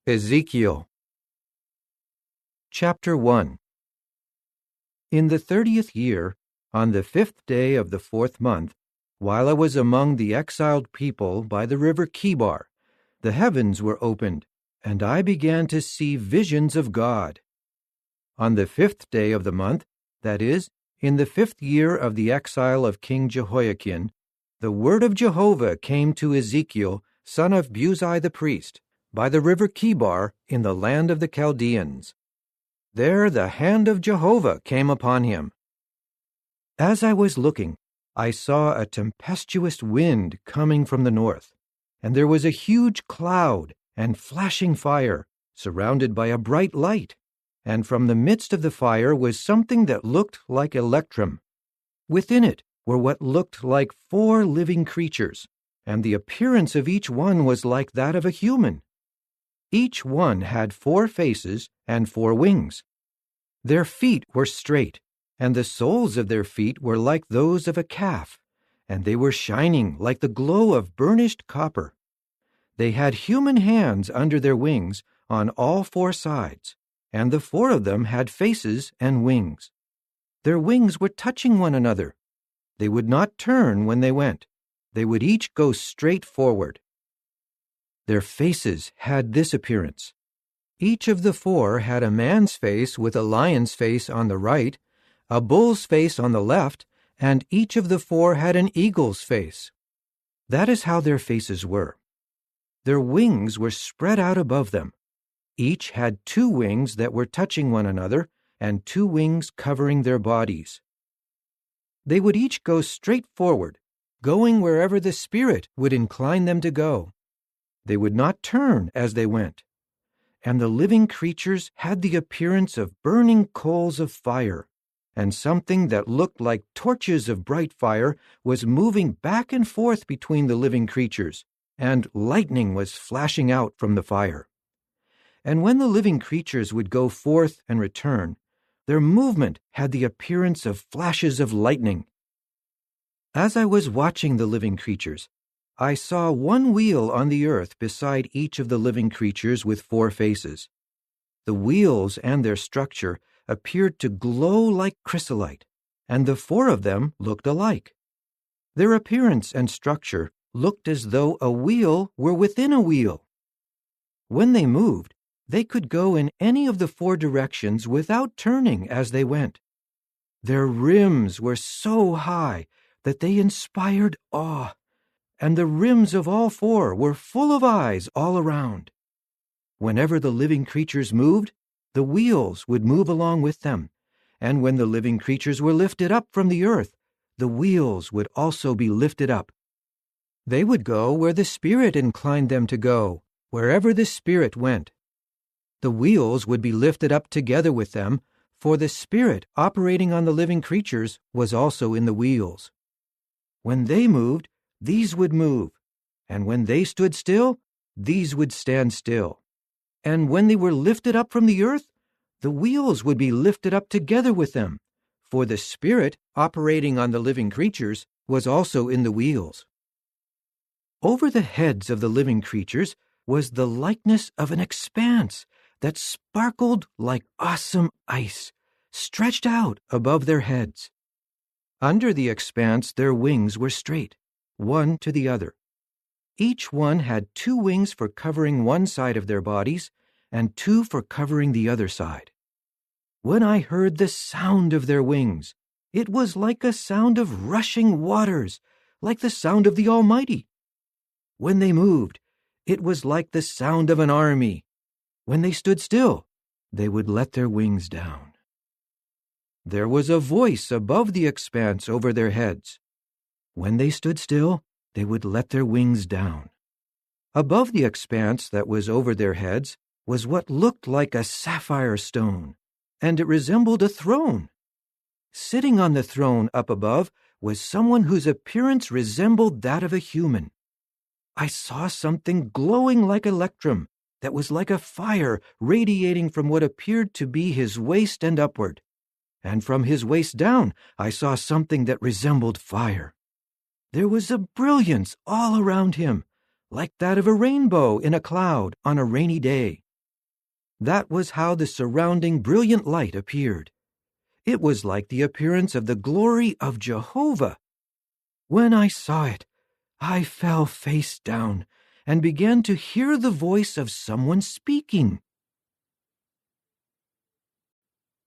Ezekiel Chapter 1. In the 30th year, on the 5th day of the 4th month, while I was among the exiled people by the river Chebar, the heavens were opened, and I began to see visions of God. On the 5th day of the month, that is, in the 5th year of the exile of King Jehoiakim, the word of Jehovah came to Ezekiel, son of Buzi the priest, by the river Chebar in the land of the Chaldeans. There the hand of Jehovah came upon him. As I was looking, I saw a tempestuous wind coming from the north, and there was a huge cloud and flashing fire, surrounded by a bright light, and from the midst of the fire was something that looked like electrum. Within it were what looked like 4 living creatures, and the appearance of each one was like that of a human. Each one had 4 faces and 4 wings. Their feet were straight, and the soles of their feet were like those of a calf, and they were shining like the glow of burnished copper. They had human hands under their wings on all 4 sides, and the 4 of them had faces and wings. Their wings were touching one another. They would not turn when they went. They would each go straight forward. Their faces had this appearance. Each of the 4 had a man's face with a lion's face on the right, a bull's face on the left, and each of the 4 had an eagle's face. That is how their faces were. Their wings were spread out above them. Each had 2 wings that were touching one another, and 2 wings covering their bodies. They would each go straight forward, going wherever the Spirit would incline them to go. They would not turn as they went. And the living creatures had the appearance of burning coals of fire, and something that looked like torches of bright fire was moving back and forth between the living creatures, and lightning was flashing out from the fire. And when the living creatures would go forth and return, their movement had the appearance of flashes of lightning. As I was watching the living creatures, I saw 1 wheel on the earth beside each of the living creatures with 4 faces. The wheels and their structure appeared to glow like chrysolite, and the 4 of them looked alike. Their appearance and structure looked as though a wheel were within a wheel. When they moved, they could go in any of the 4 directions without turning as they went. Their rims were so high that they inspired awe, and the rims of all 4 were full of eyes all around. Whenever the living creatures moved, the wheels would move along with them, and when the living creatures were lifted up from the earth, the wheels would also be lifted up. They would go where the Spirit inclined them to go, wherever the Spirit went. The wheels would be lifted up together with them, for the Spirit operating on the living creatures was also in the wheels. When they moved, these would move, and when they stood still, these would stand still. And when they were lifted up from the earth, the wheels would be lifted up together with them, for the Spirit operating on the living creatures was also in the wheels. Over the heads of the living creatures was the likeness of an expanse that sparkled like awesome ice, stretched out above their heads. Under the expanse their wings were straight, one to the other. Each one had 2 wings for covering one side of their bodies, and 2 for covering the other side. When I heard the sound of their wings, it was like a sound of rushing waters, like the sound of the Almighty. When they moved, it was like the sound of an army. When they stood still, they would let their wings down. There was a voice above the expanse over their heads. When they stood still, they would let their wings down. Above the expanse that was over their heads was what looked like a sapphire stone, and it resembled a throne. Sitting on the throne up above was someone whose appearance resembled that of a human. I saw something glowing like electrum that was like a fire radiating from what appeared to be his waist and upward, and from his waist down I saw something that resembled fire. There was a brilliance all around him, like that of a rainbow in a cloud on a rainy day. That was how the surrounding brilliant light appeared. It was like the appearance of the glory of Jehovah. When I saw it, I fell face down and began to hear the voice of someone speaking.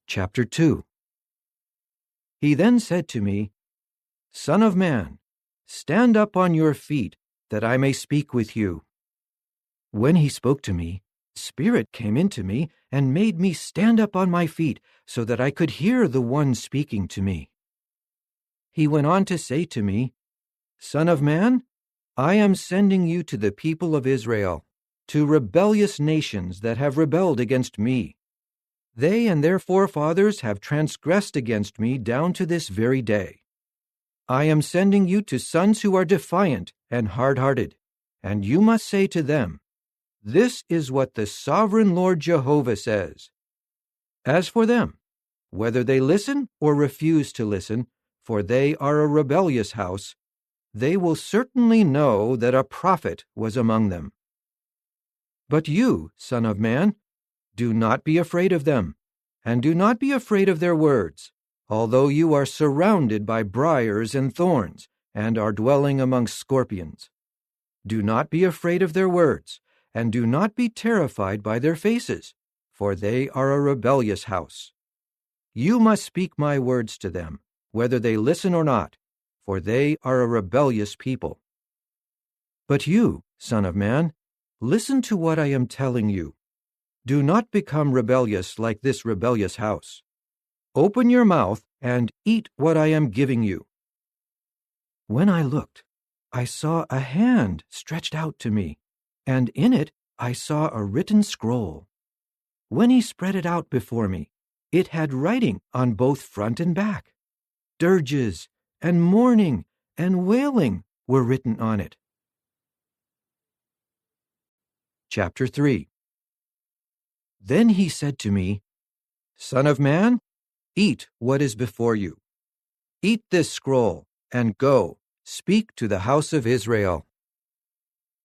Chapter 2. He then said to me, "Son of man, stand up on your feet, that I may speak with you." When he spoke to me, Spirit came into me and made me stand up on my feet so that I could hear the one speaking to me. He went on to say to me, "Son of man, I am sending you to the people of Israel, to rebellious nations that have rebelled against me. They and their forefathers have transgressed against me down to this very day. I am sending you to sons who are defiant and hard-hearted, and you must say to them, 'This is what the sovereign Lord Jehovah says.' As for them, whether they listen or refuse to listen, for they are a rebellious house, they will certainly know that a prophet was among them. But you, son of man, do not be afraid of them, and do not be afraid of their words, although you are surrounded by briars and thorns, and are dwelling among scorpions. Do not be afraid of their words, and do not be terrified by their faces, for they are a rebellious house. You must speak my words to them, whether they listen or not, for they are a rebellious people. But you, son of man, listen to what I am telling you. Do not become rebellious like this rebellious house. Open your mouth and eat what I am giving you." When I looked, I saw a hand stretched out to me, and in it I saw a written scroll. When he spread it out before me, it had writing on both front and back. Dirges and mourning and wailing were written on it. Chapter 3. Then he said to me, "Son of man, eat what is before you. Eat this scroll, and go, speak to the house of Israel."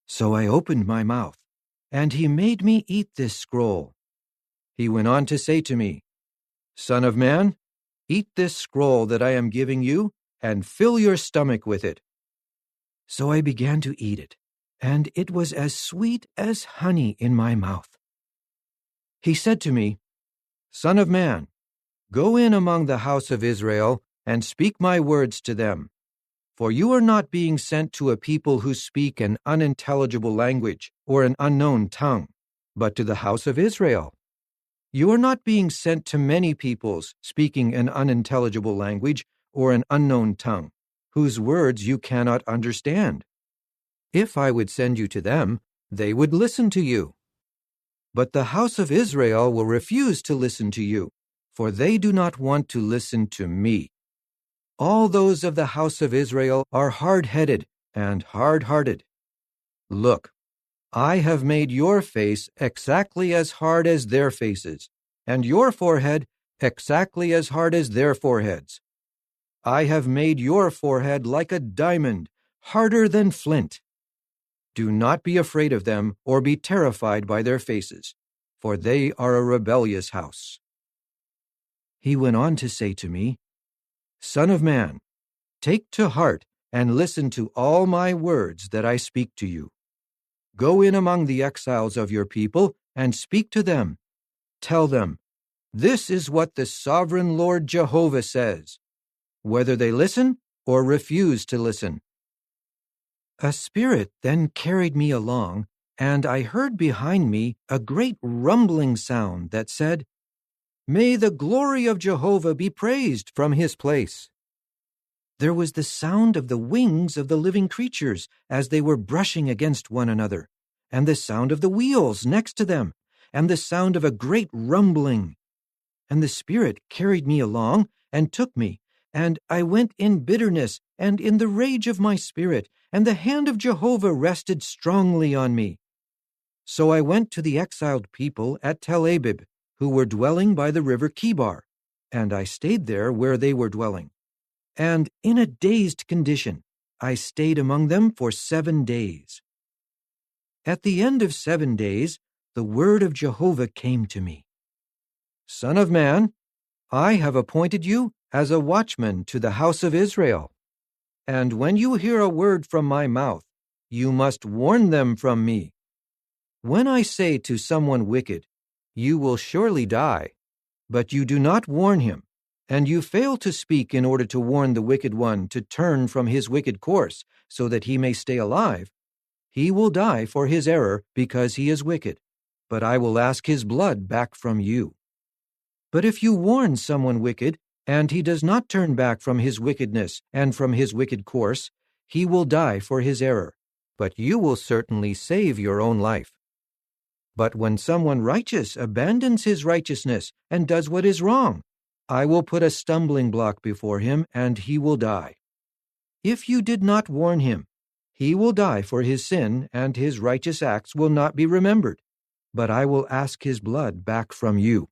So I opened my mouth, and he made me eat this scroll. He went on to say to me, "Son of man, eat this scroll that I am giving you, and fill your stomach with it." So I began to eat it, and it was as sweet as honey in my mouth. He said to me, "Son of man, go in among the house of Israel, and speak my words to them. For you are not being sent to a people who speak an unintelligible language or an unknown tongue, but to the house of Israel. You are not being sent to many peoples speaking an unintelligible language or an unknown tongue, whose words you cannot understand. If I would send you to them, they would listen to you. But the house of Israel will refuse to listen to you, for they do not want to listen to me. All those of the house of Israel are hard-headed and hard-hearted. Look, I have made your face exactly as hard as their faces, and your forehead exactly as hard as their foreheads. I have made your forehead like a diamond, harder than flint. Do not be afraid of them or be terrified by their faces, for they are a rebellious house." He went on to say to me, "Son of man, take to heart and listen to all my words that I speak to you. Go in among the exiles of your people and speak to them. Tell them, 'This is what the sovereign Lord Jehovah says,' whether they listen or refuse to listen." A spirit then carried me along, and I heard behind me a great rumbling sound that said, "May the glory of Jehovah be praised from his place." There was the sound of the wings of the living creatures as they were brushing against one another, and the sound of the wheels next to them, and the sound of a great rumbling. And the Spirit carried me along and took me, and I went in bitterness and in the rage of my spirit, and the hand of Jehovah rested strongly on me. So I went to the exiled people at Tel Abib, who were dwelling by the river Kibar, and I stayed there where they were dwelling. And in a dazed condition, I stayed among them for 7 days. At the end of 7 days, the word of Jehovah came to me. Son of man, I have appointed you as a watchman to the house of Israel. And when you hear a word from my mouth, you must warn them from me. When I say to someone wicked, you will surely die, but you do not warn him, and you fail to speak in order to warn the wicked one to turn from his wicked course so that he may stay alive, he will die for his error because he is wicked, but I will ask his blood back from you. But if you warn someone wicked, and he does not turn back from his wickedness and from his wicked course, he will die for his error, but you will certainly save your own life. But when someone righteous abandons his righteousness and does what is wrong, I will put a stumbling block before him, and he will die. If you did not warn him, he will die for his sin, and his righteous acts will not be remembered, but I will ask his blood back from you.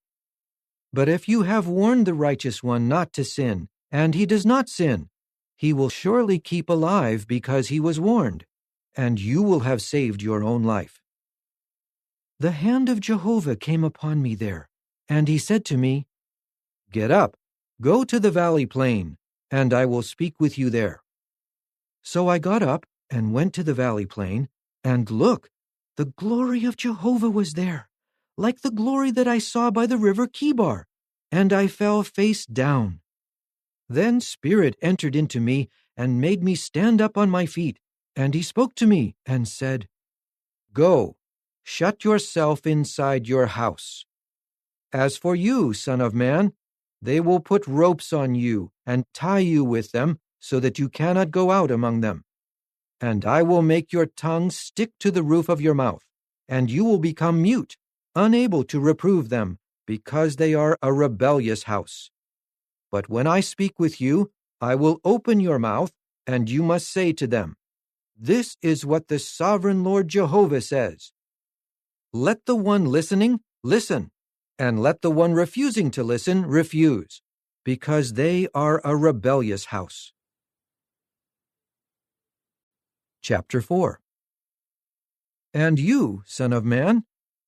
But if you have warned the righteous one not to sin, and he does not sin, he will surely keep alive because he was warned, and you will have saved your own life. The hand of Jehovah came upon me there, and he said to me, Get up, go to the valley plain, and I will speak with you there. So I got up and went to the valley plain, and look, the glory of Jehovah was there, like the glory that I saw by the river Kibar, and I fell face down. Then Spirit entered into me and made me stand up on my feet, and he spoke to me and said, Go, shut yourself inside your house. As for you, son of man, they will put ropes on you and tie you with them so that you cannot go out among them. And I will make your tongue stick to the roof of your mouth, and you will become mute, unable to reprove them, because they are a rebellious house. But when I speak with you, I will open your mouth, and you must say to them, This is what the sovereign Lord Jehovah says. Let the one listening listen, and let the one refusing to listen refuse, because they are a rebellious house. Chapter 4. And you, son of man,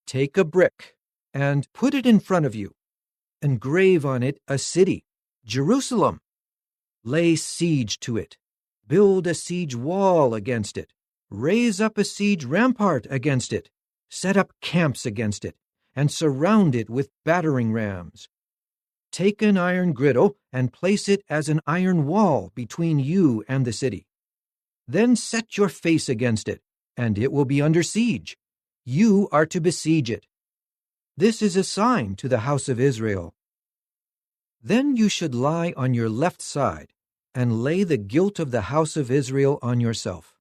take a brick, and put it in front of you. Engrave on it a city, Jerusalem. Lay siege to it. Build a siege wall against it. Raise up a siege rampart against it. Set up camps against it, and surround it with battering rams. Take an iron griddle and place it as an iron wall between you and the city. Then set your face against it, and it will be under siege. You are to besiege it. This is a sign to the house of Israel. Then you should lie on your left side, and lay the guilt of the house of Israel on yourself.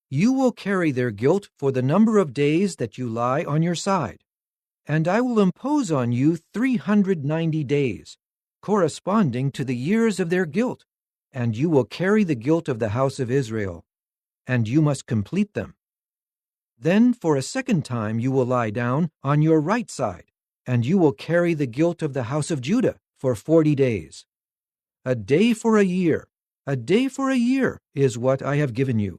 You will carry their guilt for the number of days that you lie on your side, and I will impose on you 390 days, corresponding to the years of their guilt, and you will carry the guilt of the house of Israel, and you must complete them. Then for a second time you will lie down on your right side, and you will carry the guilt of the house of Judah for 40 days. A day for a year is what I have given you.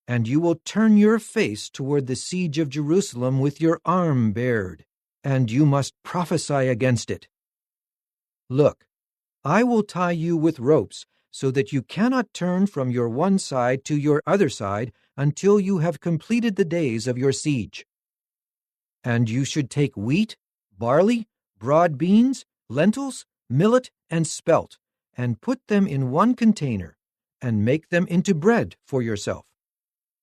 And you will turn your face toward the siege of Jerusalem with your arm bared, and you must prophesy against it. Look, I will tie you with ropes so that you cannot turn from your one side to your other side until you have completed the days of your siege. And you should take wheat, barley, broad beans, lentils, millet, and spelt, and put them in one container, and make them into bread for yourself.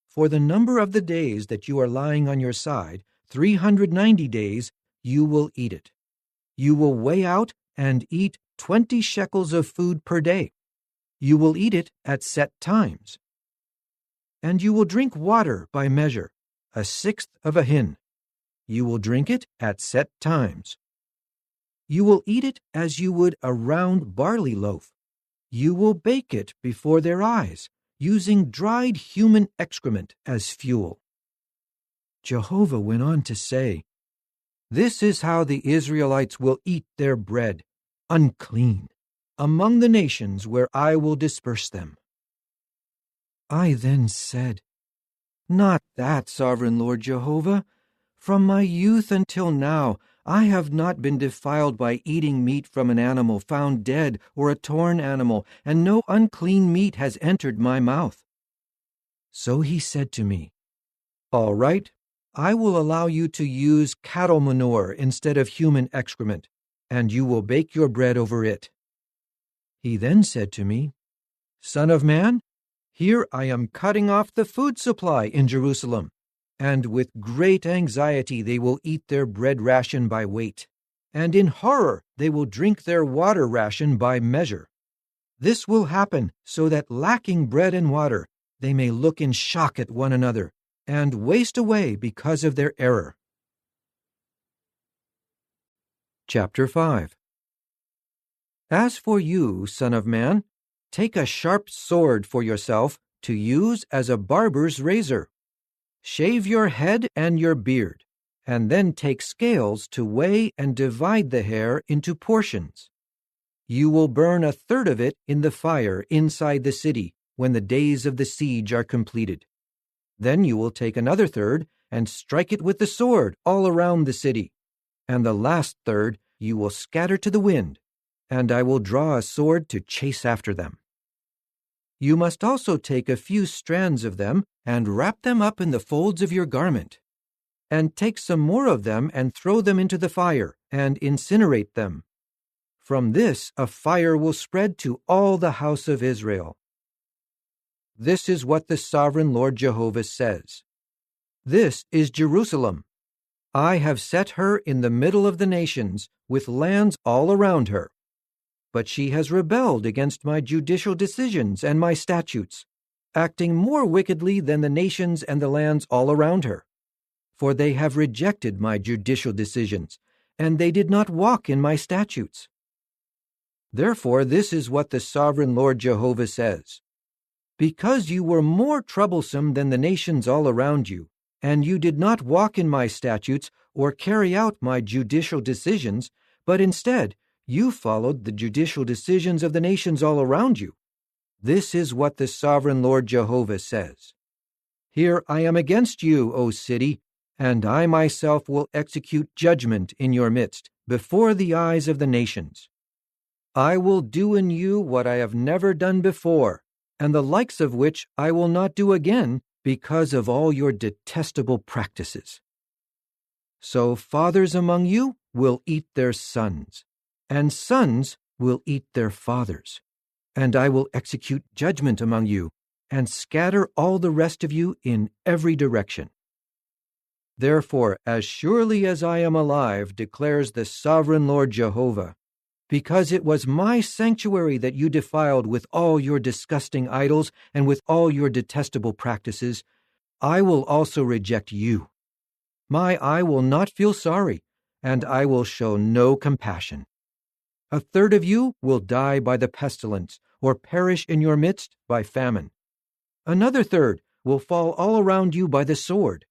For the number of the days that you are lying on your side, 390 days, you will eat it. You will weigh out and eat 20 shekels of food per day. You will eat it at set times. And you will drink water by measure, 1/6 of a hin. You will drink it at set times. You will eat it as you would a round barley loaf. You will bake it before their eyes, using dried human excrement as fuel. Jehovah went on to say, This is how the Israelites will eat their bread, unclean, among the nations where I will disperse them. I then said, Not that, sovereign Lord Jehovah, From my youth until now, I have not been defiled by eating meat from an animal found dead or a torn animal, and no unclean meat has entered my mouth." So he said to me, "All right, I will allow you to use cattle manure instead of human excrement, and you will bake your bread over it." He then said to me, "Son of man, here I am cutting off the food supply in Jerusalem, and with great anxiety they will eat their bread ration by weight, and in horror they will drink their water ration by measure. This will happen so that, lacking bread and water, they may look in shock at one another and waste away because of their error." Chapter 5. As for you, son of man, take a sharp sword for yourself to use as a barber's razor. Shave your head and your beard, and then take scales to weigh and divide the hair into portions. You will burn 1/3 of it in the fire inside the city when the days of the siege are completed. Then you will take another 1/3 and strike it with the sword all around the city, and the last 1/3 you will scatter to the wind, and I will draw a sword to chase after them. You must also take a few strands of them and wrap them up in the folds of your garment, and take some more of them and throw them into the fire and incinerate them. From this a fire will spread to all the house of Israel. This is what the sovereign Lord Jehovah says. This is Jerusalem. I have set her in the middle of the nations, with lands all around her. But she has rebelled against my judicial decisions and my statutes, acting more wickedly than the nations and the lands all around her. For they have rejected my judicial decisions, and they did not walk in my statutes. Therefore, this is what the sovereign Lord Jehovah says. Because you were more troublesome than the nations all around you, and you did not walk in my statutes or carry out my judicial decisions, but instead you followed the judicial decisions of the nations all around you, this is what the sovereign Lord Jehovah says. Here I am against you, O city, and I myself will execute judgment in your midst, before the eyes of the nations. I will do in you what I have never done before, and the likes of which I will not do again, because of all your detestable practices. So fathers among you will eat their sons, and sons will eat their fathers, and I will execute judgment among you, and scatter all the rest of you in every direction. Therefore, as surely as I am alive, declares the sovereign Lord Jehovah, because it was my sanctuary that you defiled with all your disgusting idols and with all your detestable practices, I will also reject you. My eye will not feel sorry, and I will show no compassion. 1/3 of you will die by the pestilence, or perish in your midst by famine. Another 1/3 will fall all around you by the sword.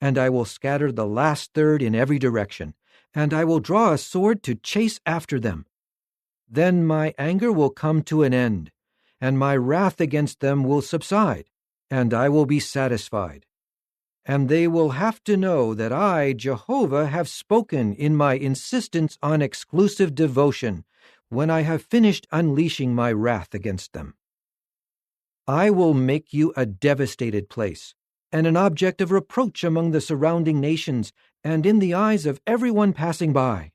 And I will scatter the last 1/3 in every direction, and I will draw a sword to chase after them. Then my anger will come to an end, and my wrath against them will subside, and I will be satisfied. And they will have to know that I, Jehovah, have spoken in my insistence on exclusive devotion, when I have finished unleashing my wrath against them. I will make you a devastated place, and an object of reproach among the surrounding nations, and in the eyes of everyone passing by.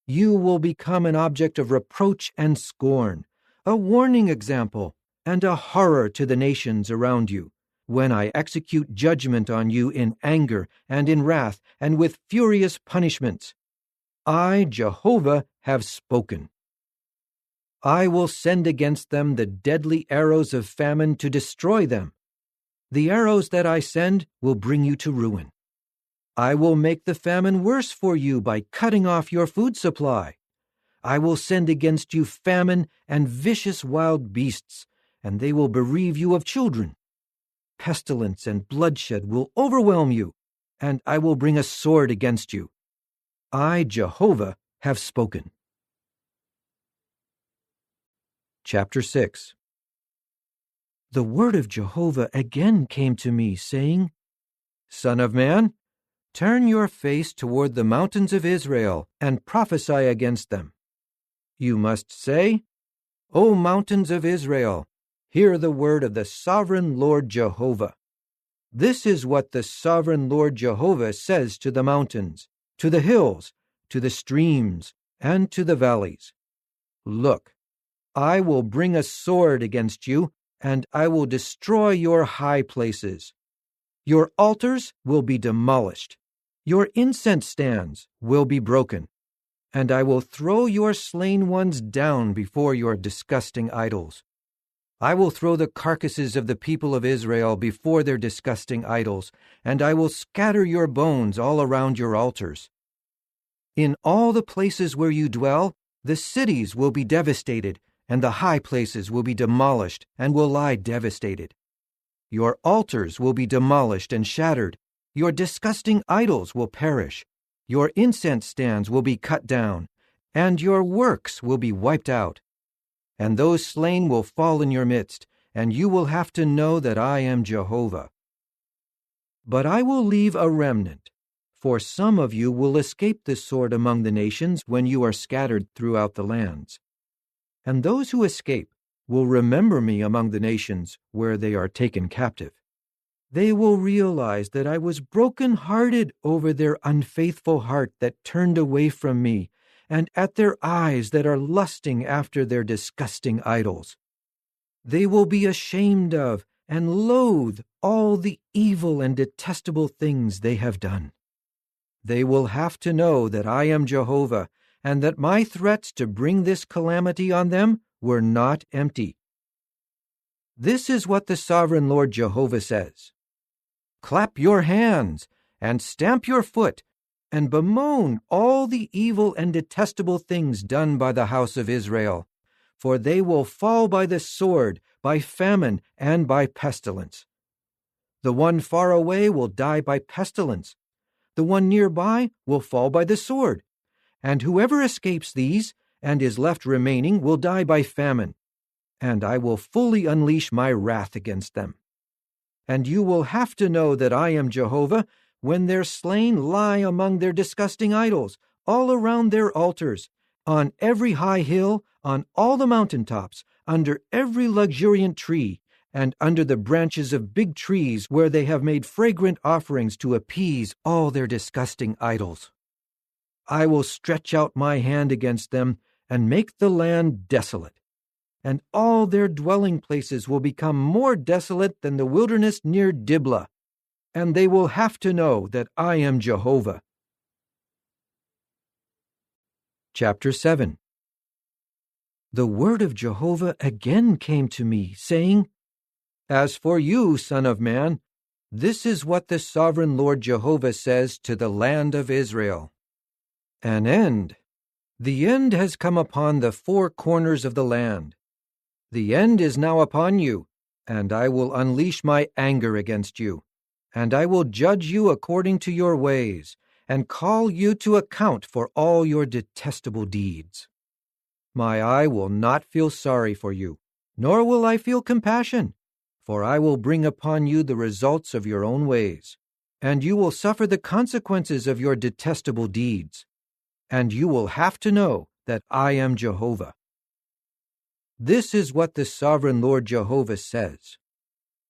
You will become an object of reproach and scorn, a warning example, and a horror to the nations around you, when I execute judgment on you in anger and in wrath and with furious punishments. I, Jehovah, have spoken. I will send against them the deadly arrows of famine to destroy them. The arrows that I send will bring you to ruin. I will make the famine worse for you by cutting off your food supply. I will send against you famine and vicious wild beasts, and they will bereave you of children. Pestilence and bloodshed will overwhelm you, and I will bring a sword against you. I, Jehovah, have spoken. Chapter 6. The word of Jehovah again came to me, saying, Son of man, Turn your face toward the mountains of Israel and prophesy against them. You must say, O mountains of Israel, hear the word of the sovereign Lord Jehovah. This is what the sovereign Lord Jehovah says to the mountains, to the hills, to the streams, and to the valleys. Look, I will bring a sword against you, and I will destroy your high places. Your altars will be demolished. Your incense stands will be broken, and I will throw your slain ones down before your disgusting idols. I will throw the carcasses of the people of Israel before their disgusting idols, and I will scatter your bones all around your altars. In all the places where you dwell, the cities will be devastated, and the high places will be demolished and will lie devastated. Your altars will be demolished and shattered. Your disgusting idols will perish. Your incense stands will be cut down, and your works will be wiped out. And those slain will fall in your midst, and you will have to know that I am Jehovah. But I will leave a remnant, for some of you will escape the sword among the nations when you are scattered throughout the lands. And those who escape will remember me among the nations where they are taken captive. They will realize that I was broken-hearted over their unfaithful heart that turned away from me, and at their eyes that are lusting after their disgusting idols. They will be ashamed of and loathe all the evil and detestable things they have done. They will have to know that I am Jehovah, and that my threats to bring this calamity on them were not empty. This is what the sovereign Lord Jehovah says. Clap your hands and stamp your foot and bemoan all the evil and detestable things done by the house of Israel, for they will fall by the sword, by famine, and by pestilence. The one far away will die by pestilence. The one nearby will fall by the sword. And whoever escapes these and is left remaining will die by famine. And I will fully unleash my wrath against them. And you will have to know that I am Jehovah when their slain lie among their disgusting idols, all around their altars, on every high hill, on all the mountaintops, under every luxuriant tree, and under the branches of big trees where they have made fragrant offerings to appease all their disgusting idols. I will stretch out my hand against them and make the land desolate, and all their dwelling places will become more desolate than the wilderness near Diblah, and they will have to know that I am Jehovah. Chapter 7. The word of Jehovah again came to me, saying, As for you, son of man, this is what the sovereign Lord Jehovah says to the land of Israel. An end. The end has come upon the four corners of the land. The end is now upon you, and I will unleash my anger against you, and I will judge you according to your ways, and call you to account for all your detestable deeds. My eye will not feel sorry for you, nor will I feel compassion, for I will bring upon you the results of your own ways, and you will suffer the consequences of your detestable deeds, and you will have to know that I am Jehovah. This is what the sovereign Lord Jehovah says.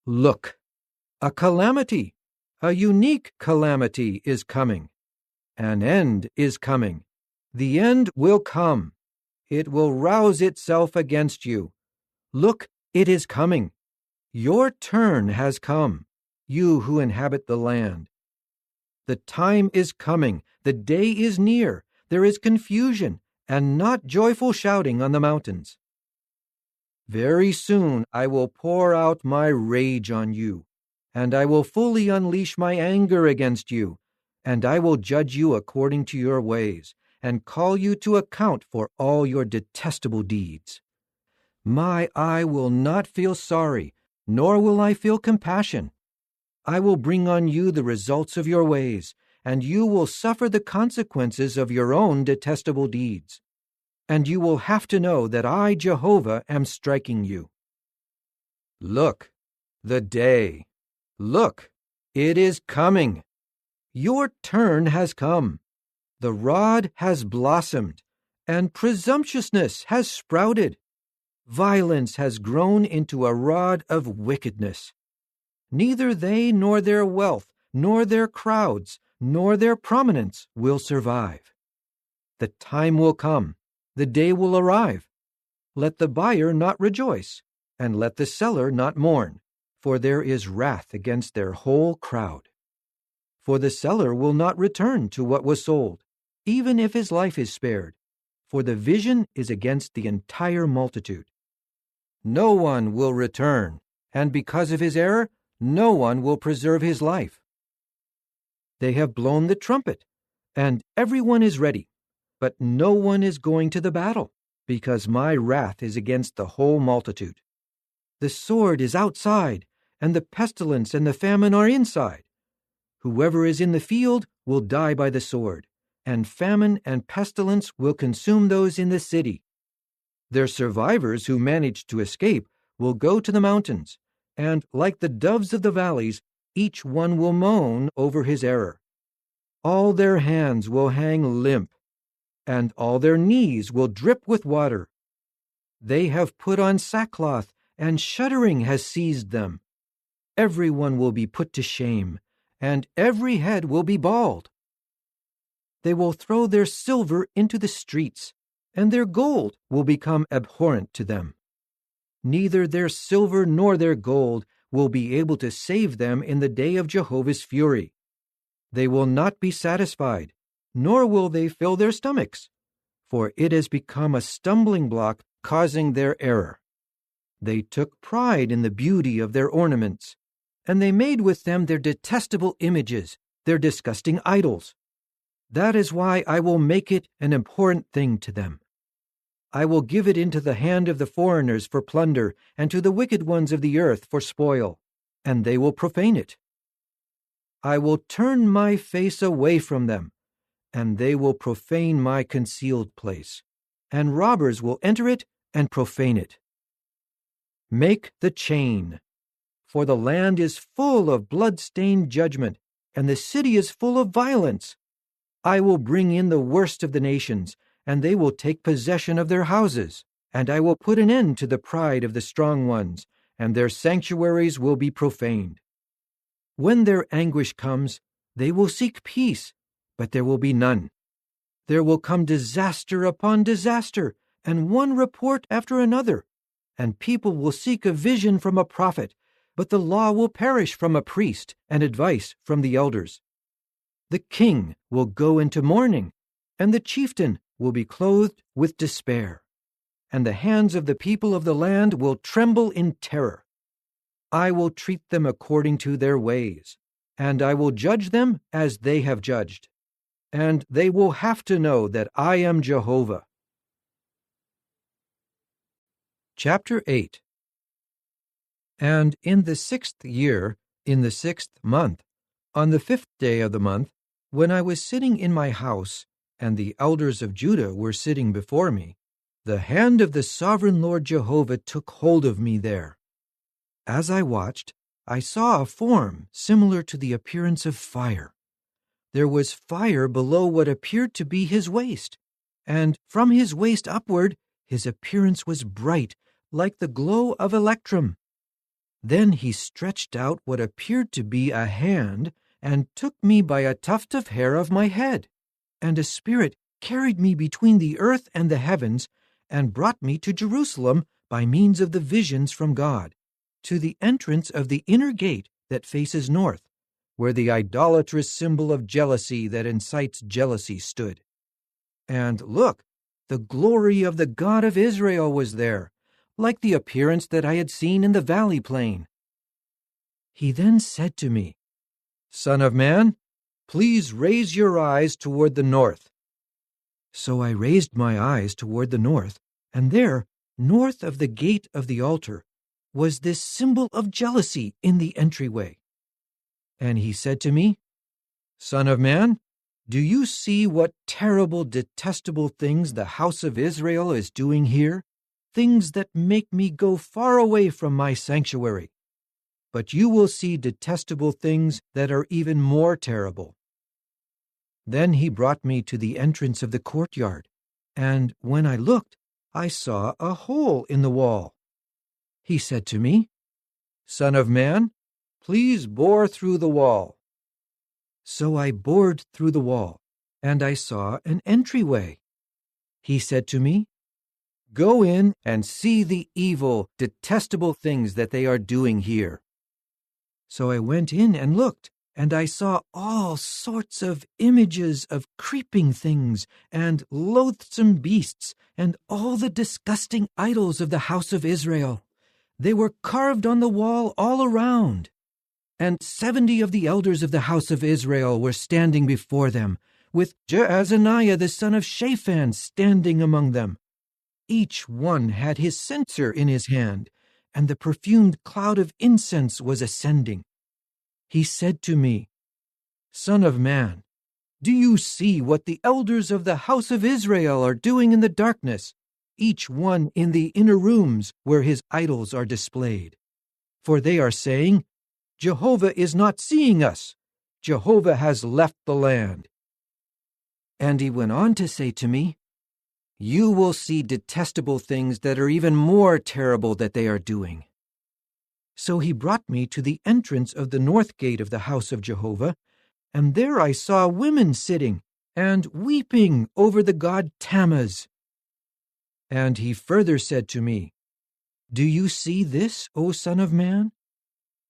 Look, a calamity, a unique calamity is coming. An end is coming. The end will come. It will rouse itself against you. Look, it is coming. Your turn has come, you who inhabit the land. The time is coming. The day is near. There is confusion and not joyful shouting on the mountains. Very soon I will pour out my rage on you, and I will fully unleash my anger against you, and I will judge you according to your ways, and call you to account for all your detestable deeds. My eye will not feel sorry, nor will I feel compassion. I will bring on you the results of your ways, and you will suffer the consequences of your own detestable deeds. And you will have to know that I, Jehovah, am striking you. Look, the day. Look, it is coming. Your turn has come. The rod has blossomed, and presumptuousness has sprouted. Violence has grown into a rod of wickedness. Neither they nor their wealth, nor their crowds, nor their prominence will survive. The time will come, the day will arrive. Let the buyer not rejoice, and let the seller not mourn, for there is wrath against their whole crowd. For the seller will not return to what was sold, even if his life is spared, for the vision is against the entire multitude. No one will return, and because of his error, no one will preserve his life. They have blown the trumpet, and everyone is ready, but no one is going to the battle, because my wrath is against the whole multitude. The sword is outside, and the pestilence and the famine are inside. Whoever is in the field will die by the sword, and famine and pestilence will consume those in the city. Their survivors who manage to escape will go to the mountains, and like the doves of the valleys, each one will moan over his error. All their hands will hang limp, and all their knees will drip with water. They have put on sackcloth, and shuddering has seized them. Everyone will be put to shame, and every head will be bald. They will throw their silver into the streets, and their gold will become abhorrent to them. Neither their silver nor their gold will be able to save them in the day of Jehovah's fury. They will not be satisfied, nor will they fill their stomachs, for it has become a stumbling block, causing their error. They took pride in the beauty of their ornaments, and they made with them their detestable images, their disgusting idols. That is why I will make it an abhorrent thing to them. I will give it into the hand of the foreigners for plunder, and to the wicked ones of the earth for spoil, and they will profane it. I will turn my face away from them, and they will profane my concealed place, and robbers will enter it and profane it. Make the chain, for the land is full of blood-stained judgment, and the city is full of violence. I will bring in the worst of the nations, and they will take possession of their houses, and I will put an end to the pride of the strong ones, and their sanctuaries will be profaned. When their anguish comes, they will seek peace, but there will be none. There will come disaster upon disaster, and one report after another, and people will seek a vision from a prophet, but the law will perish from a priest, and advice from the elders. The king will go into mourning, and the chieftain will be clothed with despair, and the hands of the people of the land will tremble in terror. I will treat them according to their ways, and I will judge them as they have judged, and they will have to know that I am Jehovah. Chapter 8. And in the 6th year, in the 6th month, on the 5th day of the month, when I was sitting in my house, and the elders of Judah were sitting before me, the hand of the sovereign Lord Jehovah took hold of me there. As I watched, I saw a form similar to the appearance of fire. There was fire below what appeared to be his waist, and from his waist upward his appearance was bright, like the glow of electrum. Then he stretched out what appeared to be a hand, and took me by a tuft of hair of my head, and a spirit carried me between the earth and the heavens, and brought me to Jerusalem by means of the visions from God, to the entrance of the inner gate that faces north, where the idolatrous symbol of jealousy that incites jealousy stood. And look, the glory of the God of Israel was there, like the appearance that I had seen in the valley plain. He then said to me, "Son of man, please raise your eyes toward the north." So I raised my eyes toward the north, and there, north of the gate of the altar, was this symbol of jealousy in the entryway. And he said to me, "Son of man, do you see what terrible, detestable things the house of Israel is doing here? Things that make me go far away from my sanctuary. But you will see detestable things that are even more terrible. Then he brought me to the entrance of the courtyard, and when I looked, I saw a hole in the wall. He said to me, "Son of man, please bore through the wall." So I bored through the wall, and I saw an entryway. He said to me, "Go in and see the evil, detestable things that they are doing here." So I went in and looked, and I saw all sorts of images of creeping things and loathsome beasts and all the disgusting idols of the house of Israel. They were carved on the wall all around. And 70 of the elders of the house of Israel were standing before them, with Jaazaniah the son of Shaphan standing among them. Each one had his censer in his hand, and the perfumed cloud of incense was ascending. He said to me, "Son of man, do you see what the elders of the house of Israel are doing in the darkness, each one in the inner rooms where his idols are displayed? For they are saying, 'Jehovah is not seeing us. Jehovah has left the land.'" And he went on to say to me, "You will see detestable things that are even more terrible that they are doing." So he brought me to the entrance of the north gate of the house of Jehovah, and there I saw women sitting and weeping over the god Tammuz. And he further said to me, "Do you see this, O son of man?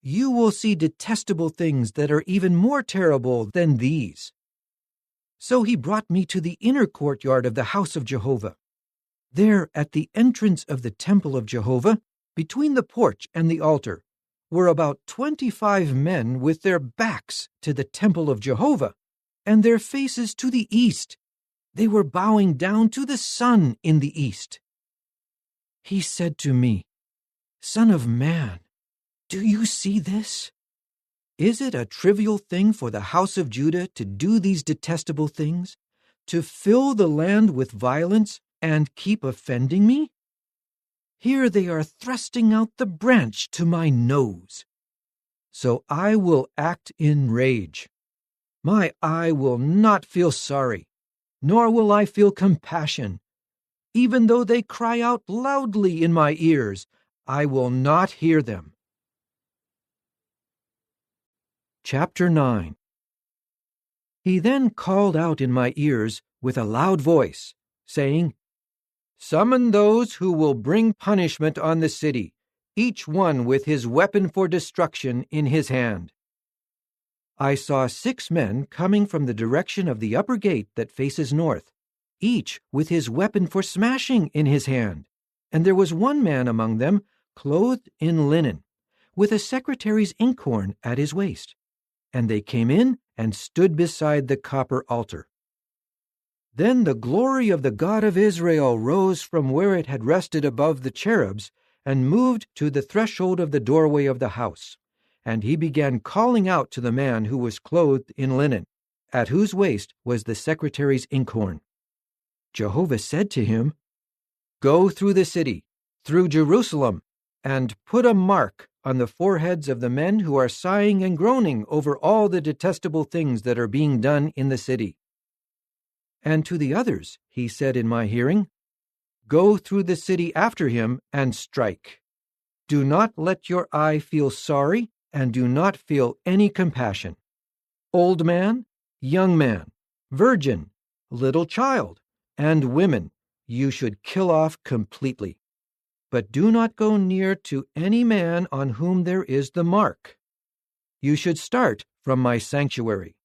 You will see detestable things that are even more terrible than these." So he brought me to the inner courtyard of the house of Jehovah. There, at the entrance of the temple of Jehovah, between the porch and the altar, were about 25 men with their backs to the temple of Jehovah, and their faces to the east. They were bowing down to the sun in the east. He said to me, "Son of man, do you see this? Is it a trivial thing for the house of Judah to do these detestable things, to fill the land with violence and keep offending me? Here they are thrusting out the branch to my nose. So I will act in rage. My eye will not feel sorry, nor will I feel compassion. Even though they cry out loudly in my ears, I will not hear them." Chapter 9. He then called out in my ears with a loud voice, saying, "Summon those who will bring punishment on the city, each one with his weapon for destruction in his hand." I saw 6 men coming from the direction of the upper gate that faces north, each with his weapon for smashing in his hand, and there was one man among them clothed in linen, with a secretary's inkhorn at his waist. And they came in and stood beside the copper altar. Then the glory of the God of Israel rose from where it had rested above the cherubs and moved to the threshold of the doorway of the house. And he began calling out to the man who was clothed in linen, at whose waist was the secretary's inkhorn. Jehovah said to him, "Go through the city, through Jerusalem, and put a mark on the foreheads of the men who are sighing and groaning over all the detestable things that are being done in the city." And to the others he said in my hearing, "Go through the city after him and strike. Do not let your eye feel sorry, and do not feel any compassion. Old man, young man, virgin, little child, and women you should kill off completely. But do not go near to any man on whom there is the mark. You should start from my sanctuary."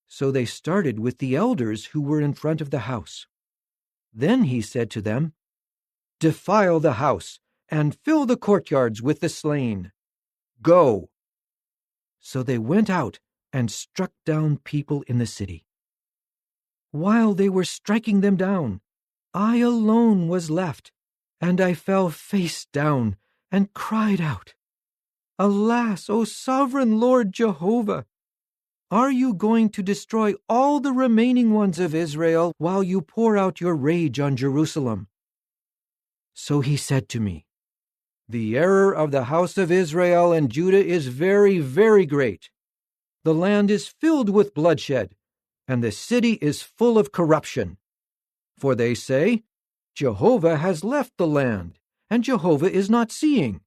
So they started with the elders who were in front of the house. Then he said to them, "Defile the house and fill the courtyards with the slain. Go." So they went out and struck down people in the city. While they were striking them down, I alone was left, and I fell face down and cried out, "Alas, O sovereign Lord Jehovah! Are you going to destroy all the remaining ones of Israel while you pour out your rage on Jerusalem?" So he said to me, "The error of the house of Israel and Judah is very, very great. The land is filled with bloodshed, and the city is full of corruption. For they say, Jehovah has left the land, and Jehovah is not seeing.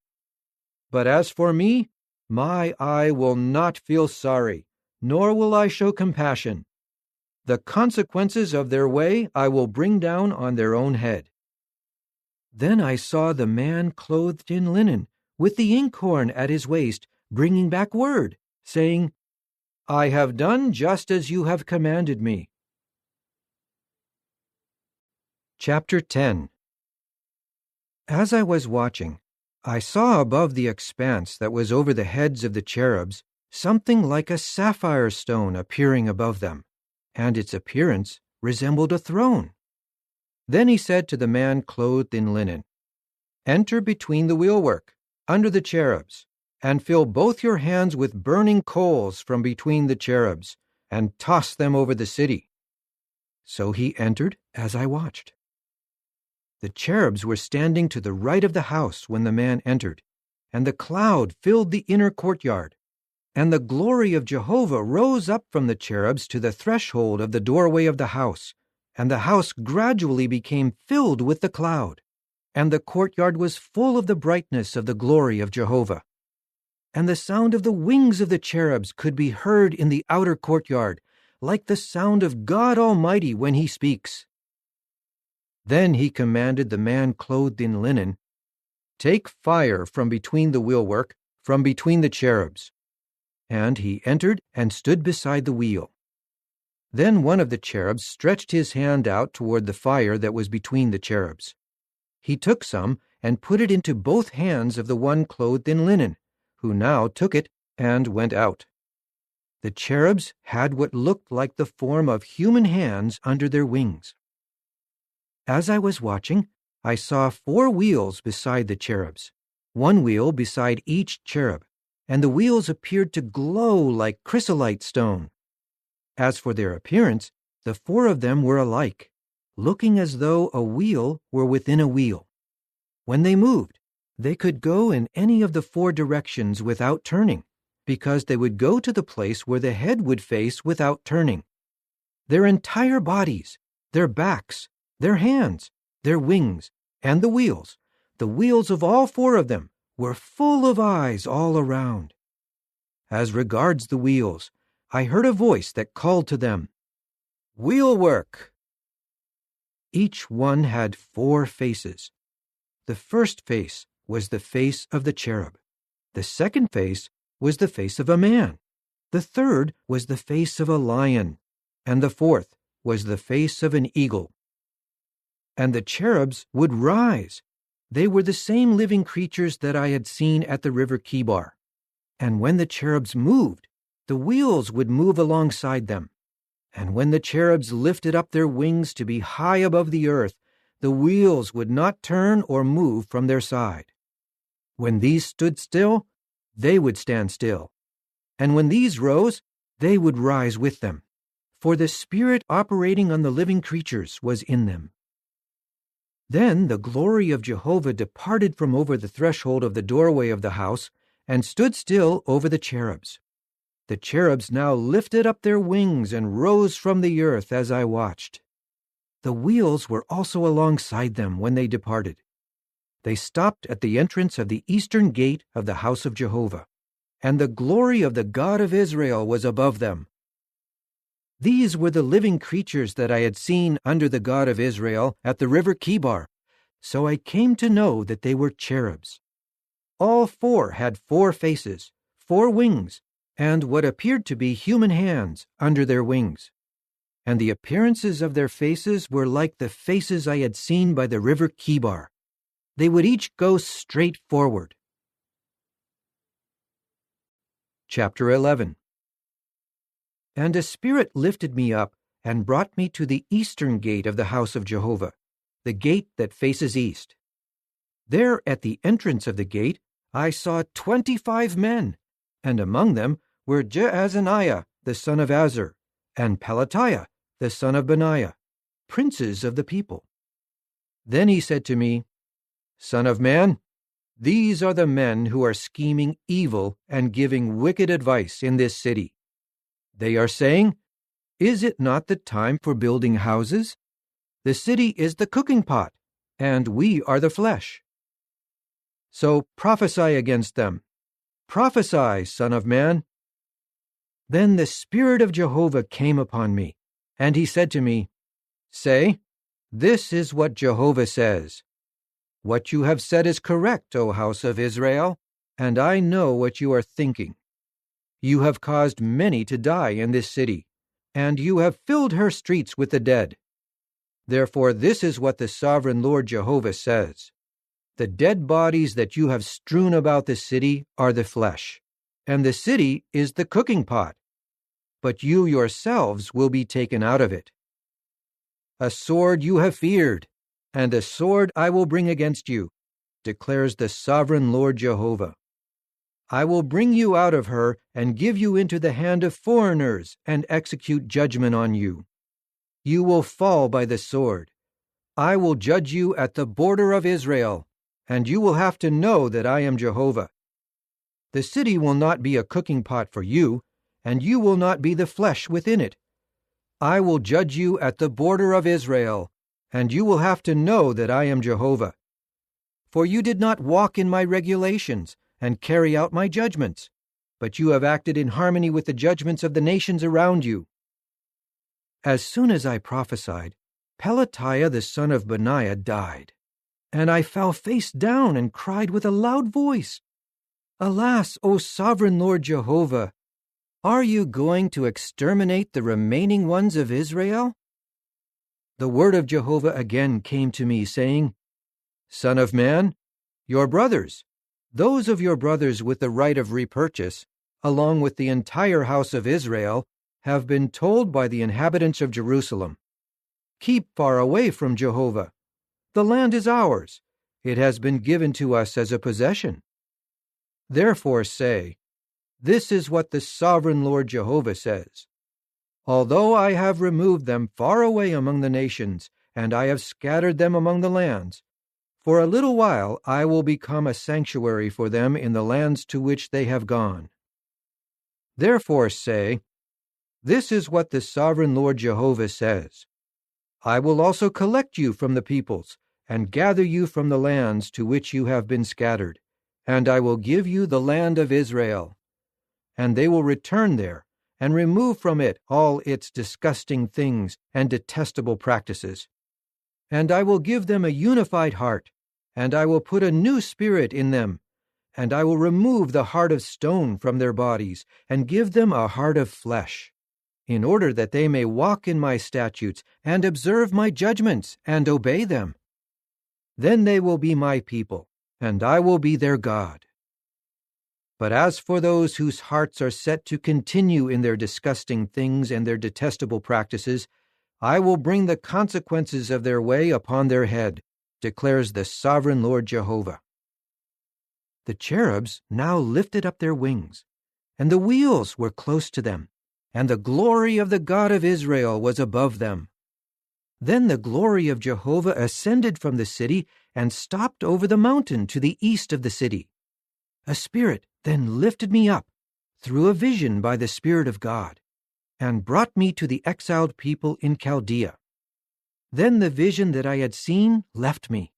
But as for me, my eye will not feel sorry, nor will I show compassion. The consequences of their way I will bring down on their own head. Then I saw the man clothed in linen, with the inkhorn at his waist, bringing back word, saying, I have done just as you have commanded me. Chapter 10. As I was watching, I saw above the expanse that was over the heads of the cherubs something like a sapphire stone appearing above them, and its appearance resembled a throne. Then he said to the man clothed in linen, Enter between the wheelwork, under the cherubs, and fill both your hands with burning coals from between the cherubs, and toss them over the city. So he entered as I watched. The cherubs were standing to the right of the house when the man entered, and the cloud filled the inner courtyard, and the glory of Jehovah rose up from the cherubs to the threshold of the doorway of the house, and the house gradually became filled with the cloud, and the courtyard was full of the brightness of the glory of Jehovah. And the sound of the wings of the cherubs could be heard in the outer courtyard, like the sound of God Almighty when he speaks. Then he commanded the man clothed in linen, Take fire from between the wheelwork, from between the cherubs. And he entered and stood beside the wheel. Then one of the cherubs stretched his hand out toward the fire that was between the cherubs. He took some and put it into both hands of the one clothed in linen, who now took it and went out. The cherubs had what looked like the form of human hands under their wings. As I was watching, I saw 4 wheels beside the cherubs, 1 wheel beside each cherub, and the wheels appeared to glow like chrysolite stone. As for their appearance, the 4 of them were alike, looking as though a wheel were within a wheel. When they moved, they could go in any of the 4 directions without turning, because they would go to the place where the head would face without turning. Their entire bodies, their backs, their hands, their wings, and the wheels of all 4 of them, were full of eyes all around. As regards the wheels, I heard a voice that called to them, Wheelwork! Each one had 4 faces. The first face was the face of the cherub. The second face was the face of a man. The third was the face of a lion. And the fourth was the face of an eagle. And the cherubs would rise. They were the same living creatures that I had seen at the river Kibar. And when the cherubs moved, the wheels would move alongside them. And when the cherubs lifted up their wings to be high above the earth, the wheels would not turn or move from their side. When these stood still, they would stand still. And when these rose, they would rise with them. For the Spirit operating on the living creatures was in them. Then the glory of Jehovah departed from over the threshold of the doorway of the house and stood still over the cherubs. The cherubs now lifted up their wings and rose from the earth as I watched. The wheels were also alongside them when they departed. They stopped at the entrance of the eastern gate of the house of Jehovah, and the glory of the God of Israel was above them. These were the living creatures that I had seen under the God of Israel at the river Kibar, so I came to know that they were cherubs. All 4 had 4 faces, 4 wings, and what appeared to be human hands under their wings. And the appearances of their faces were like the faces I had seen by the river Kibar. They would each go straight forward. Chapter 11. And a spirit lifted me up and brought me to the eastern gate of the house of Jehovah, the gate that faces east. There at the entrance of the gate I saw 25 men, and among them were Jaazaniah the son of Azur, and Pelatiah the son of Benaiah, princes of the people. Then he said to me, Son of man, these are the men who are scheming evil and giving wicked advice in this city. They are saying, Is it not the time for building houses? The city is the cooking pot, and we are the flesh. So prophesy against them. Prophesy, Son of Man. Then the Spirit of Jehovah came upon me, and he said to me, Say, this is what Jehovah says. What you have said is correct, O house of Israel, and I know what you are thinking. You have caused many to die in this city, and you have filled her streets with the dead. Therefore this is what the sovereign Lord Jehovah says. The dead bodies that you have strewn about the city are the flesh, and the city is the cooking pot. But you yourselves will be taken out of it. A sword you have feared, and a sword I will bring against you, declares the sovereign Lord Jehovah. I will bring you out of her and give you into the hand of foreigners and execute judgment on you. You will fall by the sword. I will judge you at the border of Israel, and you will have to know that I am Jehovah. The city will not be a cooking pot for you, and you will not be the flesh within it. I will judge you at the border of Israel, and you will have to know that I am Jehovah. For you did not walk in my regulations and carry out my judgments, but you have acted in harmony with the judgments of the nations around you. As soon as I prophesied, Pelatiah the son of Benaiah died, and I fell face down and cried with a loud voice, Alas, O sovereign Lord Jehovah! Are you going to exterminate the remaining ones of Israel? The word of Jehovah again came to me, saying, Son of man, your brothers, those of your brothers with the right of repurchase, along with the entire house of Israel, have been told by the inhabitants of Jerusalem, Keep far away from Jehovah. The land is ours. It has been given to us as a possession. Therefore say, This is what the sovereign Lord Jehovah says. Although I have removed them far away among the nations, and I have scattered them among the lands, for a little while I will become a sanctuary for them in the lands to which they have gone. Therefore say, This is what the sovereign Lord Jehovah says. I will also collect you from the peoples, and gather you from the lands to which you have been scattered, and I will give you the land of Israel. And they will return there, and remove from it all its disgusting things and detestable practices. And I will give them a unified heart, and I will put a new spirit in them, and I will remove the heart of stone from their bodies, and give them a heart of flesh, in order that they may walk in my statutes, and observe my judgments, and obey them. Then they will be my people, and I will be their God. But as for those whose hearts are set to continue in their disgusting things and their detestable practices, I will bring the consequences of their way upon their head, declares the sovereign Lord Jehovah. The cherubs now lifted up their wings, and the wheels were close to them, and the glory of the God of Israel was above them. Then the glory of Jehovah ascended from the city and stopped over the mountain to the east of the city. A spirit then lifted me up through a vision by the Spirit of God, and brought me to the exiled people in Chaldea. Then the vision that I had seen left me,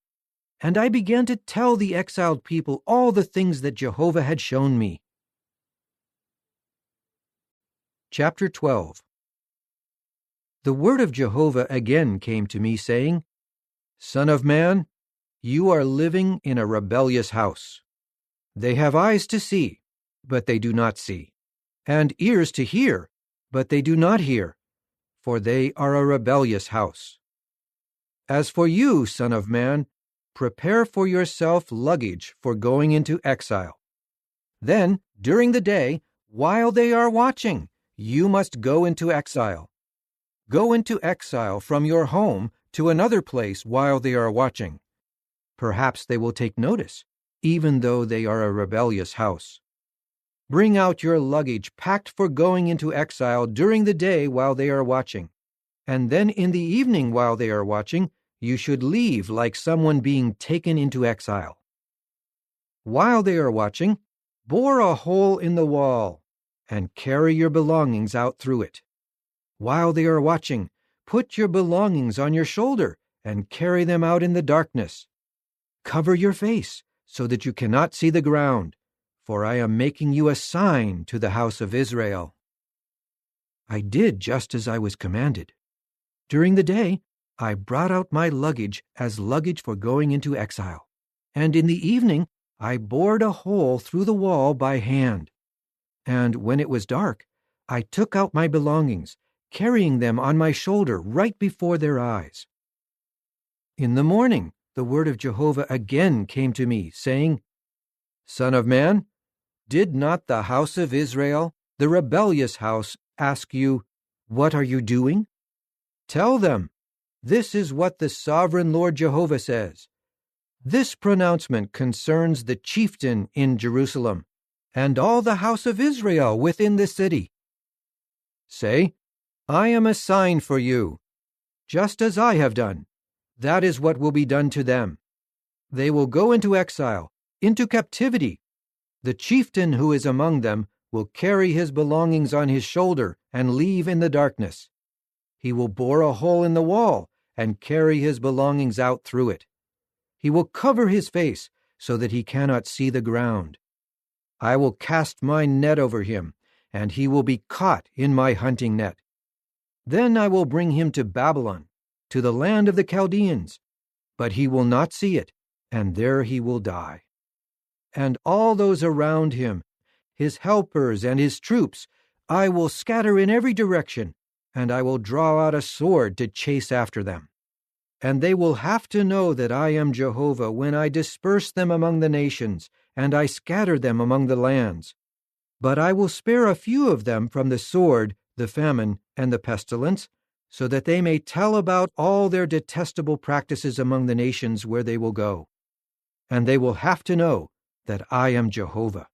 and I began to tell the exiled people all the things that Jehovah had shown me. Chapter 12. The word of Jehovah again came to me, saying, Son of man, you are living in a rebellious house. They have eyes to see, but they do not see, and ears to hear, but they do not hear, for they are a rebellious house. As for you, son of man, prepare for yourself luggage for going into exile. Then, during the day, while they are watching, you must go into exile. Go into exile from your home to another place while they are watching. Perhaps they will take notice, even though they are a rebellious house. Bring out your luggage packed for going into exile during the day while they are watching, and then in the evening while they are watching, you should leave like someone being taken into exile. While they are watching, bore a hole in the wall, and carry your belongings out through it. While they are watching, put your belongings on your shoulder and carry them out in the darkness. Cover your face so that you cannot see the ground, for I am making you a sign to the house of Israel." I did just as I was commanded. During the day, I brought out my luggage as luggage for going into exile, and in the evening I bored a hole through the wall by hand. And when it was dark, I took out my belongings, carrying them on my shoulder right before their eyes. In the morning, the word of Jehovah again came to me, saying, "Son of man, did not the house of Israel, the rebellious house, ask you, 'What are you doing?' Tell them, this is what the sovereign Lord Jehovah says. This pronouncement concerns the chieftain in Jerusalem and all the house of Israel within the city. Say, 'I am a sign for you,' just as I have done. That is what will be done to them. They will go into exile, into captivity. The chieftain who is among them will carry his belongings on his shoulder and leave in the darkness. He will bore a hole in the wall and carry his belongings out through it. He will cover his face so that he cannot see the ground. I will cast my net over him, and he will be caught in my hunting net. Then I will bring him to Babylon, to the land of the Chaldeans, but he will not see it, and there he will die. And all those around him, his helpers and his troops, I will scatter in every direction, and I will draw out a sword to chase after them. And they will have to know that I am Jehovah when I disperse them among the nations, and I scatter them among the lands. But I will spare a few of them from the sword, the famine, and the pestilence, so that they may tell about all their detestable practices among the nations where they will go. And they will have to know that I am Jehovah."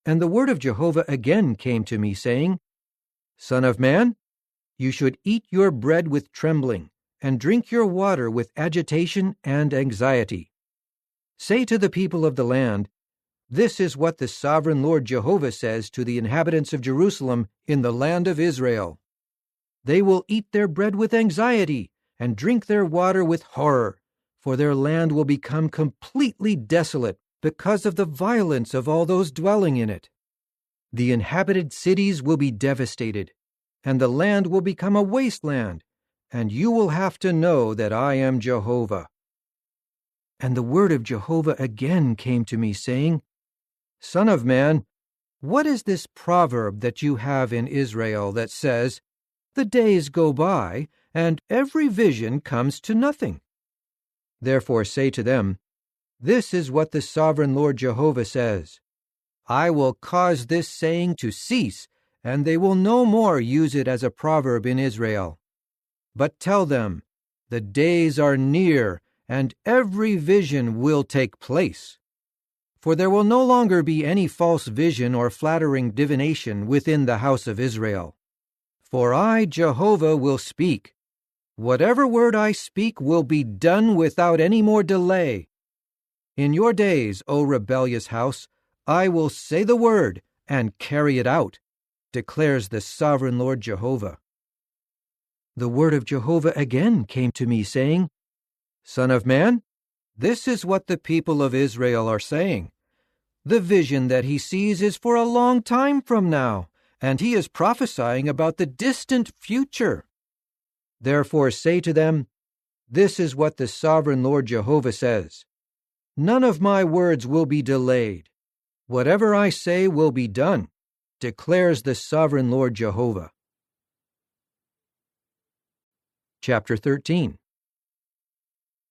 And the word of Jehovah again came to me, saying, "Son of man, you should eat your bread with trembling, and drink your water with agitation and anxiety. Say to the people of the land, 'This is what the sovereign Lord Jehovah says to the inhabitants of Jerusalem in the land of Israel. They will eat their bread with anxiety and drink their water with horror, for their land will become completely desolate because of the violence of all those dwelling in it. The inhabited cities will be devastated, and the land will become a wasteland, and you will have to know that I am Jehovah." And the word of Jehovah again came to me, saying, "Son of man, what is this proverb that you have in Israel that says, 'The days go by, and every vision comes to nothing'? Therefore say to them, 'This is what the sovereign Lord Jehovah says. I will cause this saying to cease, and they will no more use it as a proverb in Israel. But tell them, the days are near, and every vision will take place. For there will no longer be any false vision or flattering divination within the house of Israel. For I, Jehovah, will speak. Whatever word I speak will be done without any more delay. In your days, O rebellious house, I will say the word and carry it out, declares the sovereign Lord Jehovah." The word of Jehovah again came to me, saying, "Son of man, this is what the people of Israel are saying. The vision that he sees is for a long time from now, and he is prophesying about the distant future. Therefore say to them, 'This is what the sovereign Lord Jehovah says. None of my words will be delayed. Whatever I say will be done, declares the sovereign Lord Jehovah." Chapter 13.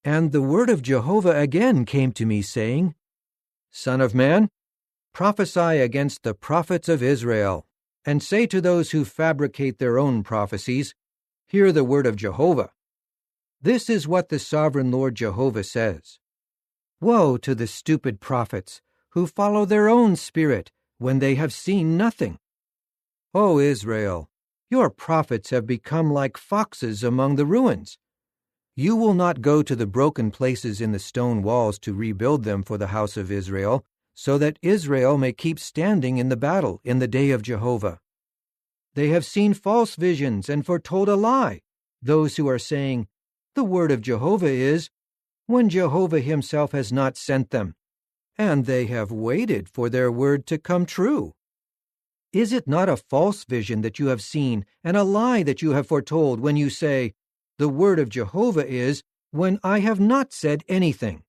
And the word of Jehovah again came to me, saying, "Son of man, prophesy against the prophets of Israel, and say to those who fabricate their own prophecies, 'Hear the word of Jehovah. This is what the sovereign Lord Jehovah says. Woe to the stupid prophets who follow their own spirit when they have seen nothing. O Israel, your prophets have become like foxes among the ruins. You will not go to the broken places in the stone walls to rebuild them for the house of Israel, so that Israel may keep standing in the battle in the day of Jehovah. They have seen false visions and foretold a lie, those who are saying, 'The word of Jehovah is,' when Jehovah himself has not sent them, and they have waited for their word to come true. Is it not a false vision that you have seen and a lie that you have foretold when you say, 'The word of Jehovah is,' when I have not said anything?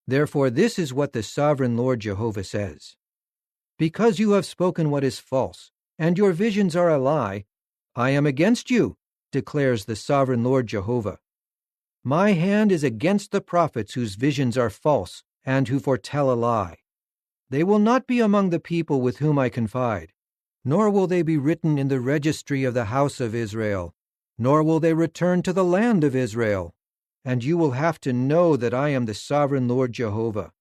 Therefore this is what the sovereign Lord Jehovah says. Because you have spoken what is false, and your visions are a lie, I am against you, declares the sovereign Lord Jehovah. My hand is against the prophets whose visions are false and who foretell a lie. They will not be among the people with whom I confide, nor will they be written in the registry of the house of Israel, nor will they return to the land of Israel. And you will have to know that I am the sovereign Lord Jehovah.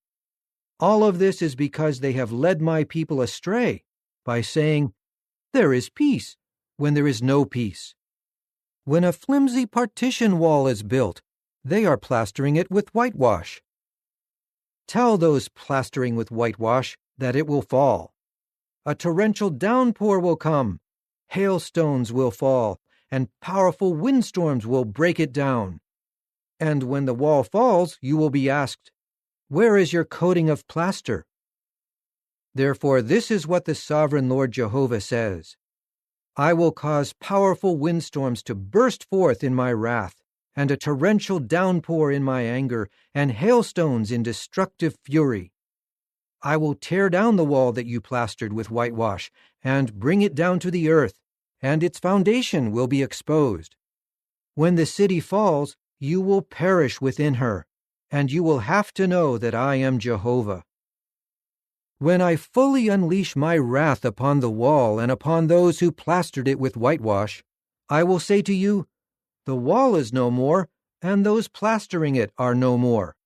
All of this is because they have led my people astray by saying, 'There is peace,' when there is no peace. When a flimsy partition wall is built, they are plastering it with whitewash. Tell those plastering with whitewash that it will fall. A torrential downpour will come, hailstones will fall, and powerful windstorms will break it down. And when the wall falls, you will be asked, 'Where is your coating of plaster?' Therefore this is what the sovereign Lord Jehovah says. I will cause powerful windstorms to burst forth in my wrath, and a torrential downpour in my anger, and hailstones in destructive fury. I will tear down the wall that you plastered with whitewash, and bring it down to the earth, and its foundation will be exposed. When the city falls, you will perish within her, and you will have to know that I am Jehovah. When I fully unleash my wrath upon the wall and upon those who plastered it with whitewash, I will say to you, 'The wall is no more, and those plastering it are no more.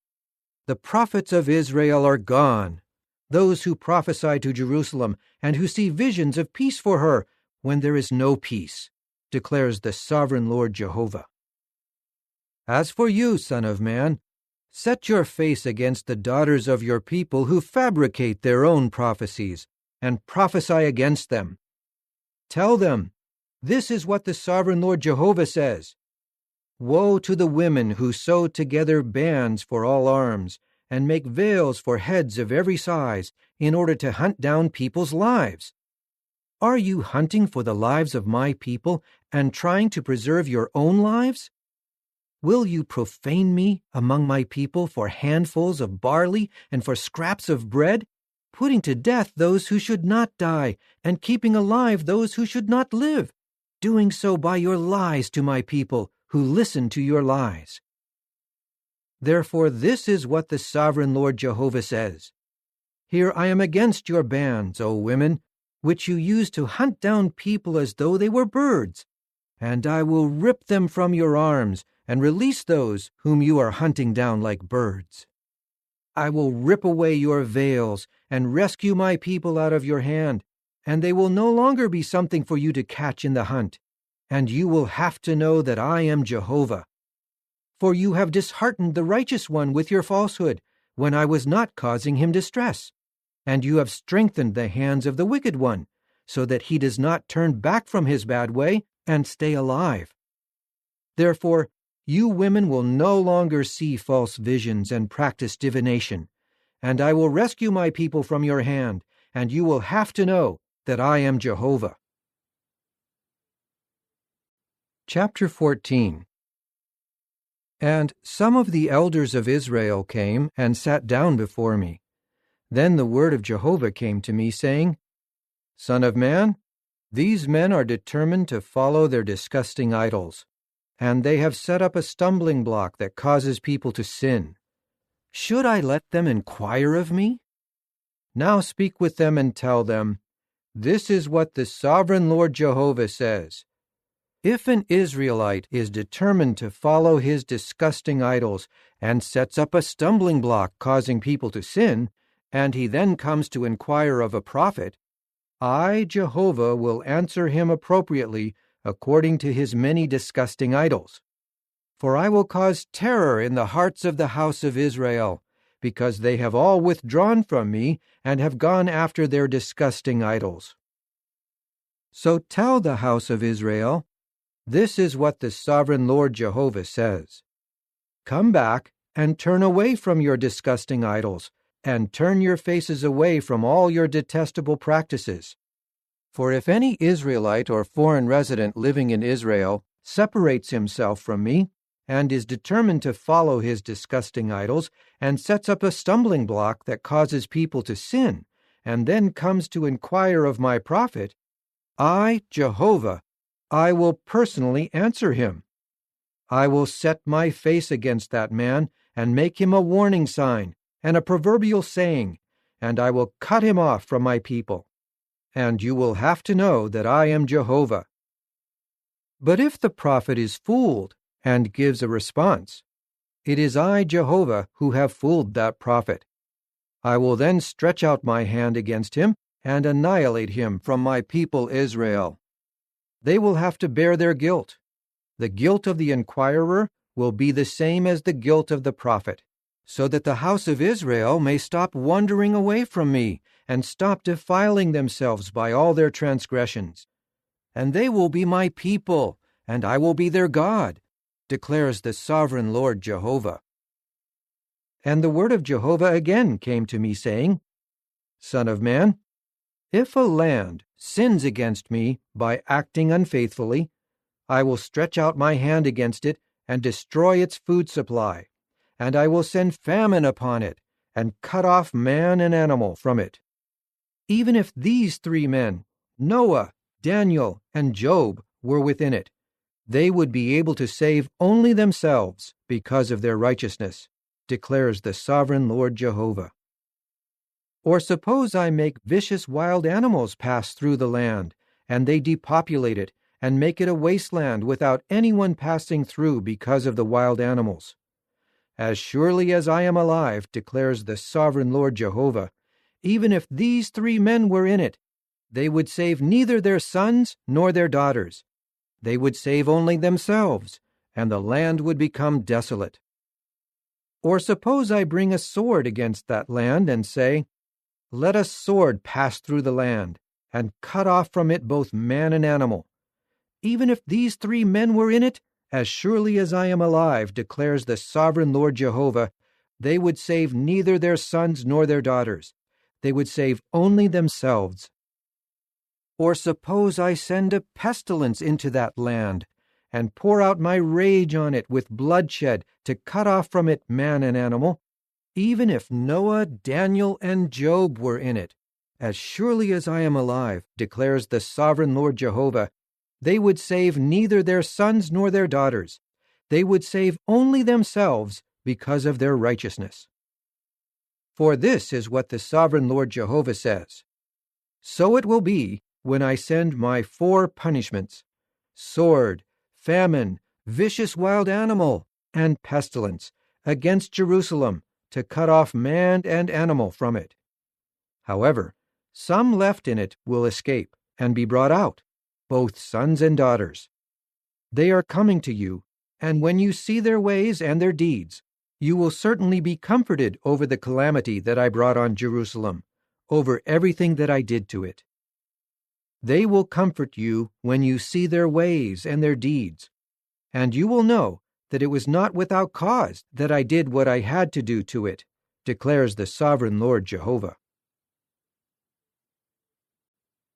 The prophets of Israel are gone, those who prophesy to Jerusalem and who see visions of peace for her when there is no peace,' declares the sovereign Lord Jehovah. As for you, son of man, set your face against the daughters of your people who fabricate their own prophecies, and prophesy against them. Tell them, 'This is what the sovereign Lord Jehovah says. Woe to the women who sew together bands for all arms, and make veils for heads of every size, in order to hunt down people's lives. Are you hunting for the lives of my people, and trying to preserve your own lives? Will you profane me among my people for handfuls of barley and for scraps of bread, putting to death those who should not die, and keeping alive those who should not live, doing so by your lies to my people who listen to your lies? Therefore this is what the sovereign Lord Jehovah says. Here I am against your bands, O women, which you use to hunt down people as though they were birds, and I will rip them from your arms and release those whom you are hunting down like birds. I will rip away your veils and rescue my people out of your hand, and they will no longer be something for you to catch in the hunt, and you will have to know that I am Jehovah. For you have disheartened the righteous one with your falsehood, when I was not causing him distress, and you have strengthened the hands of the wicked one, so that he does not turn back from his bad way and stay alive. Therefore, you women will no longer see false visions and practice divination, and I will rescue my people from your hand, and you will have to know that I am Jehovah. Chapter 14. And some of the elders of Israel came and sat down before me. Then the word of Jehovah came to me, saying, Son of man, these men are determined to follow their disgusting idols, and they have set up a stumbling block that causes people to sin. Should I let them inquire of me? Now speak with them and tell them, This is what the sovereign Lord Jehovah says. If an Israelite is determined to follow his disgusting idols and sets up a stumbling block causing people to sin, and he then comes to inquire of a prophet, I, Jehovah, will answer him appropriately according to his many disgusting idols. For I will cause terror in the hearts of the house of Israel, because they have all withdrawn from me and have gone after their disgusting idols. So tell the house of Israel, this is what the sovereign Lord Jehovah says. Come back and turn away from your disgusting idols, and turn your faces away from all your detestable practices. For if any Israelite or foreign resident living in Israel separates himself from me, and is determined to follow his disgusting idols, and sets up a stumbling block that causes people to sin, and then comes to inquire of my prophet, I, Jehovah, I will personally answer him. I will set my face against that man, and make him a warning sign, and a proverbial saying, and I will cut him off from my people. And you will have to know that I am Jehovah. But if the prophet is fooled, and gives a response, it is I, Jehovah, who have fooled that prophet. I will then stretch out my hand against him, and annihilate him from my people Israel. They will have to bear their guilt. The guilt of the inquirer will be the same as the guilt of the prophet, so that the house of Israel may stop wandering away from me, and stop defiling themselves by all their transgressions. And they will be my people, and I will be their God, declares the sovereign Lord Jehovah. And the word of Jehovah again came to me, saying, Son of man, if a land sins against me by acting unfaithfully, I will stretch out my hand against it and destroy its food supply, and I will send famine upon it and cut off man and animal from it. Even if these three men, Noah, Daniel, and Job, were within it, they would be able to save only themselves because of their righteousness, declares the sovereign Lord Jehovah. Or suppose I make vicious wild animals pass through the land, and they depopulate it, and make it a wasteland without anyone passing through because of the wild animals. As surely as I am alive, declares the sovereign Lord Jehovah, even if these three men were in it, they would save neither their sons nor their daughters. They would save only themselves, and the land would become desolate. Or suppose I bring a sword against that land and say, Let a sword pass through the land, and cut off from it both man and animal. Even if these three men were in it, as surely as I am alive, declares the sovereign Lord Jehovah, they would save neither their sons nor their daughters. They would save only themselves. Or suppose I send a pestilence into that land, and pour out my rage on it with bloodshed to cut off from it man and animal, even if Noah, Daniel, and Job were in it, as surely as I am alive, declares the sovereign Lord Jehovah, they would save neither their sons nor their daughters. They would save only themselves because of their righteousness. For this is what the sovereign Lord Jehovah says, So it will be when I send my 4 punishments, sword, famine, vicious wild animal, and pestilence, against Jerusalem, to cut off man and animal from it. However, some left in it will escape and be brought out, both sons and daughters. They are coming to you, and when you see their ways and their deeds, you will certainly be comforted over the calamity that I brought on Jerusalem, over everything that I did to it. They will comfort you when you see their ways and their deeds, and you will know that it was not without cause that I did what I had to do to it, declares the sovereign Lord Jehovah.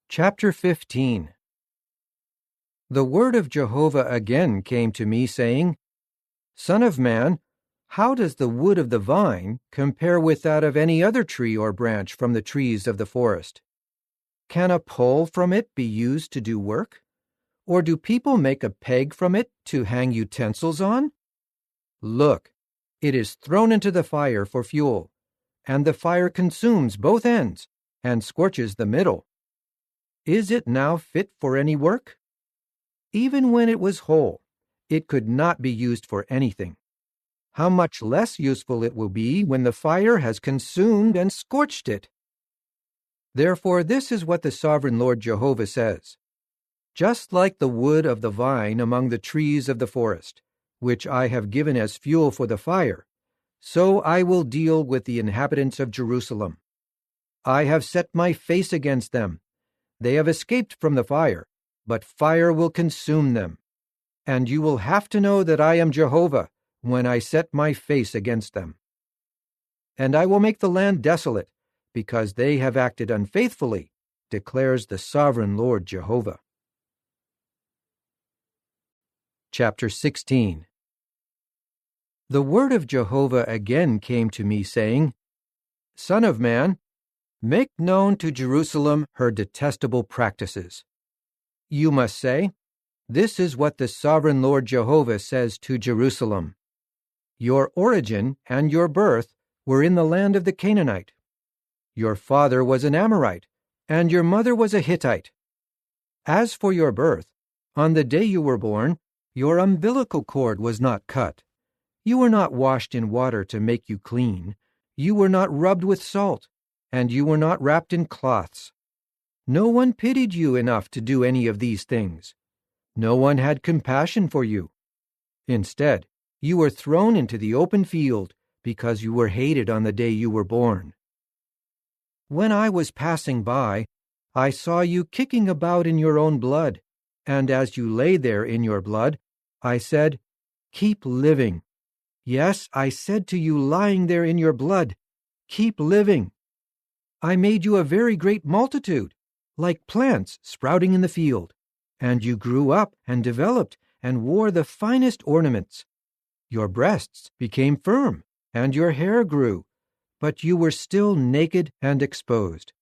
Chapter 15. The word of Jehovah again came to me, saying, Son of man, how does the wood of the vine compare with that of any other tree or branch from the trees of the forest? Can a pole from it be used to do work? Or do people make a peg from it to hang utensils on? Look, it is thrown into the fire for fuel, and the fire consumes both ends and scorches the middle. Is it now fit for any work? Even when it was whole, it could not be used for anything. How much less useful it will be when the fire has consumed and scorched it. Therefore, this is what the sovereign Lord Jehovah says. Just like the wood of the vine among the trees of the forest, which I have given as fuel for the fire, so I will deal with the inhabitants of Jerusalem. I have set my face against them. They have escaped from the fire, but fire will consume them. And you will have to know that I am Jehovah when I set my face against them. And I will make the land desolate, because they have acted unfaithfully, declares the sovereign Lord Jehovah. Chapter 16. The word of Jehovah again came to me, saying, Son of man, make known to Jerusalem her detestable practices. You must say, This is what the sovereign Lord Jehovah says to Jerusalem. Your origin and your birth were in the land of the Canaanite. Your father was an Amorite, and your mother was a Hittite. As for your birth, on the day you were born, your umbilical cord was not cut. You were not washed in water to make you clean. You were not rubbed with salt, and you were not wrapped in cloths. No one pitied you enough to do any of these things. No one had compassion for you. Instead, you were thrown into the open field because you were hated on the day you were born. When I was passing by, I saw you kicking about in your own blood, and as you lay there in your blood, I said, Keep living. Yes, I said to you lying there in your blood, Keep living. I made you a very great multitude, like plants sprouting in the field, and you grew up and developed and wore the finest ornaments. Your breasts became firm, and your hair grew, but you were still naked and exposed.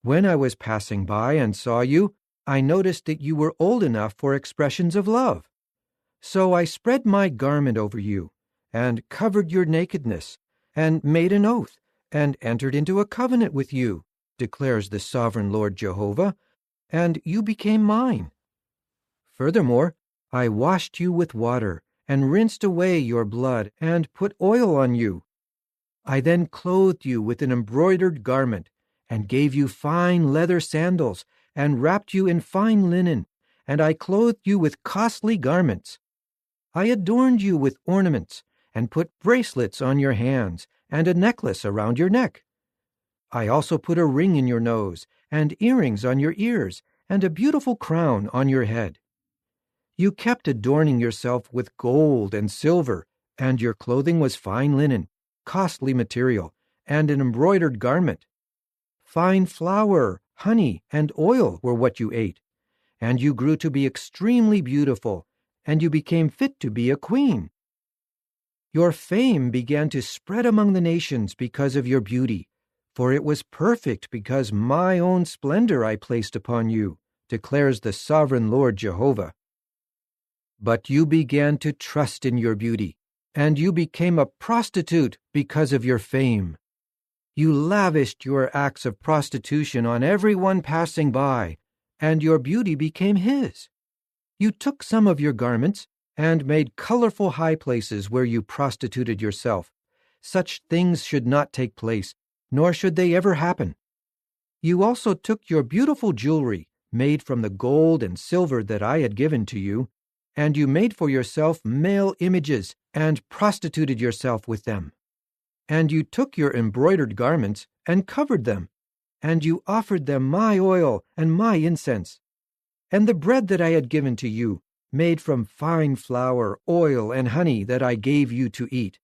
When I was passing by and saw you, I noticed that you were old enough for expressions of love. So I spread my garment over you, and covered your nakedness, and made an oath, and entered into a covenant with you, declares the sovereign Lord Jehovah, and you became mine. Furthermore, I washed you with water, and rinsed away your blood, and put oil on you. I then clothed you with an embroidered garment, and gave you fine leather sandals, and wrapped you in fine linen, and I clothed you with costly garments. I adorned you with ornaments, and put bracelets on your hands, and a necklace around your neck. I also put a ring in your nose, and earrings on your ears, and a beautiful crown on your head. You kept adorning yourself with gold and silver, and your clothing was fine linen, costly material, and an embroidered garment. Fine flour, honey, and oil were what you ate, and you grew to be extremely beautiful, and you became fit to be a queen. Your fame began to spread among the nations because of your beauty, for it was perfect because my own splendor I placed upon you, declares the sovereign Lord Jehovah. But you began to trust in your beauty, and you became a prostitute because of your fame. You lavished your acts of prostitution on everyone passing by, and your beauty became his. You took some of your garments and made colorful high places where you prostituted yourself. Such things should not take place, nor should they ever happen. You also took your beautiful jewelry, made from the gold and silver that I had given to you, and you made for yourself male images and prostituted yourself with them. And you took your embroidered garments and covered them, and you offered them my oil and my incense. And the bread that I had given to you, made from fine flour, oil, and honey that I gave you to eat,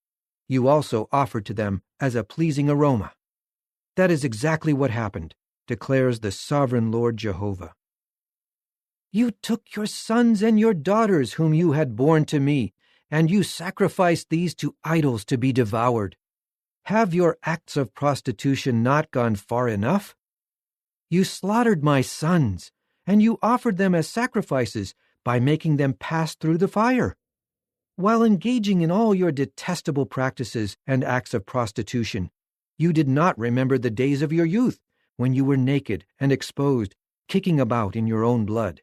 you also offered to them as a pleasing aroma. That is exactly what happened, declares the sovereign Lord Jehovah. You took your sons and your daughters whom you had borne to me, and you sacrificed these to idols to be devoured. Have your acts of prostitution not gone far enough? You slaughtered my sons, and you offered them as sacrifices by making them pass through the fire. While engaging in all your detestable practices and acts of prostitution, you did not remember the days of your youth, when you were naked and exposed, kicking about in your own blood.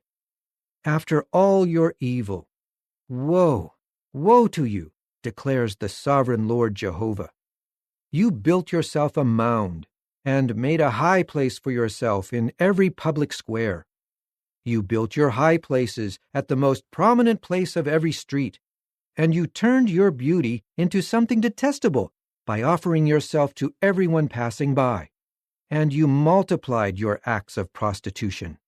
After all your evil, woe, woe to you, declares the sovereign Lord Jehovah. You built yourself a mound and made a high place for yourself in every public square. You built your high places at the most prominent place of every street, and you turned your beauty into something detestable by offering yourself to everyone passing by. and you multiplied your acts of prostitution.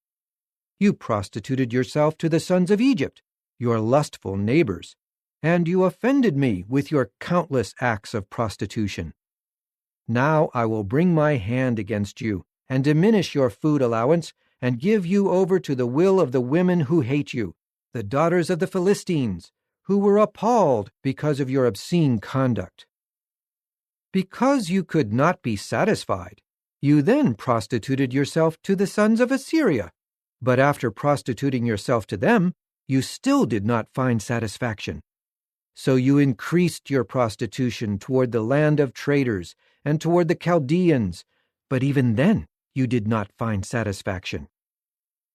You prostituted yourself to the sons of Egypt, your lustful neighbors, and you offended me with your countless acts of prostitution. Now I will bring my hand against you and diminish your food allowance and give you over to the will of the women who hate you, the daughters of the Philistines, who were appalled because of your obscene conduct. Because you could not be satisfied, you then prostituted yourself to the sons of Assyria, but after prostituting yourself to them, you still did not find satisfaction. So you increased your prostitution toward the land of traders and toward the Chaldeans, but even then you did not find satisfaction.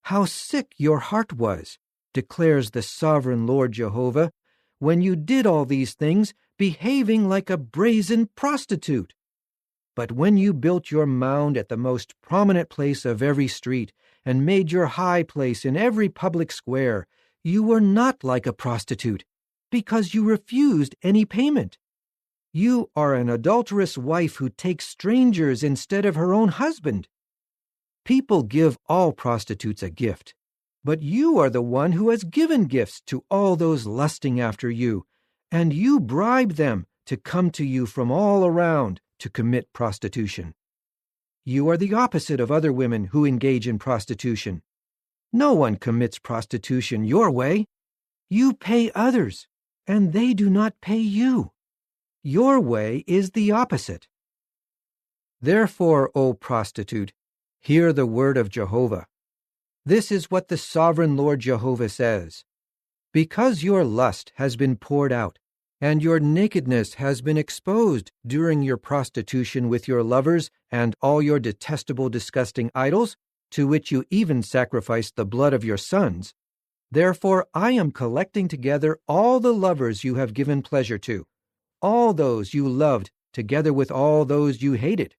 How sick your heart was, declares the sovereign Lord Jehovah, when you did all these things, behaving like a brazen prostitute. But when you built your mound at the most prominent place of every street and made your high place in every public square, you were not like a prostitute, because you refused any payment. You are an adulterous wife who takes strangers instead of her own husband. People give all prostitutes a gift, but you are the one who has given gifts to all those lusting after you, and you bribe them to come to you from all around to commit prostitution. You are the opposite of other women who engage in prostitution. No one commits prostitution your way. You pay others, and they do not pay you. Your way is the opposite. Therefore, O prostitute, hear the word of Jehovah. This is what the sovereign Lord Jehovah says. Because your lust has been poured out, and your nakedness has been exposed during your prostitution with your lovers and all your detestable, disgusting idols, to which you even sacrificed the blood of your sons, therefore I am collecting together all the lovers you have given pleasure to, all those you loved together with all those you hated.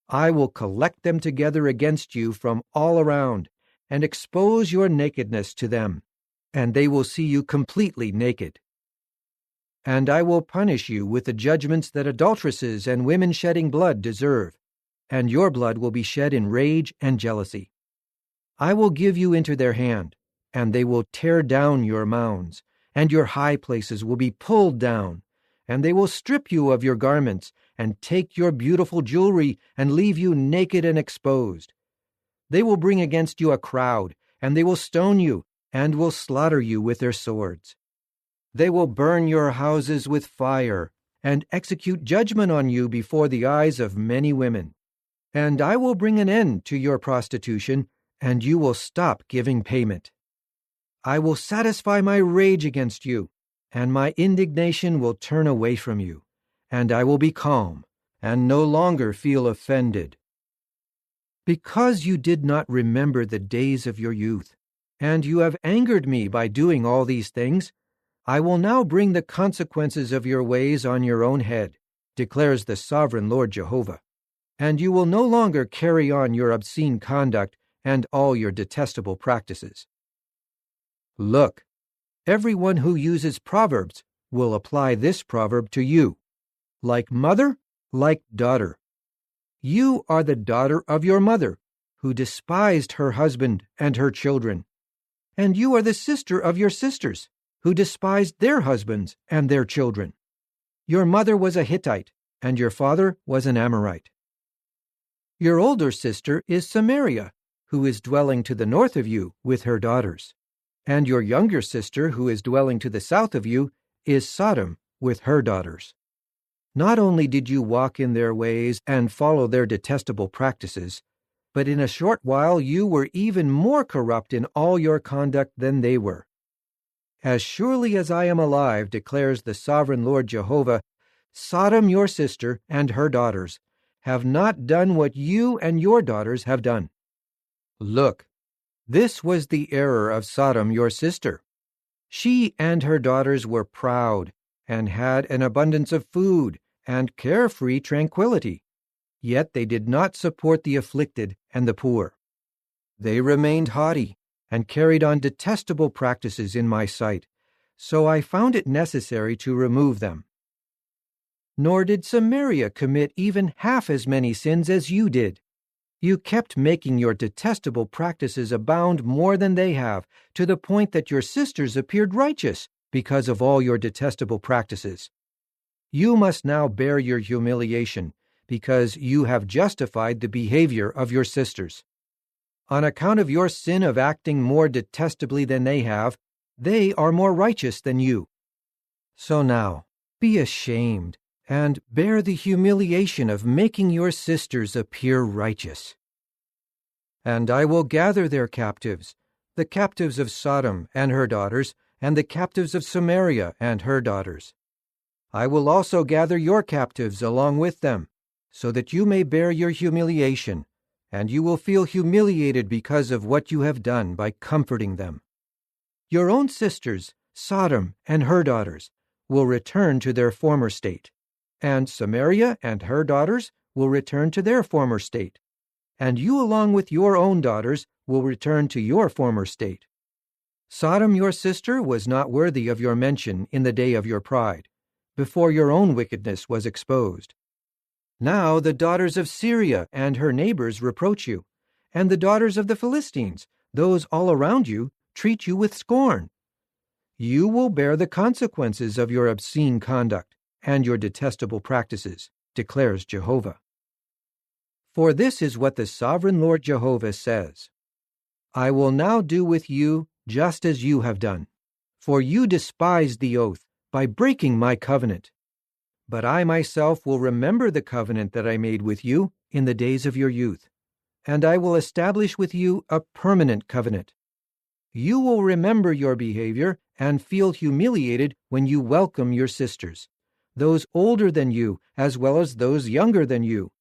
I will collect them together against you from all around, and expose your nakedness to them, and they will see you completely naked. And I will punish you with the judgments that adulteresses and women shedding blood deserve, and your blood will be shed in rage and jealousy. I will give you into their hand, and they will tear down your mounds, and your high places will be pulled down, and they will strip you of your garments, and take your beautiful jewelry, and leave you naked and exposed. They will bring against you a crowd, and they will stone you, and will slaughter you with their swords. They will burn your houses with fire, and execute judgment on you before the eyes of many women. And I will bring an end to your prostitution, and you will stop giving payment. I will satisfy my rage against you, and my indignation will turn away from you, and I will be calm, and no longer feel offended. Because you did not remember the days of your youth, and you have angered me by doing all these things, I will now bring the consequences of your ways on your own head, declares the sovereign Lord Jehovah, and you will no longer carry on your obscene conduct and all your detestable practices. Look, everyone who uses proverbs will apply this proverb to you. Like mother, like daughter. You are the daughter of your mother, who despised her husband and her children. And you are the sister of your sisters, who despised their husbands and their children. Your mother was a Hittite, and your father was an Amorite. Your older sister is Samaria, who is dwelling to the north of you with her daughters. And your younger sister, who is dwelling to the south of you, is Sodom with her daughters. Not only did you walk in their ways and follow their detestable practices, but in a short while you were even more corrupt in all your conduct than they were. As surely as I am alive, declares the sovereign Lord Jehovah, Sodom your sister and her daughters have not done what you and your daughters have done. Look, this was the error of Sodom your sister. She and her daughters were proud, and had an abundance of food, and carefree tranquility. Yet they did not support the afflicted and the poor. They remained haughty, and carried on detestable practices in my sight, so I found it necessary to remove them. Nor did Samaria commit even half as many sins as you did, You kept making your detestable practices abound more than they have, to the point that your sisters appeared righteous because of all your detestable practices. You must now bear your humiliation, because you have justified the behavior of your sisters. On account of your sin of acting more detestably than they are more righteous than you. So now, be ashamed, and bear the humiliation of making your sisters appear righteous. And I will gather their captives, the captives of Sodom and her daughters, and the captives of Samaria and her daughters. I will also gather your captives along with them, so that you may bear your humiliation, and you will feel humiliated because of what you have done by comforting them. Your own sisters, Sodom and her daughters, will return to their former state, and Samaria and her daughters will return to their former state, and you along with your own daughters will return to your former state. Sodom your sister was not worthy of your mention in the day of your pride, before your own wickedness was exposed. Now the daughters of Syria and her neighbors reproach you, and the daughters of the Philistines, those all around you, treat you with scorn. You will bear the consequences of your obscene conduct and your detestable practices, declares Jehovah. For this is what the sovereign Lord Jehovah says: I will now do with you just as you have done, for you despised the oath by breaking my covenant. But I myself will remember the covenant that I made with you in the days of your youth, and I will establish with you a permanent covenant. You will remember your behavior and feel humiliated when you welcome your sisters, those older than you as well as those younger than you,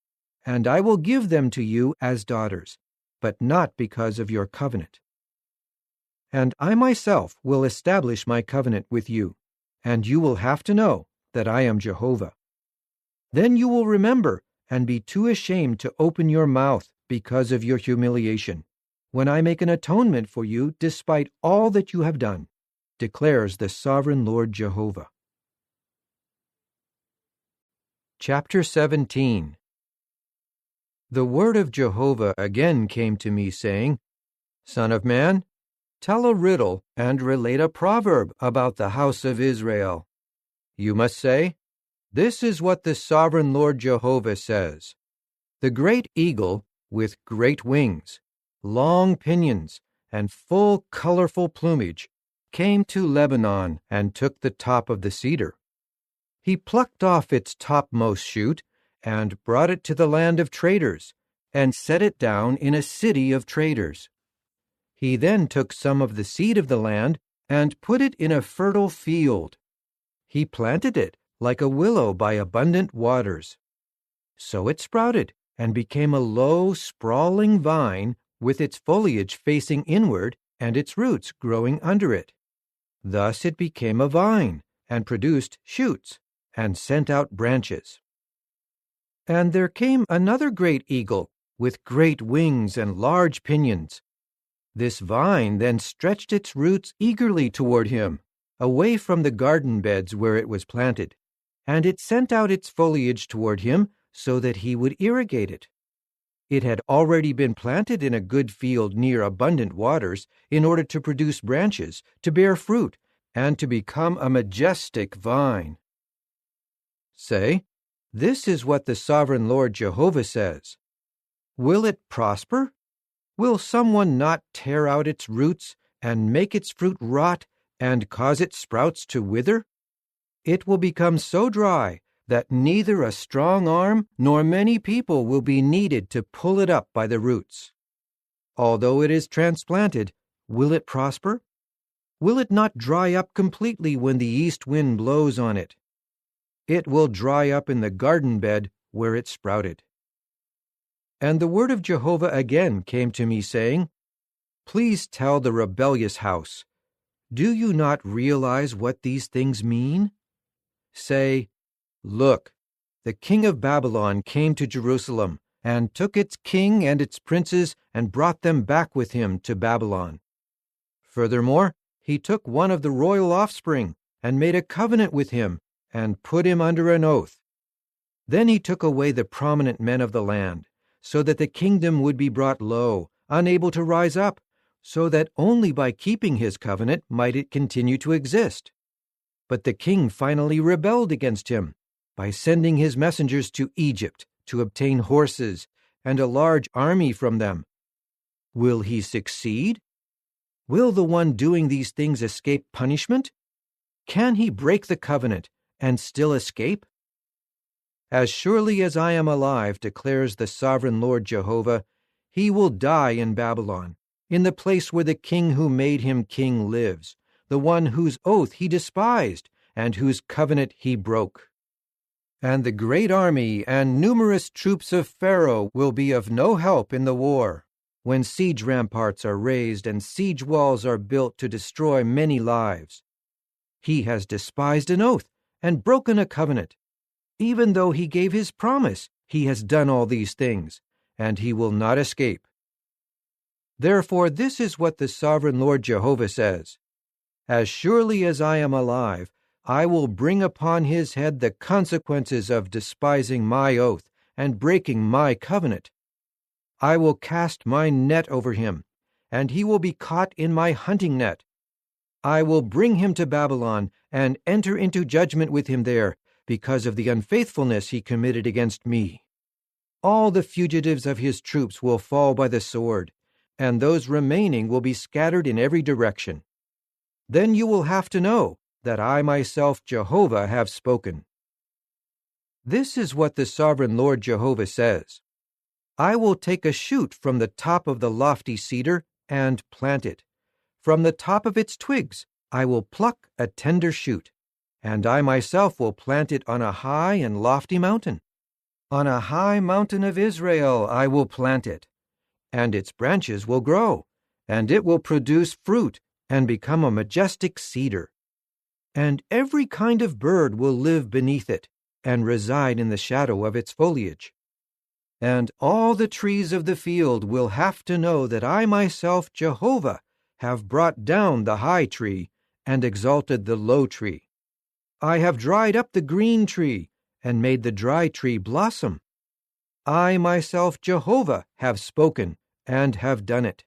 and I will give them to you as daughters, but not because of your covenant. And I myself will establish my covenant with you, and you will have to know that I am Jehovah. Then you will remember and be too ashamed to open your mouth because of your humiliation, when I make an atonement for you despite all that you have done, declares the sovereign Lord Jehovah. Chapter 17. The word of Jehovah again came to me, saying, Son of man, tell a riddle and relate a proverb about the house of Israel. You must say, This is what the sovereign Lord Jehovah says. The great eagle, with great wings, long pinions, and full colorful plumage, came to Lebanon and took the top of the cedar. He plucked off its topmost shoot and brought it to the land of traders, and set it down in a city of traders. He then took some of the seed of the land and put it in a fertile field. He planted it like a willow by abundant waters. So it sprouted and became a low, sprawling vine with its foliage facing inward and its roots growing under it. Thus it became a vine and produced shoots and sent out branches. And there came another great eagle with great wings and large pinions. This vine then stretched its roots eagerly toward him, away from the garden beds where it was planted, and it sent out its foliage toward him so that he would irrigate it. It had already been planted in a good field near abundant waters in order to produce branches, to bear fruit, and to become a majestic vine. Say, This is what the sovereign Lord Jehovah says. Will it prosper? Will someone not tear out its roots and make its fruit rot and cause its sprouts to wither? It will become so dry that neither a strong arm nor many people will be needed to pull it up by the roots. Although it is transplanted, will it prosper? Will it not dry up completely when the east wind blows on it? It will dry up in the garden bed where it sprouted. And the word of Jehovah again came to me, saying, Please tell the rebellious house, do you not realize what these things mean? Say, Look, the king of Babylon came to Jerusalem, and took its king and its princes, and brought them back with him to Babylon. Furthermore, he took one of the royal offspring, and made a covenant with him, and put him under an oath. Then he took away the prominent men of the land, so that the kingdom would be brought low, unable to rise up, so that only by keeping his covenant might it continue to exist. But the king finally rebelled against him by sending his messengers to Egypt to obtain horses and a large army from them. Will he succeed? Will the one doing these things escape punishment? Can he break the covenant and still escape? As surely as I am alive, declares the sovereign Lord Jehovah, he will die in Babylon, in the place where the king who made him king lives, the one whose oath he despised and whose covenant he broke. And the great army and numerous troops of Pharaoh will be of no help in the war, when siege ramparts are raised and siege walls are built to destroy many lives. He has despised an oath and broken a covenant. Even though he gave his promise, he has done all these things, and he will not escape. Therefore, this is what the sovereign Lord Jehovah says: As surely as I am alive, I will bring upon his head the consequences of despising my oath and breaking my covenant. I will cast my net over him, and he will be caught in my hunting net. I will bring him to Babylon and enter into judgment with him there, because of the unfaithfulness he committed against me. All the fugitives of his troops will fall by the sword, and those remaining will be scattered in every direction. Then you will have to know that I myself, Jehovah, have spoken. This is what the sovereign Lord Jehovah says: I will take a shoot from the top of the lofty cedar and plant it. From the top of its twigs I will pluck a tender shoot, and I myself will plant it on a high and lofty mountain. On a high mountain of Israel I will plant it, and its branches will grow, and it will produce fruit and become a majestic cedar. And every kind of bird will live beneath it and reside in the shadow of its foliage. And all the trees of the field will have to know that I myself, Jehovah, have brought down the high tree and exalted the low tree. I have dried up the green tree and made the dry tree blossom. I myself, Jehovah, have spoken and have done it.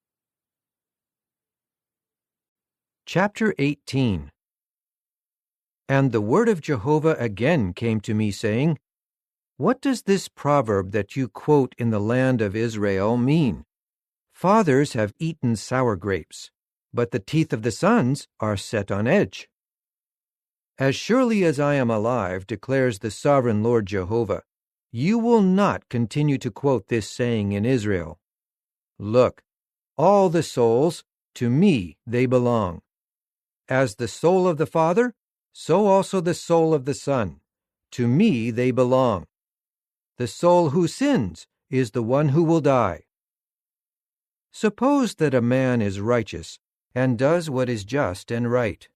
Chapter 18. And the word of Jehovah again came to me, saying, What does this proverb that you quote in the land of Israel mean? Fathers have eaten sour grapes, but the teeth of the sons are set on edge. As surely as I am alive, declares the sovereign Lord Jehovah, you will not continue to quote this saying in Israel. Look, all the souls, to me they belong. As the soul of the Father, so also the soul of the Son. To me they belong. The soul who sins is the one who will die. Suppose that a man is righteous and does what is just and right.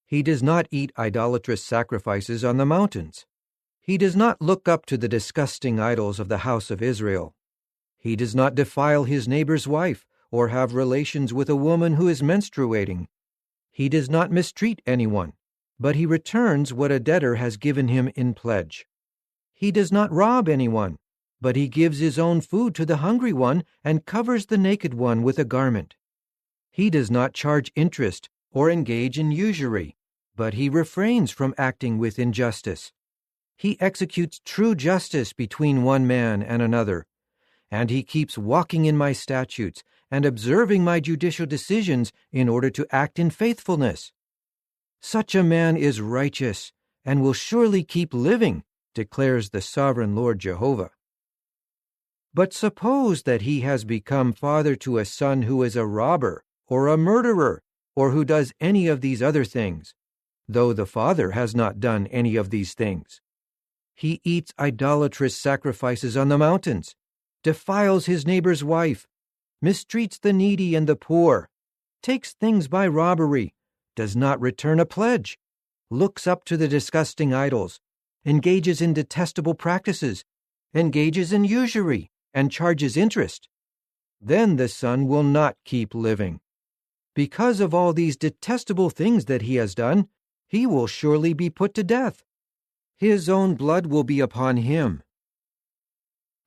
He does not eat idolatrous sacrifices on the mountains. He does not look up to the disgusting idols of the house of Israel. He does not defile his neighbor's wife or have relations with a woman who is menstruating. He does not mistreat anyone, but he returns what a debtor has given him in pledge. He does not rob anyone, but he gives his own food to the hungry one and covers the naked one with a garment. He does not charge interest or engage in usury, but he refrains from acting with injustice. He executes true justice between one man and another, and he keeps walking in my statutes and observing my judicial decisions in order to act in faithfulness. Such a man is righteous and will surely keep living, declares the sovereign Lord Jehovah. But suppose that he has become father to a son who is a robber or a murderer or who does any of these other things, though the father has not done any of these things. He eats idolatrous sacrifices on the mountains, defiles his neighbor's wife, mistreats the needy and the poor, takes things by robbery, does not return a pledge, looks up to the disgusting idols, engages in detestable practices, engages in usury, and charges interest. Then the son will not keep living. Because of all these detestable things that he has done, he will surely be put to death. His own blood will be upon him.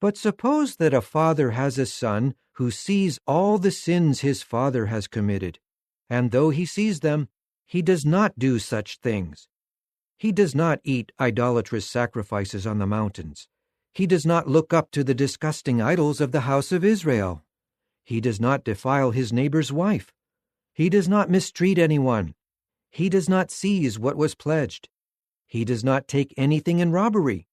But suppose that a father has a son who sees all the sins his father has committed, and though he sees them, he does not do such things. He does not eat idolatrous sacrifices on the mountains. He does not look up to the disgusting idols of the house of Israel. He does not defile his neighbor's wife. He does not mistreat anyone. He does not seize what was pledged. He does not take anything in robbery.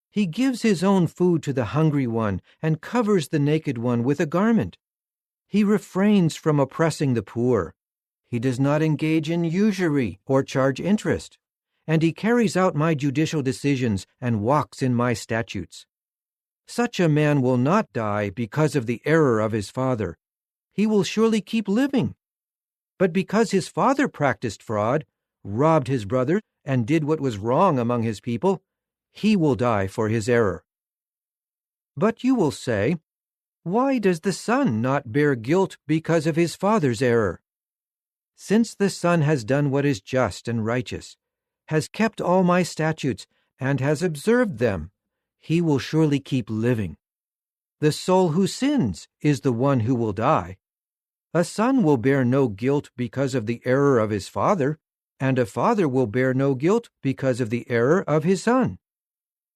He gives his own food to the hungry one and covers the naked one with a garment. He refrains from oppressing the poor. He does not engage in usury or charge interest. And he carries out my judicial decisions and walks in my statutes. Such a man will not die because of the error of his father. He will surely keep living. But because his father practiced fraud, robbed his brother, and did what was wrong among his people, he will die for his error. But you will say, why does the son not bear guilt because of his father's error? Since the son has done what is just and righteous, has kept all my statutes, and has observed them, he will surely keep living. The soul who sins is the one who will die. A son will bear no guilt because of the error of his father, and a father will bear no guilt because of the error of his son.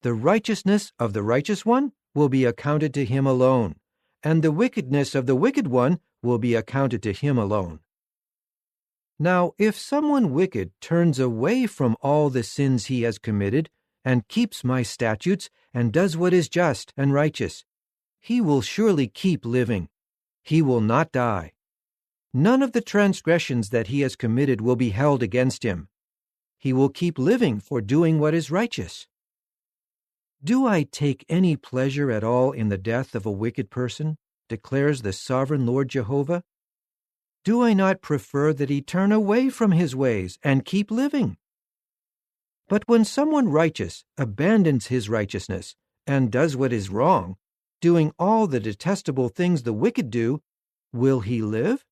The righteousness of the righteous one will be accounted to him alone, and the wickedness of the wicked one will be accounted to him alone. Now, if someone wicked turns away from all the sins he has committed, and keeps my statutes, and does what is just and righteous, he will surely keep living. He will not die. None of the transgressions that he has committed will be held against him. He will keep living for doing what is righteous. Do I take any pleasure at all in the death of a wicked person, declares the sovereign Lord Jehovah? Do I not prefer that he turn away from his ways and keep living? But when someone righteous abandons his righteousness and does what is wrong, doing all the detestable things the wicked do, will he live?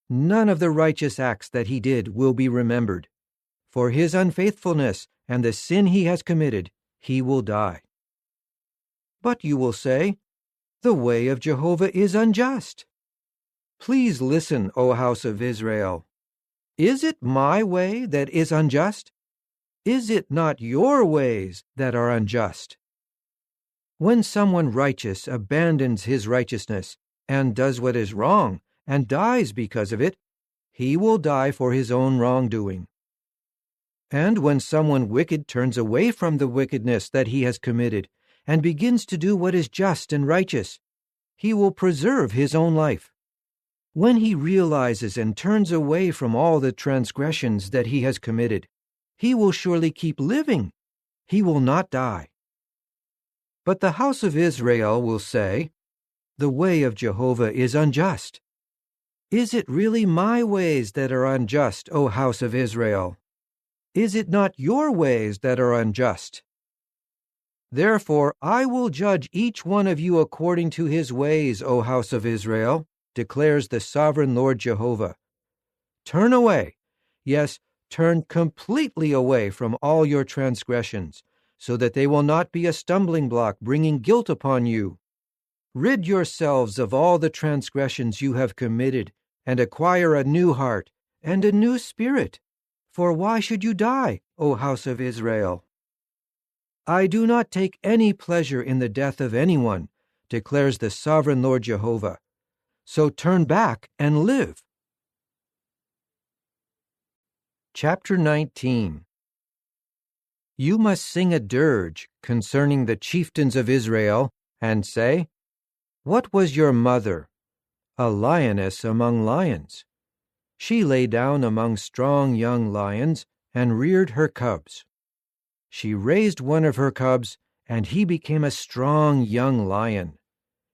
None of the righteous acts that he did will be remembered. For his unfaithfulness and the sin he has committed, he will die. But you will say, the way of Jehovah is unjust. Please listen, O house of Israel. Is it my way that is unjust? Is it not your ways that are unjust? When someone righteous abandons his righteousness and does what is wrong and dies because of it, he will die for his own wrongdoing. And when someone wicked turns away from the wickedness that he has committed and begins to do what is just and righteous, he will preserve his own life. When he realizes and turns away from all the transgressions that he has committed, he will surely keep living. He will not die. But the house of Israel will say, the way of Jehovah is unjust. Is it really my ways that are unjust, O house of Israel? Is it not your ways that are unjust? Therefore I will judge each one of you according to his ways, O house of Israel, declares the sovereign Lord Jehovah. Turn away, yes, turn completely away from all your transgressions, so that they will not be a stumbling block bringing guilt upon you. Rid yourselves of all the transgressions you have committed, and acquire a new heart and a new spirit. For why should you die, O house of Israel? I do not take any pleasure in the death of anyone, declares the sovereign Lord Jehovah. So turn back and live. Chapter 19. You must sing a dirge concerning the chieftains of Israel, and say, what was your mother? A lioness among lions. She lay down among strong young lions and reared her cubs. She raised one of her cubs, and he became a strong young lion.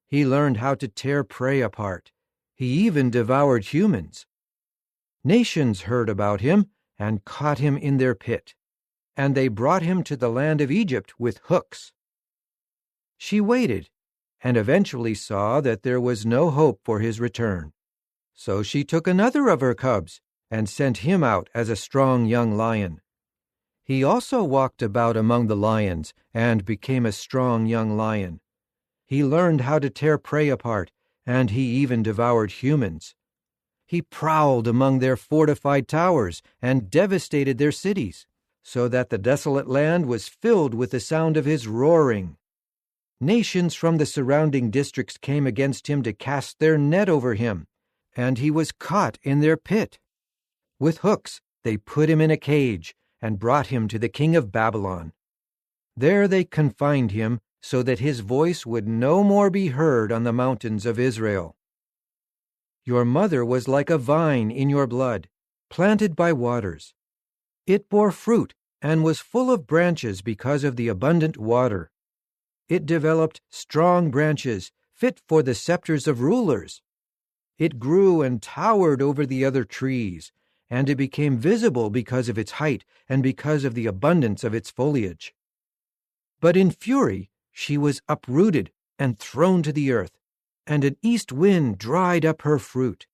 He learned how to tear prey apart. He even devoured humans. Nations heard about him and caught him in their pit, and they brought him to the land of Egypt with hooks. She waited, and eventually saw that there was no hope for his return. So she took another of her cubs and sent him out as a strong young lion. He also walked about among the lions and became a strong young lion. He learned how to tear prey apart, and he even devoured humans. He prowled among their fortified towers and devastated their cities, so that the desolate land was filled with the sound of his roaring. Nations from the surrounding districts came against him to cast their net over him, and he was caught in their pit. With hooks they put him in a cage and brought him to the king of Babylon. There they confined him so that his voice would no more be heard on the mountains of Israel. Your mother was like a vine in your blood, planted by waters. It bore fruit and was full of branches because of the abundant water. It developed strong branches, fit for the scepters of rulers. It grew and towered over the other trees, and it became visible because of its height and because of the abundance of its foliage. But in fury she was uprooted and thrown to the earth, and an east wind dried up her fruit.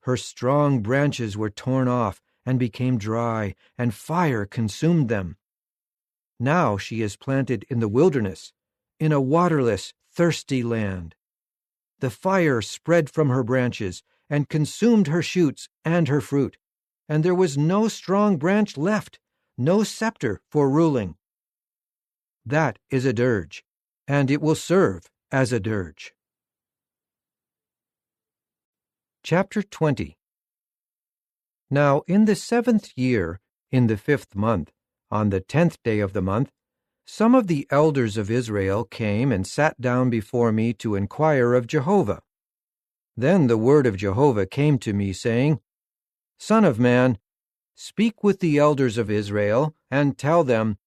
Her strong branches were torn off and became dry, and fire consumed them. Now she is planted in the wilderness, in a waterless, thirsty land. The fire spread from her branches and consumed her shoots and her fruit, and there was no strong branch left, no scepter for ruling. That is a dirge, and it will serve as a dirge. Chapter 20. Now in the 7th year, in the 5th month, on the 10th day of the month, some of the elders of Israel came and sat down before me to inquire of Jehovah. Then the word of Jehovah came to me, saying, Son of man, speak with the elders of Israel, and tell them,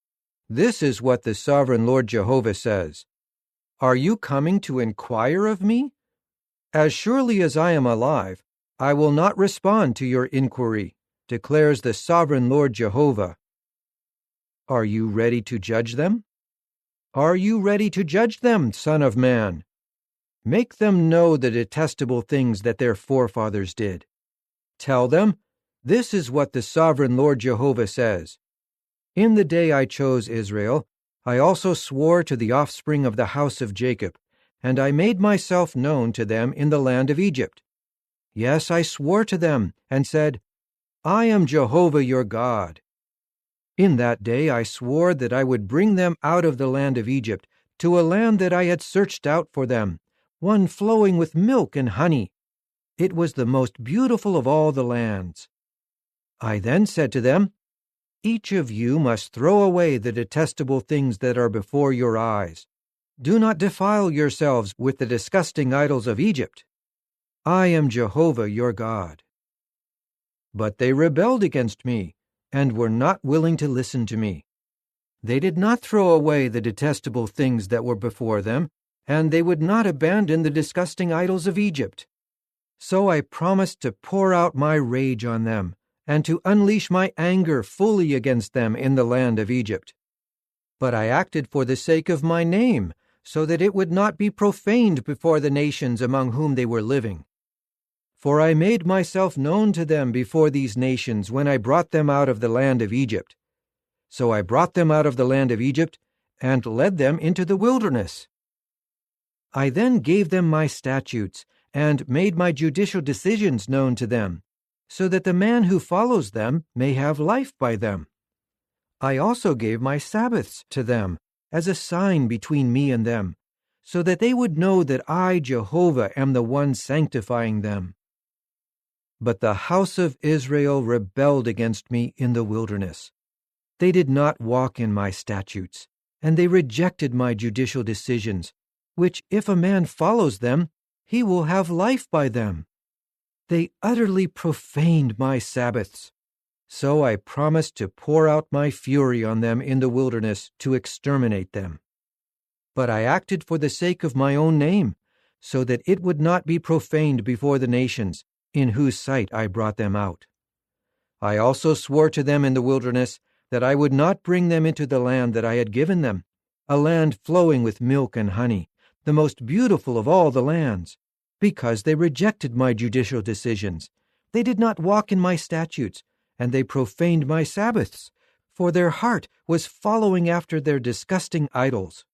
This is what the sovereign Lord Jehovah says. Are you coming to inquire of me? As surely as I am alive, I will not respond to your inquiry, declares the sovereign Lord Jehovah. Are you ready to judge them? Are you ready to judge them, Son of man? Make them know the detestable things that their forefathers did. Tell them, This is what the sovereign Lord Jehovah says. In the day I chose Israel, I also swore to the offspring of the house of Jacob, and I made myself known to them in the land of Egypt. Yes, I swore to them, and said, I am Jehovah your God. In that day I swore that I would bring them out of the land of Egypt to a land that I had searched out for them, one flowing with milk and honey. It was the most beautiful of all the lands. I then said to them, Each of you must throw away the detestable things that are before your eyes. Do not defile yourselves with the disgusting idols of Egypt. I am Jehovah your God. But they rebelled against me, and were not willing to listen to me. They did not throw away the detestable things that were before them, and they would not abandon the disgusting idols of Egypt. So I promised to pour out my rage on them, and to unleash my anger fully against them in the land of Egypt. But I acted for the sake of my name, so that it would not be profaned before the nations among whom they were living. For I made myself known to them before these nations when I brought them out of the land of Egypt. So I brought them out of the land of Egypt and led them into the wilderness. I then gave them my statutes and made my judicial decisions known to them, so that the man who follows them may have life by them. I also gave my Sabbaths to them as a sign between me and them, so that they would know that I, Jehovah, am the one sanctifying them. But the house of Israel rebelled against me in the wilderness. They did not walk in my statutes, and they rejected my judicial decisions, which if a man follows them, he will have life by them. They utterly profaned my Sabbaths. So I promised to pour out my fury on them in the wilderness to exterminate them. But I acted for the sake of my own name, so that it would not be profaned before the nations, in whose sight I brought them out. I also swore to them in the wilderness that I would not bring them into the land that I had given them, a land flowing with milk and honey, the most beautiful of all the lands, because they rejected my judicial decisions. They did not walk in my statutes, and they profaned my Sabbaths, for their heart was following after their disgusting idols.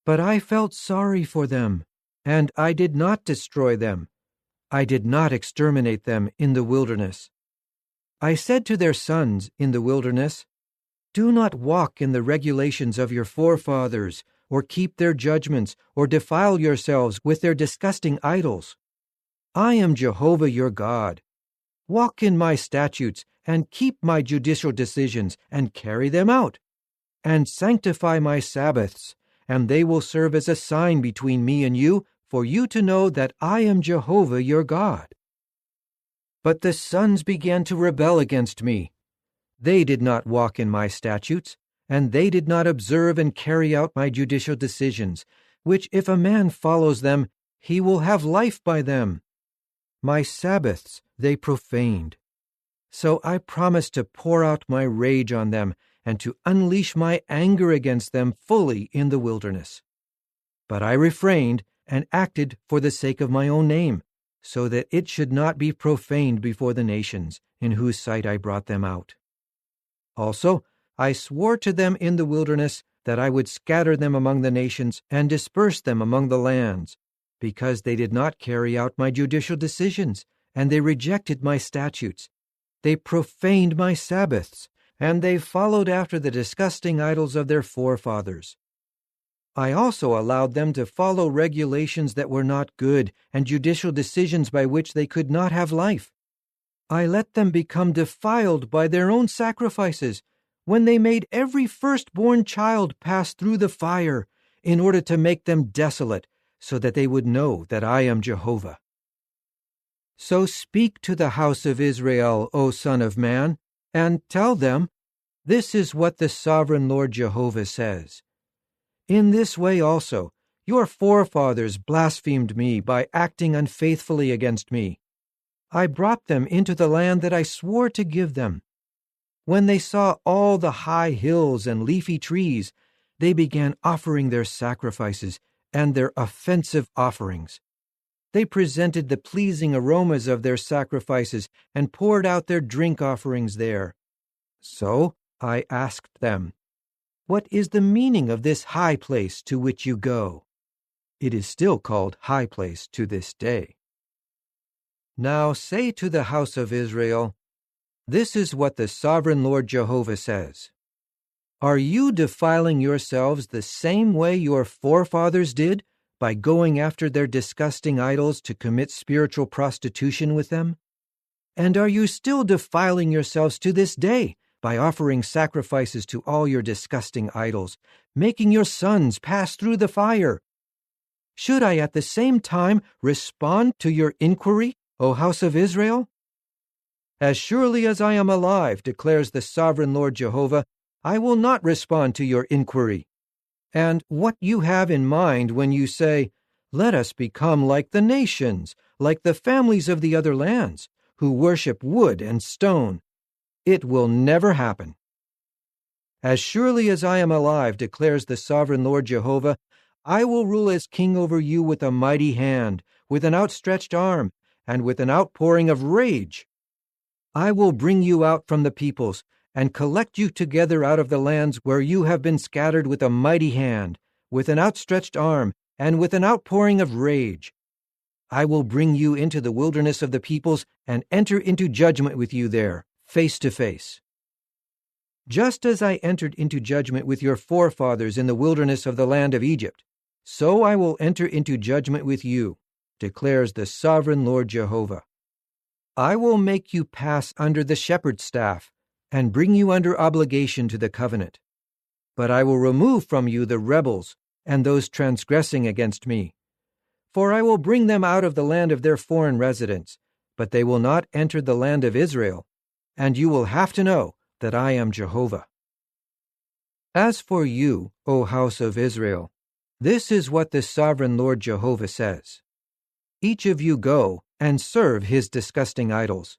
But I felt sorry for them, and I did not destroy them. I did not exterminate them in the wilderness. I said to their sons in the wilderness, "Do not walk in the regulations of your forefathers, or keep their judgments, or defile yourselves with their disgusting idols. I am Jehovah your God. Walk in my statutes, and keep my judicial decisions, and carry them out. And sanctify my Sabbaths, and they will serve as a sign between me and you, for you to know that I am Jehovah your God." But the sons began to rebel against me. They did not walk in my statutes, and they did not observe and carry out my judicial decisions, which if a man follows them, he will have life by them. My Sabbaths they profaned. So I promised to pour out my rage on them and to unleash my anger against them fully in the wilderness. But I refrained and acted for the sake of my own name, so that it should not be profaned before the nations, in whose sight I brought them out. Also, I swore to them in the wilderness that I would scatter them among the nations and disperse them among the lands, because they did not carry out my judicial decisions, and they rejected my statutes. They profaned my Sabbaths, and they followed after the disgusting idols of their forefathers. I also allowed them to follow regulations that were not good and judicial decisions by which they could not have life. I let them become defiled by their own sacrifices, when they made every firstborn child pass through the fire, in order to make them desolate, so that they would know that I am Jehovah. So speak to the house of Israel, O Son of Man, and tell them, "This is what the sovereign Lord Jehovah says. In this way also, your forefathers blasphemed me by acting unfaithfully against me. I brought them into the land that I swore to give them. When they saw all the high hills and leafy trees, they began offering their sacrifices and their offensive offerings. They presented the pleasing aromas of their sacrifices and poured out their drink offerings there. So I asked them, 'What is the meaning of this high place to which you go?' It is still called high place to this day. Now say to the house of Israel, 'This is what the sovereign Lord Jehovah says. Are you defiling yourselves the same way your forefathers did, by going after their disgusting idols to commit spiritual prostitution with them? And are you still defiling yourselves to this day, by offering sacrifices to all your disgusting idols, making your sons pass through the fire? Should I at the same time respond to your inquiry, O house of Israel? As surely as I am alive, declares the sovereign Lord Jehovah, I will not respond to your inquiry. And what you have in mind when you say, 'Let us become like the nations, like the families of the other lands, who worship wood and stone,' it will never happen. As surely as I am alive, declares the sovereign Lord Jehovah, I will rule as king over you with a mighty hand, with an outstretched arm, and with an outpouring of rage. I will bring you out from the peoples, and collect you together out of the lands where you have been scattered with a mighty hand, with an outstretched arm, and with an outpouring of rage. I will bring you into the wilderness of the peoples, and enter into judgment with you there, face to face. Just as I entered into judgment with your forefathers in the wilderness of the land of Egypt, so I will enter into judgment with you, declares the sovereign Lord Jehovah. I will make you pass under the shepherd's staff, and bring you under obligation to the covenant. But I will remove from you the rebels and those transgressing against me. For I will bring them out of the land of their foreign residence, but they will not enter the land of Israel, and you will have to know that I am Jehovah. As for you, O house of Israel, this is what the sovereign Lord Jehovah says. Each of you go and serve his disgusting idols.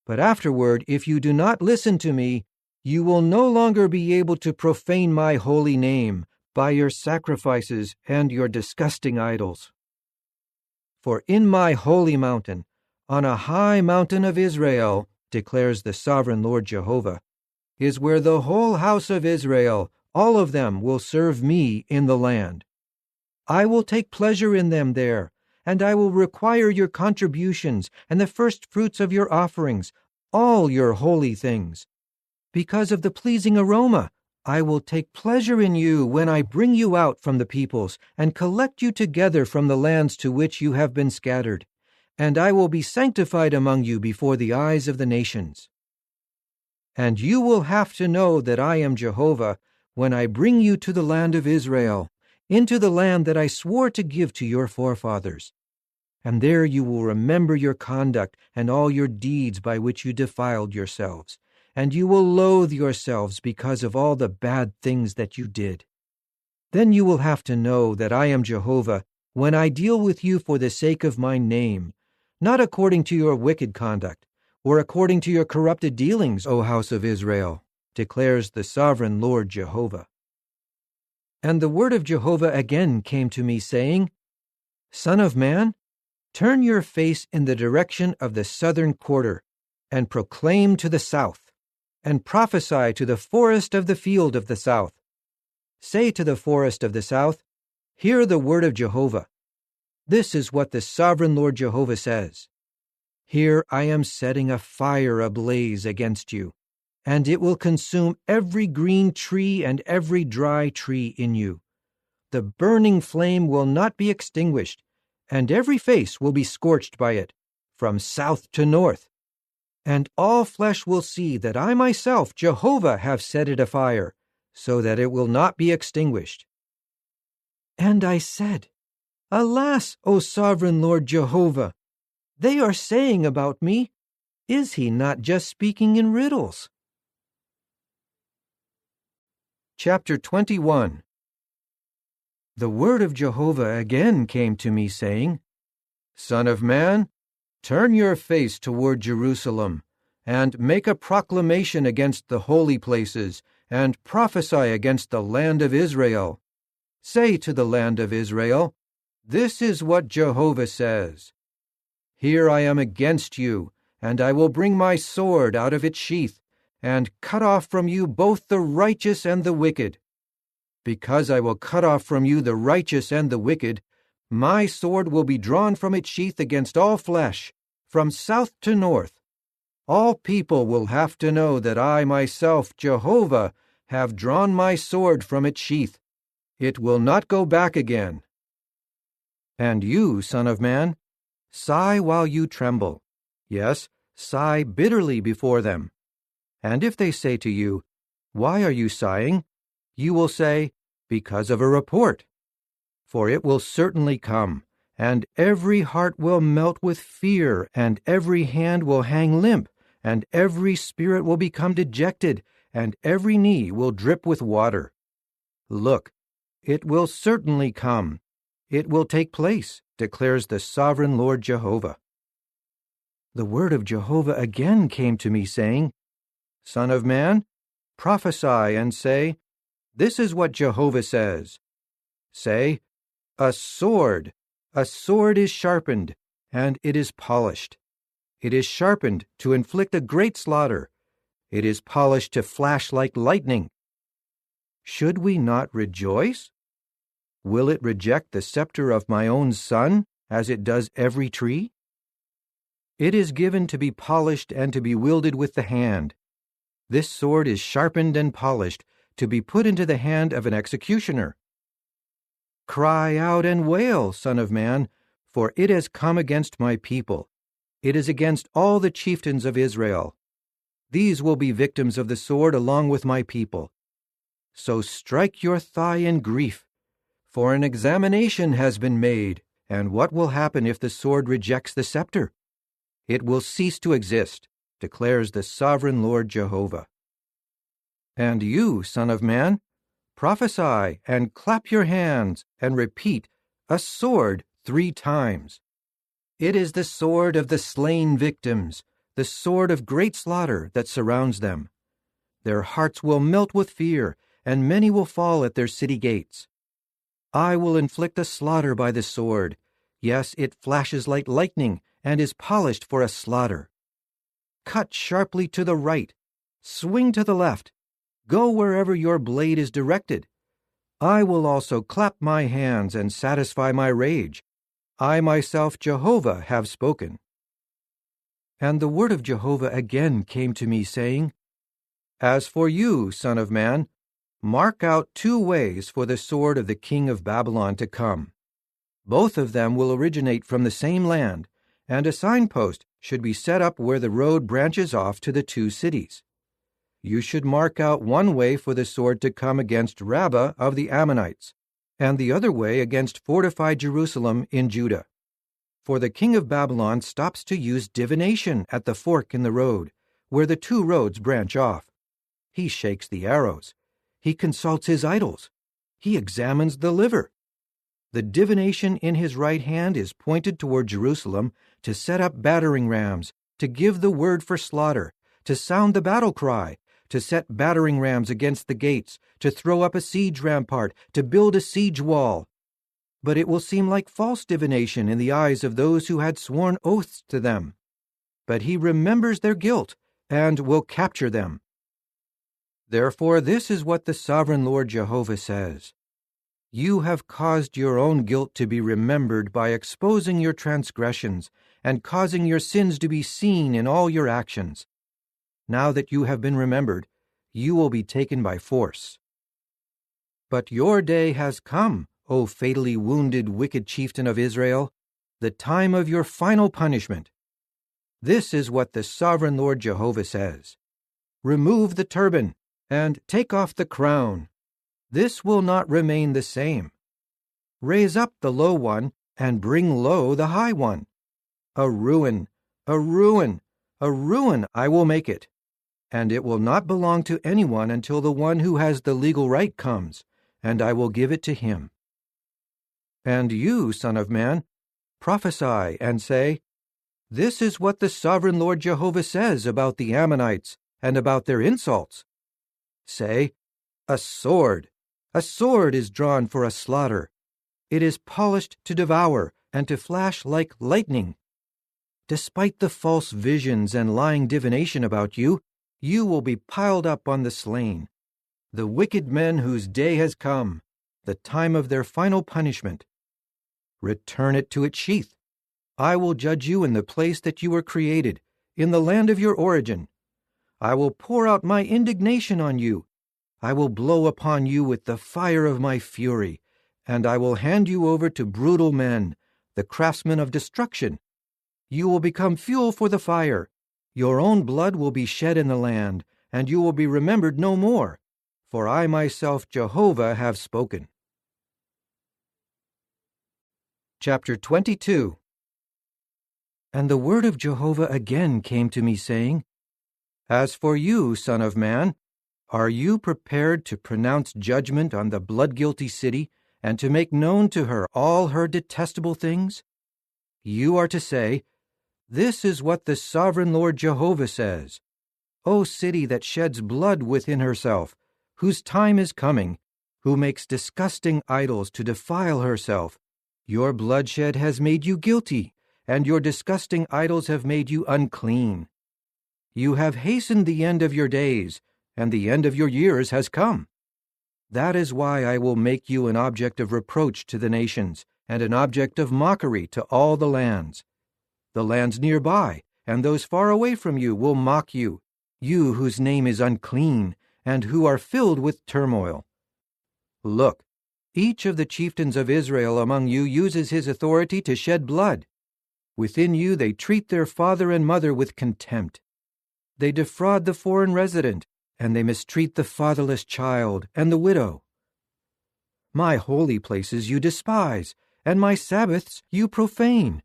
But afterward, if you do not listen to me, you will no longer be able to profane my holy name by your sacrifices and your disgusting idols. For in my holy mountain, on a high mountain of Israel, declares the sovereign Lord Jehovah, is where the whole house of Israel, all of them, will serve me in the land. I will take pleasure in them there, and I will require your contributions and the first fruits of your offerings, all your holy things. Because of the pleasing aroma, I will take pleasure in you when I bring you out from the peoples and collect you together from the lands to which you have been scattered, and I will be sanctified among you before the eyes of the nations. And you will have to know that I am Jehovah when I bring you to the land of Israel, into the land that I swore to give to your forefathers. And there you will remember your conduct and all your deeds by which you defiled yourselves, and you will loathe yourselves because of all the bad things that you did. Then you will have to know that I am Jehovah when I deal with you for the sake of my name, not according to your wicked conduct, or according to your corrupted dealings, O house of Israel, declares the sovereign Lord Jehovah. And the word of Jehovah again came to me, saying, Son of man, turn your face in the direction of the southern quarter, and proclaim to the south, and prophesy to the forest of the field of the south. Say to the forest of the south, Hear the word of Jehovah. This is what the sovereign Lord Jehovah says. Here I am setting a fire ablaze against you, and it will consume every green tree and every dry tree in you. The burning flame will not be extinguished, and every face will be scorched by it, from south to north. And all flesh will see that I myself, Jehovah, have set it afire, so that it will not be extinguished. And I said, Alas, O sovereign Lord Jehovah! They are saying about me, Is he not just speaking in riddles? Chapter 21. The word of Jehovah again came to me, saying, Son of man, turn your face toward Jerusalem, and make a proclamation against the holy places, and prophesy against the land of Israel. Say to the land of Israel, This is what Jehovah says. Here I am against you, and I will bring my sword out of its sheath, and cut off from you both the righteous and the wicked. Because I will cut off from you the righteous and the wicked, my sword will be drawn from its sheath against all flesh, from south to north. All people will have to know that I myself, Jehovah, have drawn my sword from its sheath. It will not go back again. And you, son of man, sigh while you tremble. Yes, sigh bitterly before them. And if they say to you, Why are you sighing? You will say, Because of a report. For it will certainly come, and every heart will melt with fear, and every hand will hang limp, and every spirit will become dejected, and every knee will drip with water. Look, it will certainly come. It will take place, declares the sovereign Lord Jehovah. The word of Jehovah again came to me, saying, Son of man, prophesy and say, This is what Jehovah says. Say, A sword is sharpened, and it is polished. It is sharpened to inflict a great slaughter. It is polished to flash like lightning. Should we not rejoice? Will it reject the scepter of my own son, as it does every tree? It is given to be polished and to be wielded with the hand. This sword is sharpened and polished, to be put into the hand of an executioner. Cry out and wail, Son of man, for it has come against my people. It is against all the chieftains of Israel. These will be victims of the sword along with my people. So strike your thigh in grief, for an examination has been made, and what will happen if the sword rejects the scepter? It will cease to exist, declares the sovereign Lord Jehovah. And you, son of man, prophesy and clap your hands and repeat, A sword 3 times. It is the sword of the slain victims, the sword of great slaughter that surrounds them. Their hearts will melt with fear, and many will fall at their city gates. I will inflict a slaughter by the sword. Yes, it flashes like lightning and is polished for a slaughter. Cut sharply to the right, swing to the left, go wherever your blade is directed. I will also clap my hands and satisfy my rage. I myself, Jehovah, have spoken. And the word of Jehovah again came to me, saying, As for you, son of man, mark out 2 ways for the sword of the king of Babylon to come. Both of them will originate from the same land, and a signpost should be set up where the road branches off to the 2 cities. You should mark out 1 way for the sword to come against Rabbah of the Ammonites, and the other way against fortified Jerusalem in Judah. For the king of Babylon stops to use divination at the fork in the road, where the 2 roads branch off. He shakes the arrows. He consults his idols. He examines the liver. The divination in his right hand is pointed toward Jerusalem to set up battering rams, to give the word for slaughter, to sound the battle cry, to set battering rams against the gates, to throw up a siege rampart, to build a siege wall. But it will seem like false divination in the eyes of those who had sworn oaths to them. But he remembers their guilt and will capture them. Therefore, this is what the sovereign Lord Jehovah says. You have caused your own guilt to be remembered by exposing your transgressions and causing your sins to be seen in all your actions. Now that you have been remembered, you will be taken by force. But your day has come, O fatally wounded wicked chieftain of Israel, the time of your final punishment. This is what the sovereign Lord Jehovah says. Remove the turban and take off the crown. This will not remain the same. Raise up the low one and bring low the high one. A ruin, a ruin, a ruin I will make it, and it will not belong to anyone until the one who has the legal right comes, and I will give it to him. And you, son of man, prophesy and say, This is what the sovereign Lord Jehovah says about the Ammonites and about their insults. Say, a sword is drawn for a slaughter. It is polished to devour and to flash like lightning. Despite the false visions and lying divination about you, you will be piled up on the slain, the wicked men whose day has come, the time of their final punishment. Return it to its sheath. I will judge you in the place that you were created, in the land of your origin. I will pour out my indignation on you. I will blow upon you with the fire of my fury, and I will hand you over to brutal men, the craftsmen of destruction. You will become fuel for the fire. Your own blood will be shed in the land, and you will be remembered no more. For I myself, Jehovah, have spoken. Chapter 22. And the word of Jehovah again came to me, saying, As for you, son of man, are you prepared to pronounce judgment on the blood-guilty city, and to make known to her all her detestable things? You are to say, This is what the sovereign Lord Jehovah says. O city that sheds blood within herself, whose time is coming, who makes disgusting idols to defile herself, your bloodshed has made you guilty, and your disgusting idols have made you unclean. You have hastened the end of your days, and the end of your years has come. That is why I will make you an object of reproach to the nations, and an object of mockery to all the lands. The lands nearby, and those far away from you, will mock you, you whose name is unclean, and who are filled with turmoil. Look, each of the chieftains of Israel among you uses his authority to shed blood. Within you they treat their father and mother with contempt. They defraud the foreign resident, and they mistreat the fatherless child and the widow. My holy places you despise, and my Sabbaths you profane.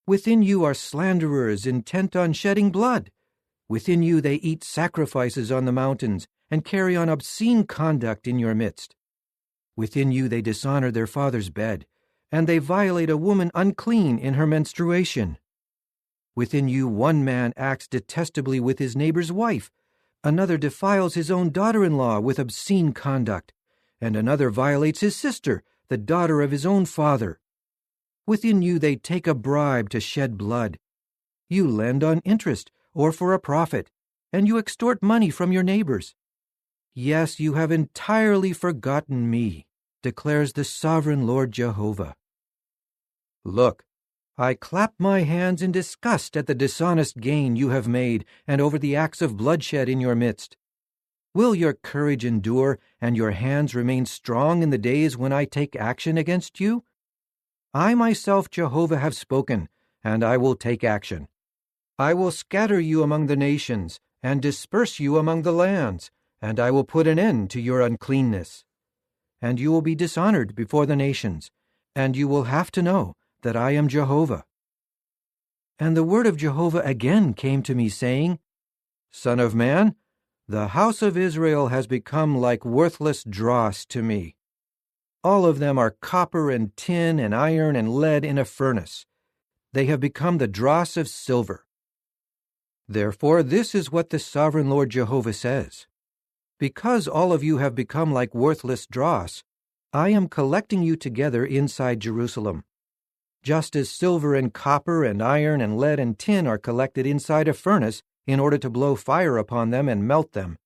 Within you are slanderers intent on shedding blood. Within you they eat sacrifices on the mountains, and carry on obscene conduct in your midst. Within you they dishonor their father's bed, and they violate a woman unclean in her menstruation. Within you one man acts detestably with his neighbor's wife, another defiles his own daughter-in-law with obscene conduct, and another violates his sister, the daughter of his own father. Within you they take a bribe to shed blood. You lend on interest or for a profit, and you extort money from your neighbors. Yes, you have entirely forgotten me. declares the sovereign Lord Jehovah. Look, I clap my hands in disgust at the dishonest gain you have made and over the acts of bloodshed in your midst. Will your courage endure and your hands remain strong in the days when I take action against you? I myself, Jehovah, have spoken, and I will take action. I will scatter you among the nations and disperse you among the lands, and I will put an end to your uncleanness. And you will be dishonored before the nations, and you will have to know that I am Jehovah. And the word of Jehovah again came to me, saying, Son of man, the house of Israel has become like worthless dross to me. All of them are copper and tin and iron and lead in a furnace. They have become the dross of silver. Therefore, this is what the sovereign Lord Jehovah says. Because all of you have become like worthless dross, I am collecting you together inside Jerusalem. Just as silver and copper and iron and lead and tin are collected inside a furnace in order to blow fire upon them and melt them,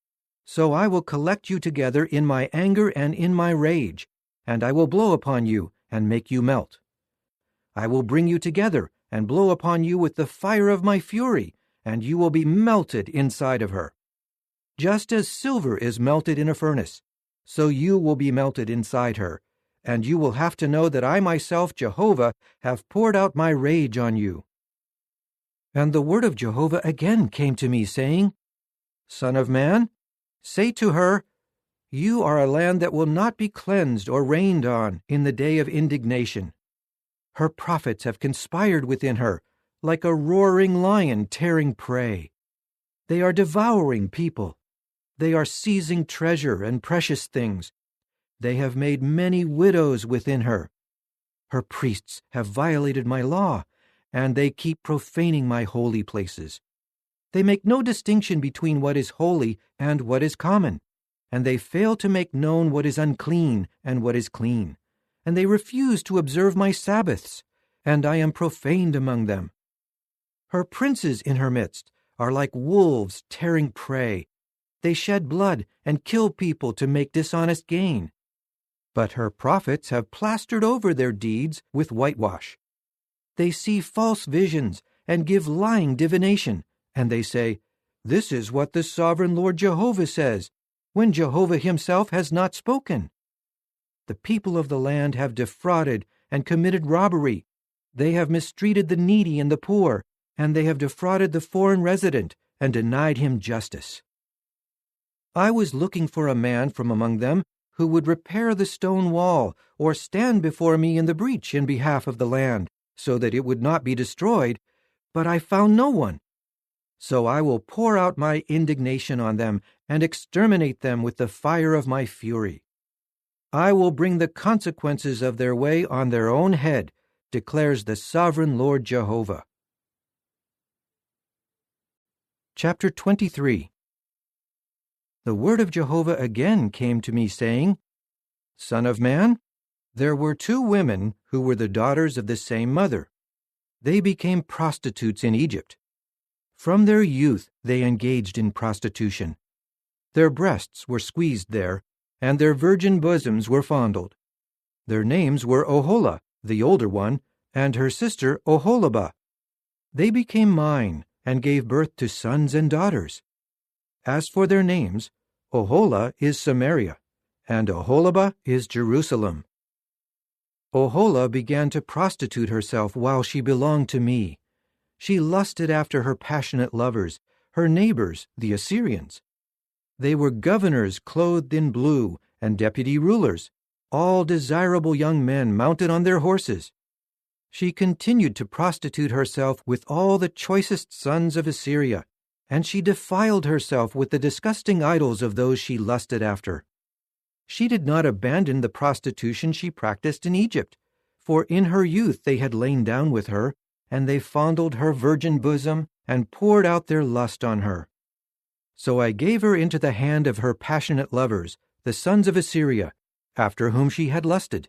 so I will collect you together in my anger and in my rage, and I will blow upon you and make you melt. I will bring you together and blow upon you with the fire of my fury, and you will be melted inside of her. Just as silver is melted in a furnace, so you will be melted inside her, and you will have to know that I myself, Jehovah, have poured out my rage on you. And the word of Jehovah again came to me, saying, Son of man, say to her, You are a land that will not be cleansed or rained on in the day of indignation. Her prophets have conspired within her, like a roaring lion tearing prey. They are devouring people. They are seizing treasure and precious things. They have made many widows within her. Her priests have violated my law, and they keep profaning my holy places. They make no distinction between what is holy and what is common, and they fail to make known what is unclean and what is clean. And they refuse to observe my Sabbaths, and I am profaned among them. Her princes in her midst are like wolves tearing prey. They shed blood and kill people to make dishonest gain. But her prophets have plastered over their deeds with whitewash. They see false visions and give lying divination, and they say, This is what the sovereign Lord Jehovah says, when Jehovah himself has not spoken. The people of the land have defrauded and committed robbery. They have mistreated the needy and the poor, and they have defrauded the foreign resident and denied him justice. I was looking for a man from among them who would repair the stone wall or stand before me in the breach in behalf of the land, so that it would not be destroyed, but I found no one. So I will pour out my indignation on them and exterminate them with the fire of my fury. I will bring the consequences of their way on their own head, declares the sovereign Lord Jehovah. Chapter 23. The word of Jehovah again came to me, saying, Son of man, there were two women who were the daughters of the same mother. They became prostitutes in Egypt. From their youth they engaged in prostitution. Their breasts were squeezed there, and their virgin bosoms were fondled. Their names were Oholah, the older one, and her sister Oholibah. They became mine, and gave birth to sons and daughters. As for their names, Oholah is Samaria, and Oholibah is Jerusalem. Oholah began to prostitute herself while she belonged to me. She lusted after her passionate lovers, her neighbors, the Assyrians. They were governors clothed in blue and deputy rulers, all desirable young men mounted on their horses. She continued to prostitute herself with all the choicest sons of Assyria, and she defiled herself with the disgusting idols of those she lusted after. She did not abandon the prostitution she practiced in Egypt, for in her youth they had lain down with her, and they fondled her virgin bosom and poured out their lust on her. So I gave her into the hand of her passionate lovers, the sons of Assyria, after whom she had lusted.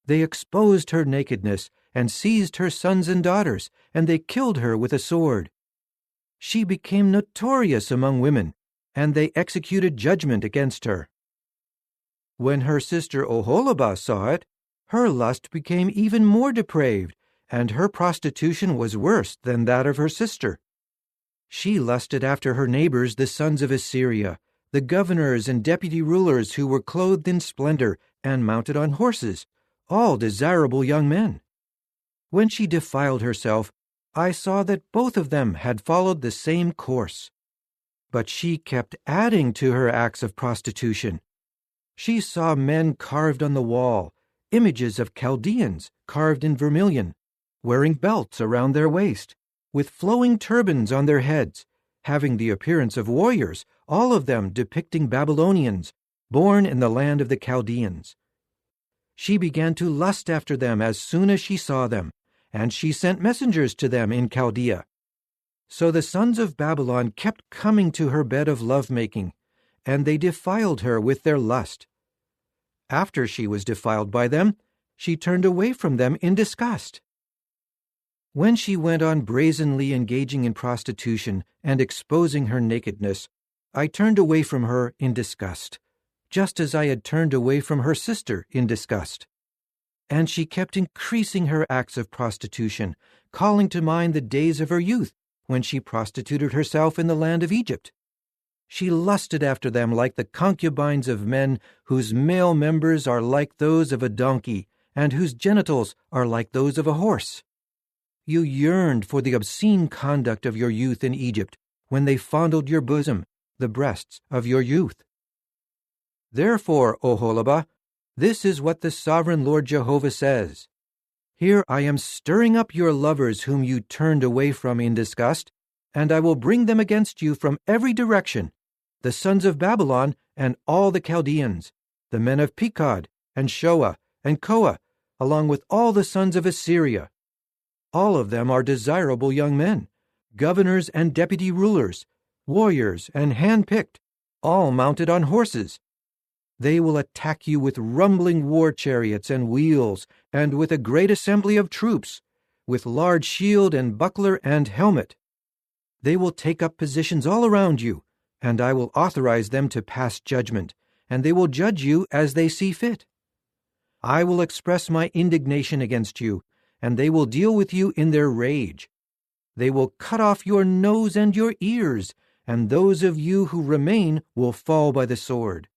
They exposed her nakedness and seized her sons and daughters, and they killed her with a sword. She became notorious among women, and they executed judgment against her. When her sister Oholibah saw it, her lust became even more depraved, and her prostitution was worse than that of her sister. She lusted after her neighbors, the sons of Assyria, the governors and deputy rulers who were clothed in splendor and mounted on horses, all desirable young men. When she defiled herself, I saw that both of them had followed the same course. But she kept adding to her acts of prostitution. She saw men carved on the wall, images of Chaldeans carved in vermilion, wearing belts around their waist, with flowing turbans on their heads, having the appearance of warriors, all of them depicting Babylonians, born in the land of the Chaldeans. She began to lust after them as soon as she saw them, and she sent messengers to them in Chaldea. So the sons of Babylon kept coming to her bed of lovemaking, and they defiled her with their lust. After she was defiled by them, she turned away from them in disgust. When she went on brazenly engaging in prostitution and exposing her nakedness, I turned away from her in disgust, just as I had turned away from her sister in disgust. And she kept increasing her acts of prostitution, calling to mind the days of her youth, when she prostituted herself in the land of Egypt. She lusted after them like the concubines of men whose male members are like those of a donkey, and whose genitals are like those of a horse. You yearned for the obscene conduct of your youth in Egypt, when they fondled your bosom, the breasts of your youth. Therefore, Oholibah, this is what the sovereign Lord Jehovah says. Here I am stirring up your lovers whom you turned away from in disgust, and I will bring them against you from every direction, the sons of Babylon and all the Chaldeans, the men of Pekod and Shoa and Koa, along with all the sons of Assyria. All of them are desirable young men, governors and deputy rulers, warriors and hand-picked, all mounted on horses. They will attack you with rumbling war chariots and wheels, and with a great assembly of troops, with large shield and buckler and helmet. They will take up positions all around you, and I will authorize them to pass judgment, and they will judge you as they see fit. I will express my indignation against you, and they will deal with you in their rage. They will cut off your nose and your ears, and those of you who remain will fall by the sword.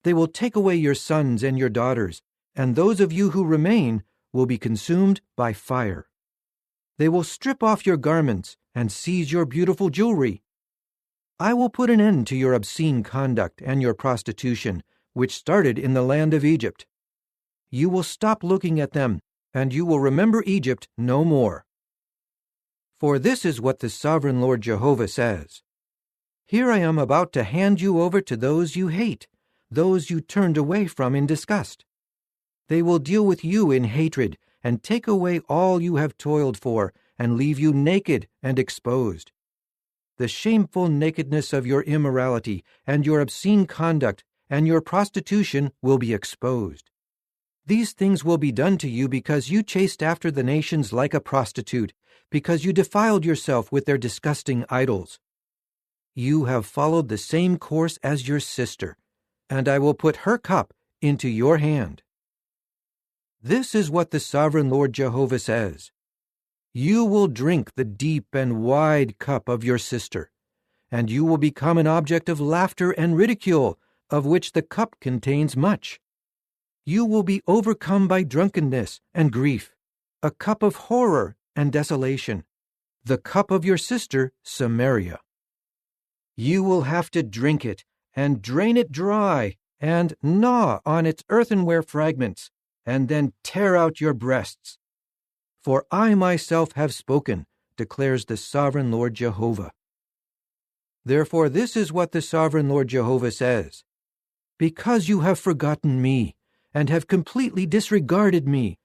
They will take away your sons and your daughters, and those of you who remain will be consumed by fire. They will strip off your garments and seize your beautiful jewelry. I will put an end to your obscene conduct and your prostitution, which started in the land of Egypt. You will stop looking at them, and you will remember Egypt no more. For this is what the sovereign Lord Jehovah says. Here I am about to hand you over to those you hate, those you turned away from in disgust. They will deal with you in hatred and take away all you have toiled for and leave you naked and exposed. The shameful nakedness of your immorality and your obscene conduct and your prostitution will be exposed. These things will be done to you because you chased after the nations like a prostitute, because you defiled yourself with their disgusting idols. You have followed the same course as your sister, and I will put her cup into your hand. This is what the sovereign Lord Jehovah says. You will drink the deep and wide cup of your sister, and you will become an object of laughter and ridicule, of which the cup contains much. You will be overcome by drunkenness and grief, a cup of horror and desolation, the cup of your sister Samaria. You will have to drink it and drain it dry and gnaw on its earthenware fragments, and then tear out your breasts. For I myself have spoken, declares the sovereign Lord Jehovah. Therefore this is what the sovereign Lord Jehovah says. Because you have forgotten me, and have completely disregarded me,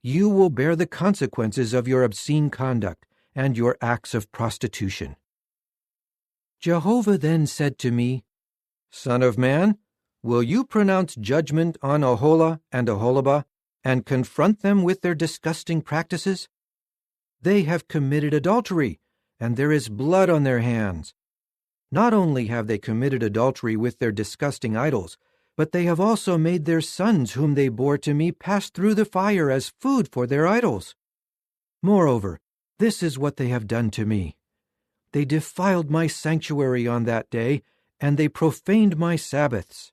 you will bear the consequences of your obscene conduct and your acts of prostitution. Jehovah then said to me, Son of man, will you pronounce judgment on Oholah and Oholibah, and confront them with their disgusting practices? They have committed adultery, and there is blood on their hands. Not only have they committed adultery with their disgusting idols, But they have also made their sons whom they bore to me pass through the fire as food for their idols. Moreover, this is what they have done to me. They defiled my sanctuary on that day, and they profaned my Sabbaths.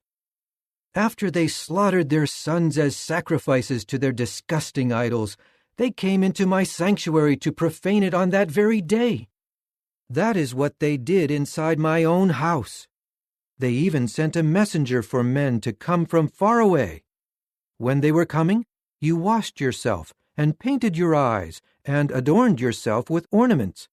After they slaughtered their sons as sacrifices to their disgusting idols, they came into my sanctuary to profane it on that very day. That is what they did inside my own house. They even sent a messenger for men to come from far away. When they were coming, you washed yourself and painted your eyes and adorned yourself with ornaments.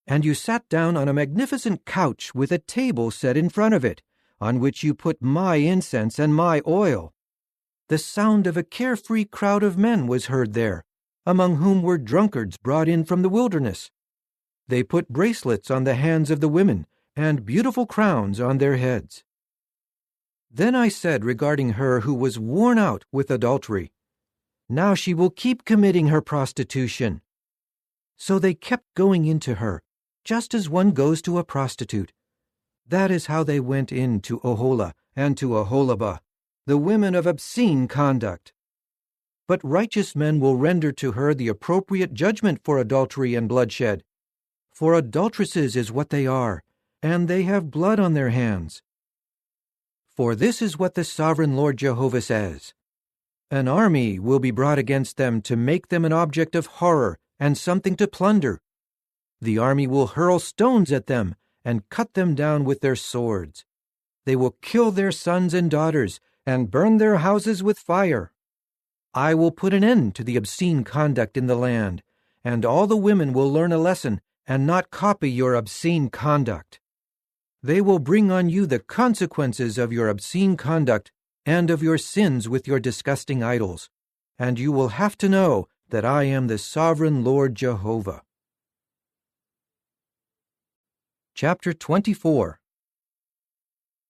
And you sat down on a magnificent couch with a table set in front of it, on which you put my incense and my oil. The sound of a carefree crowd of men was heard there, among whom were drunkards brought in from the wilderness. They put bracelets on the hands of the women, and beautiful crowns on their heads. Then I said regarding her who was worn out with adultery, now she will keep committing her prostitution. So they kept going into her, just as one goes to a prostitute. That is how they went in to Oholah and to Oholibah, the women of obscene conduct. But righteous men will render to her the appropriate judgment for adultery and bloodshed. For adulteresses is what they are, and they have blood on their hands. For this is what the sovereign Lord Jehovah says. An army will be brought against them to make them an object of horror and something to plunder. The army will hurl stones at them and cut them down with their swords. They will kill their sons and daughters and burn their houses with fire. I will put an end to the obscene conduct in the land, and all the women will learn a lesson and not copy your obscene conduct. They will bring on you the consequences of your obscene conduct and of your sins with your disgusting idols, and you will have to know that I am the sovereign Lord Jehovah. Chapter 24.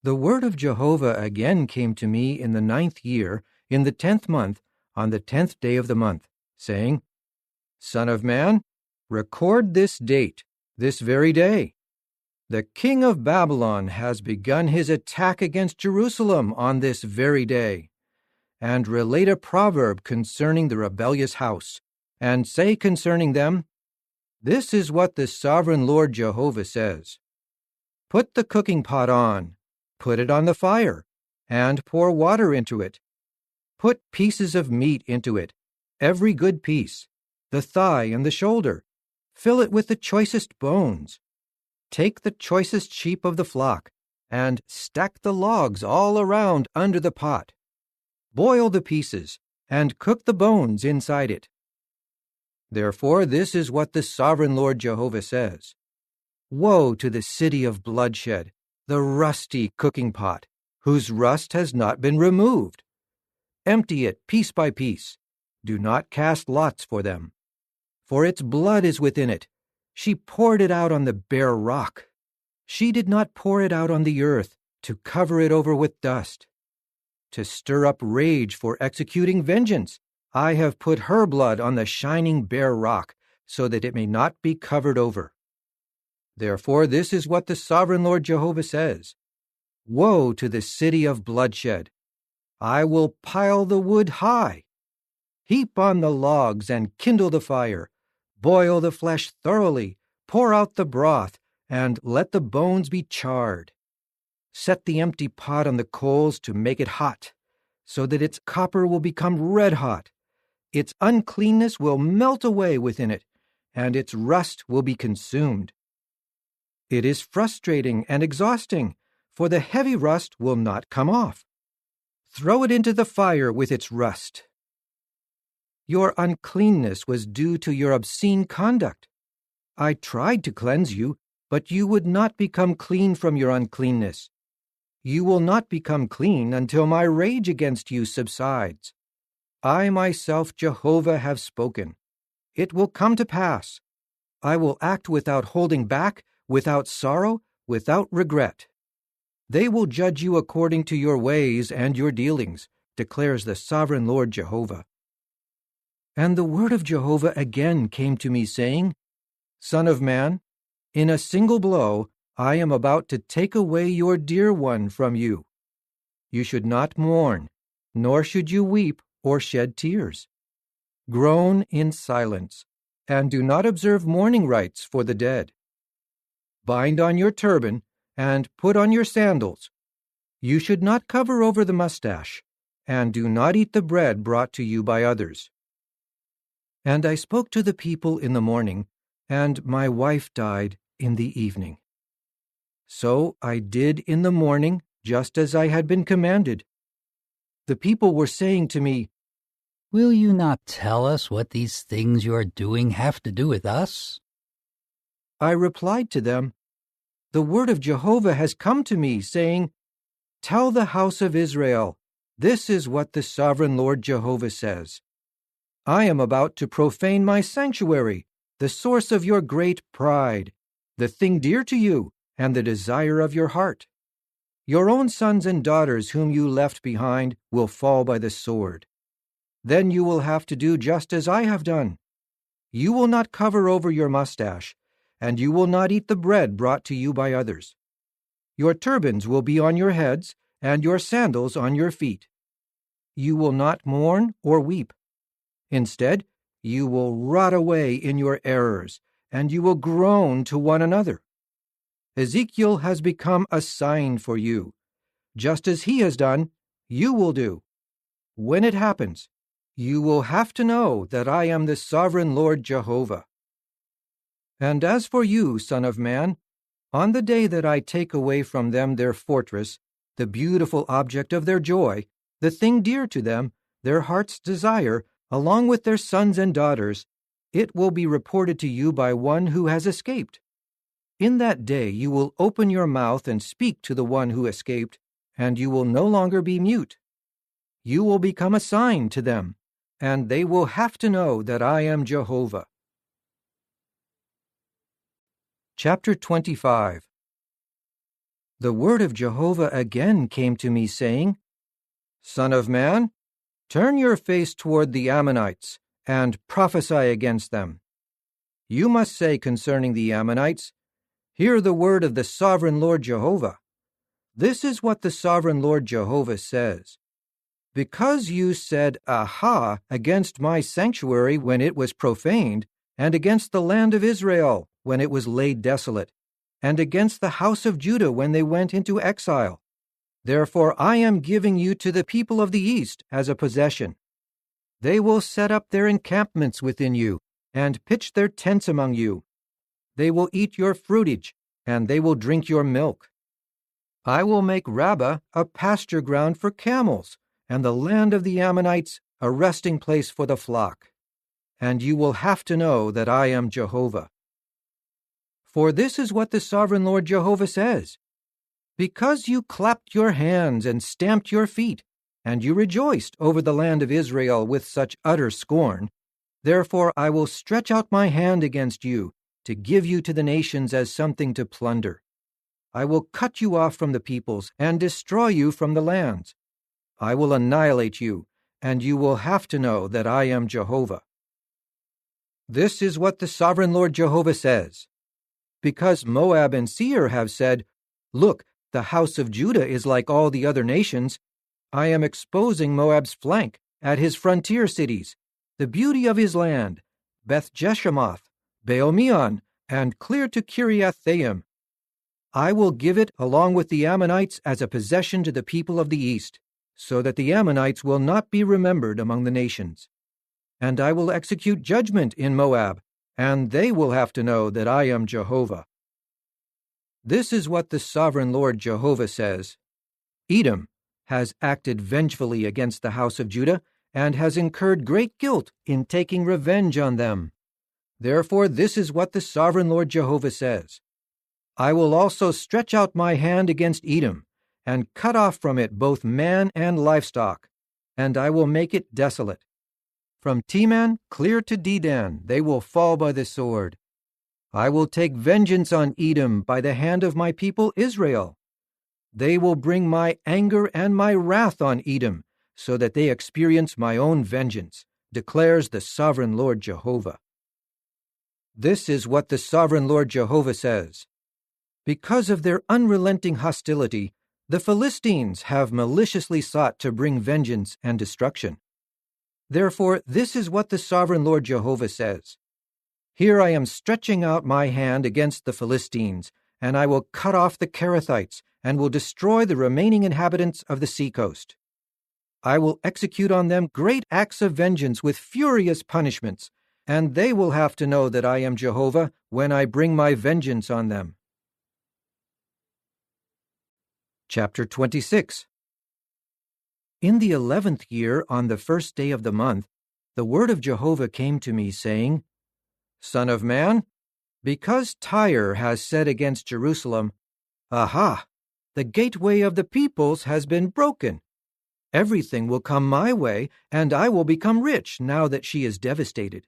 The word of Jehovah again came to me in the 9th year, in the 10th month, on the 10th day of the month, saying, Son of man, record this date, this very day. The king of Babylon has begun his attack against Jerusalem on this very day. And relate a proverb concerning the rebellious house, and say concerning them, This is what the sovereign Lord Jehovah says. Put the cooking pot on, put it on the fire, and pour water into it. Put pieces of meat into it, every good piece, the thigh and the shoulder. Fill it with the choicest bones. Take the choicest sheep of the flock, and stack the logs all around under the pot. Boil the pieces, and cook the bones inside it. Therefore this is what the sovereign Lord Jehovah says. Woe to the city of bloodshed, the rusty cooking pot, whose rust has not been removed. Empty it piece by piece. Do not cast lots for them. For its blood is within it. She poured it out on the bare rock. She did not pour it out on the earth, to cover it over with dust. To stir up rage for executing vengeance, I have put her blood on the shining bare rock, so that it may not be covered over. Therefore this is what the sovereign Lord Jehovah says. Woe to the city of bloodshed! I will pile the wood high. Heap on the logs and kindle the fire. Boil the flesh thoroughly, pour out the broth, and let the bones be charred. Set the empty pot on the coals to make it hot, so that its copper will become red hot. Its uncleanness will melt away within it, and its rust will be consumed. It is frustrating and exhausting, for the heavy rust will not come off. Throw it into the fire with its rust. Your uncleanness was due to your obscene conduct. I tried to cleanse you, but you would not become clean from your uncleanness. You will not become clean until my rage against you subsides. I myself, Jehovah, have spoken. It will come to pass. I will act without holding back, without sorrow, without regret. They will judge you according to your ways and your dealings, declares the sovereign Lord Jehovah. And the word of Jehovah again came to me, saying, Son of man, in a single blow I am about to take away your dear one from you. You should not mourn, nor should you weep or shed tears. Groan in silence, and do not observe mourning rites for the dead. Bind on your turban and put on your sandals. You should not cover over the mustache, and do not eat the bread brought to you by others. And I spoke to the people in the morning, and my wife died in the evening. So I did in the morning, just as I had been commanded. The people were saying to me, "Will you not tell us what these things you are doing have to do with us?" I replied to them, "The word of Jehovah has come to me, saying, 'Tell the house of Israel, this is what the sovereign Lord Jehovah says. I am about to profane my sanctuary, the source of your great pride, the thing dear to you, and the desire of your heart. Your own sons and daughters whom you left behind will fall by the sword. Then you will have to do just as I have done. You will not cover over your mustache, and you will not eat the bread brought to you by others. Your turbans will be on your heads, and your sandals on your feet. You will not mourn or weep. Instead, you will rot away in your errors, and you will groan to one another. Ezekiel has become a sign for you. Just as he has done, you will do. When it happens, you will have to know that I am the sovereign Lord Jehovah. And as for you, Son of Man, on the day that I take away from them their fortress, the beautiful object of their joy, the thing dear to them, their heart's desire, along with their sons and daughters, it will be reported to you by one who has escaped. In that day you will open your mouth and speak to the one who escaped, and you will no longer be mute. You will become a sign to them, and they will have to know that I am Jehovah. Chapter 25. The word of Jehovah again came to me, saying, Son of man, turn your face toward the Ammonites, and prophesy against them. You must say concerning the Ammonites, Hear the word of the sovereign Lord Jehovah. This is what the sovereign Lord Jehovah says. Because you said, Aha, against my sanctuary when it was profaned, and against the land of Israel when it was laid desolate, and against the house of Judah when they went into exile. Therefore I am giving you to the people of the east as a possession. They will set up their encampments within you, and pitch their tents among you. They will eat your fruitage, and they will drink your milk. I will make Rabbah a pasture ground for camels, and the land of the Ammonites a resting place for the flock. And you will have to know that I am Jehovah. For this is what the sovereign Lord Jehovah says. Because you clapped your hands and stamped your feet, and you rejoiced over the land of Israel with such utter scorn, therefore I will stretch out my hand against you, to give you to the nations as something to plunder. I will cut you off from the peoples and destroy you from the lands. I will annihilate you, and you will have to know that I am Jehovah. This is what the sovereign Lord Jehovah says. Because Moab and Seir have said, Look, the house of Judah is like all the other nations, I am exposing Moab's flank at his frontier cities, the beauty of his land, Beth Jeshemoth, Baal-meon, and clear to Kiriathaim. I will give it along with the Ammonites as a possession to the people of the east, so that the Ammonites will not be remembered among the nations. And I will execute judgment in Moab, and they will have to know that I am Jehovah. This is what the sovereign Lord Jehovah says. Edom has acted vengefully against the house of Judah, and has incurred great guilt in taking revenge on them. Therefore this is what the sovereign Lord Jehovah says. I will also stretch out my hand against Edom, and cut off from it both man and livestock, and I will make it desolate. From Teman clear to Dedan they will fall by the sword. I will take vengeance on Edom by the hand of my people Israel. They will bring my anger and my wrath on Edom, so that they experience my own vengeance, declares the sovereign Lord Jehovah. This is what the sovereign Lord Jehovah says. Because of their unrelenting hostility, The Philistines have maliciously sought to bring vengeance and destruction. Therefore, this is what the sovereign Lord Jehovah says. Here I am stretching out my hand against the Philistines, and I will cut off the Kerethites, and will destroy the remaining inhabitants of the seacoast. I will execute on them great acts of vengeance with furious punishments, and they will have to know that I am Jehovah when I bring my vengeance on them. Chapter 26. In the 11th year, on the first day of the month, the word of Jehovah came to me, saying, Son of man, because Tyre has said against Jerusalem, Aha! The gateway of the peoples has been broken. Everything will come my way, and I will become rich now that she is devastated.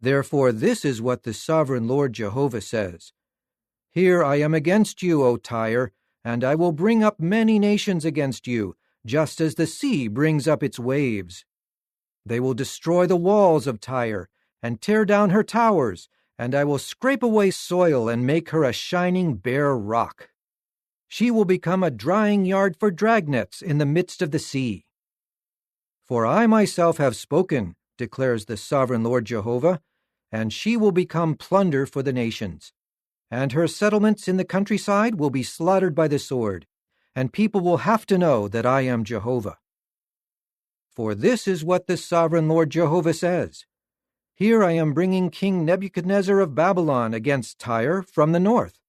Therefore this is what the sovereign Lord Jehovah says. Here I am against you, O Tyre, and I will bring up many nations against you, just as the sea brings up its waves. They will destroy the walls of Tyre, and tear down her towers, and I will scrape away soil and make her a shining bare rock. She will become a drying yard for dragnets in the midst of the sea. For I myself have spoken, declares the sovereign Lord Jehovah, and she will become plunder for the nations. And her settlements in the countryside will be slaughtered by the sword, and people will have to know that I am Jehovah. For this is what the sovereign Lord Jehovah says. Here I am bringing King Nebuchadnezzar of Babylon against Tyre from the north.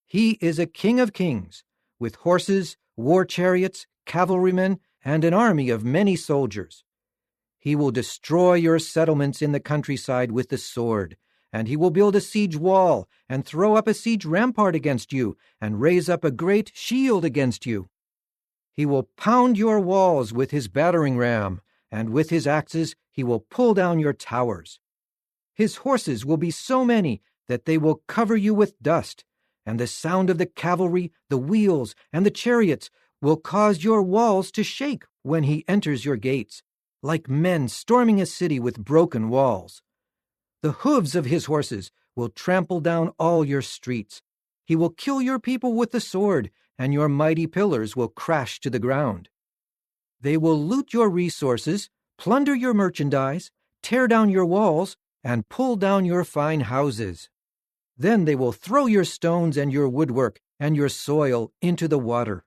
He is a king of kings, with horses, war chariots, cavalrymen, and an army of many soldiers. He will destroy your settlements in the countryside with the sword, and he will build a siege wall, and throw up a siege rampart against you, and raise up a great shield against you. He will pound your walls with his battering ram, and with his axes he will pull down your towers. His horses will be so many that they will cover you with dust, and the sound of the cavalry, the wheels, and the chariots will cause your walls to shake when he enters your gates, like men storming a city with broken walls. The hooves of his horses will trample down all your streets. He will kill your people with the sword, and your mighty pillars will crash to the ground. They will loot your resources, plunder your merchandise, tear down your walls, and pull down your fine houses. Then they will throw your stones and your woodwork and your soil into the water.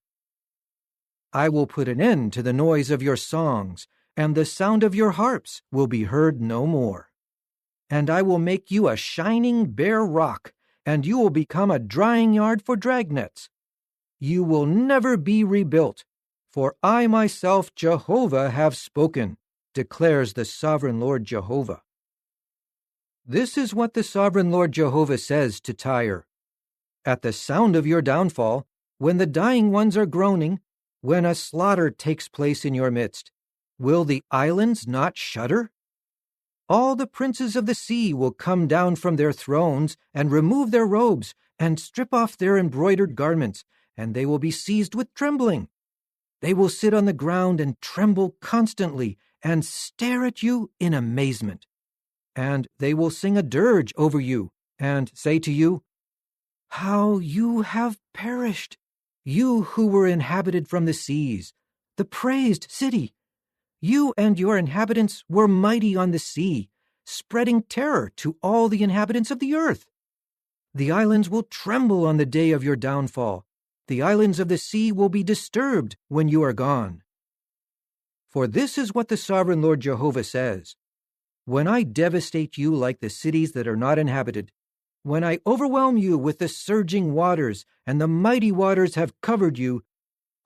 I will put an end to the noise of your songs, and the sound of your harps will be heard no more. And I will make you a shining bare rock, and you will become a drying yard for dragnets. You will never be rebuilt, for I myself, Jehovah, have spoken, declares the sovereign Lord Jehovah. This is what the sovereign Lord Jehovah says to Tyre. At the sound of your downfall, when the dying ones are groaning, when a slaughter takes place in your midst, will the islands not shudder? All the princes of the sea will come down from their thrones and remove their robes and strip off their embroidered garments, and they will be seized with trembling. They will sit on the ground and tremble constantly and stare at you in amazement. And they will sing a dirge over you and say to you, How you have perished, you who were inhabited from the seas, the praised city. You and your inhabitants were mighty on the sea, spreading terror to all the inhabitants of the earth. The islands will tremble on the day of your downfall. The islands of the sea will be disturbed when you are gone. For this is what the sovereign Lord Jehovah says. When I devastate you like the cities that are not inhabited, when I overwhelm you with the surging waters, and the mighty waters have covered you,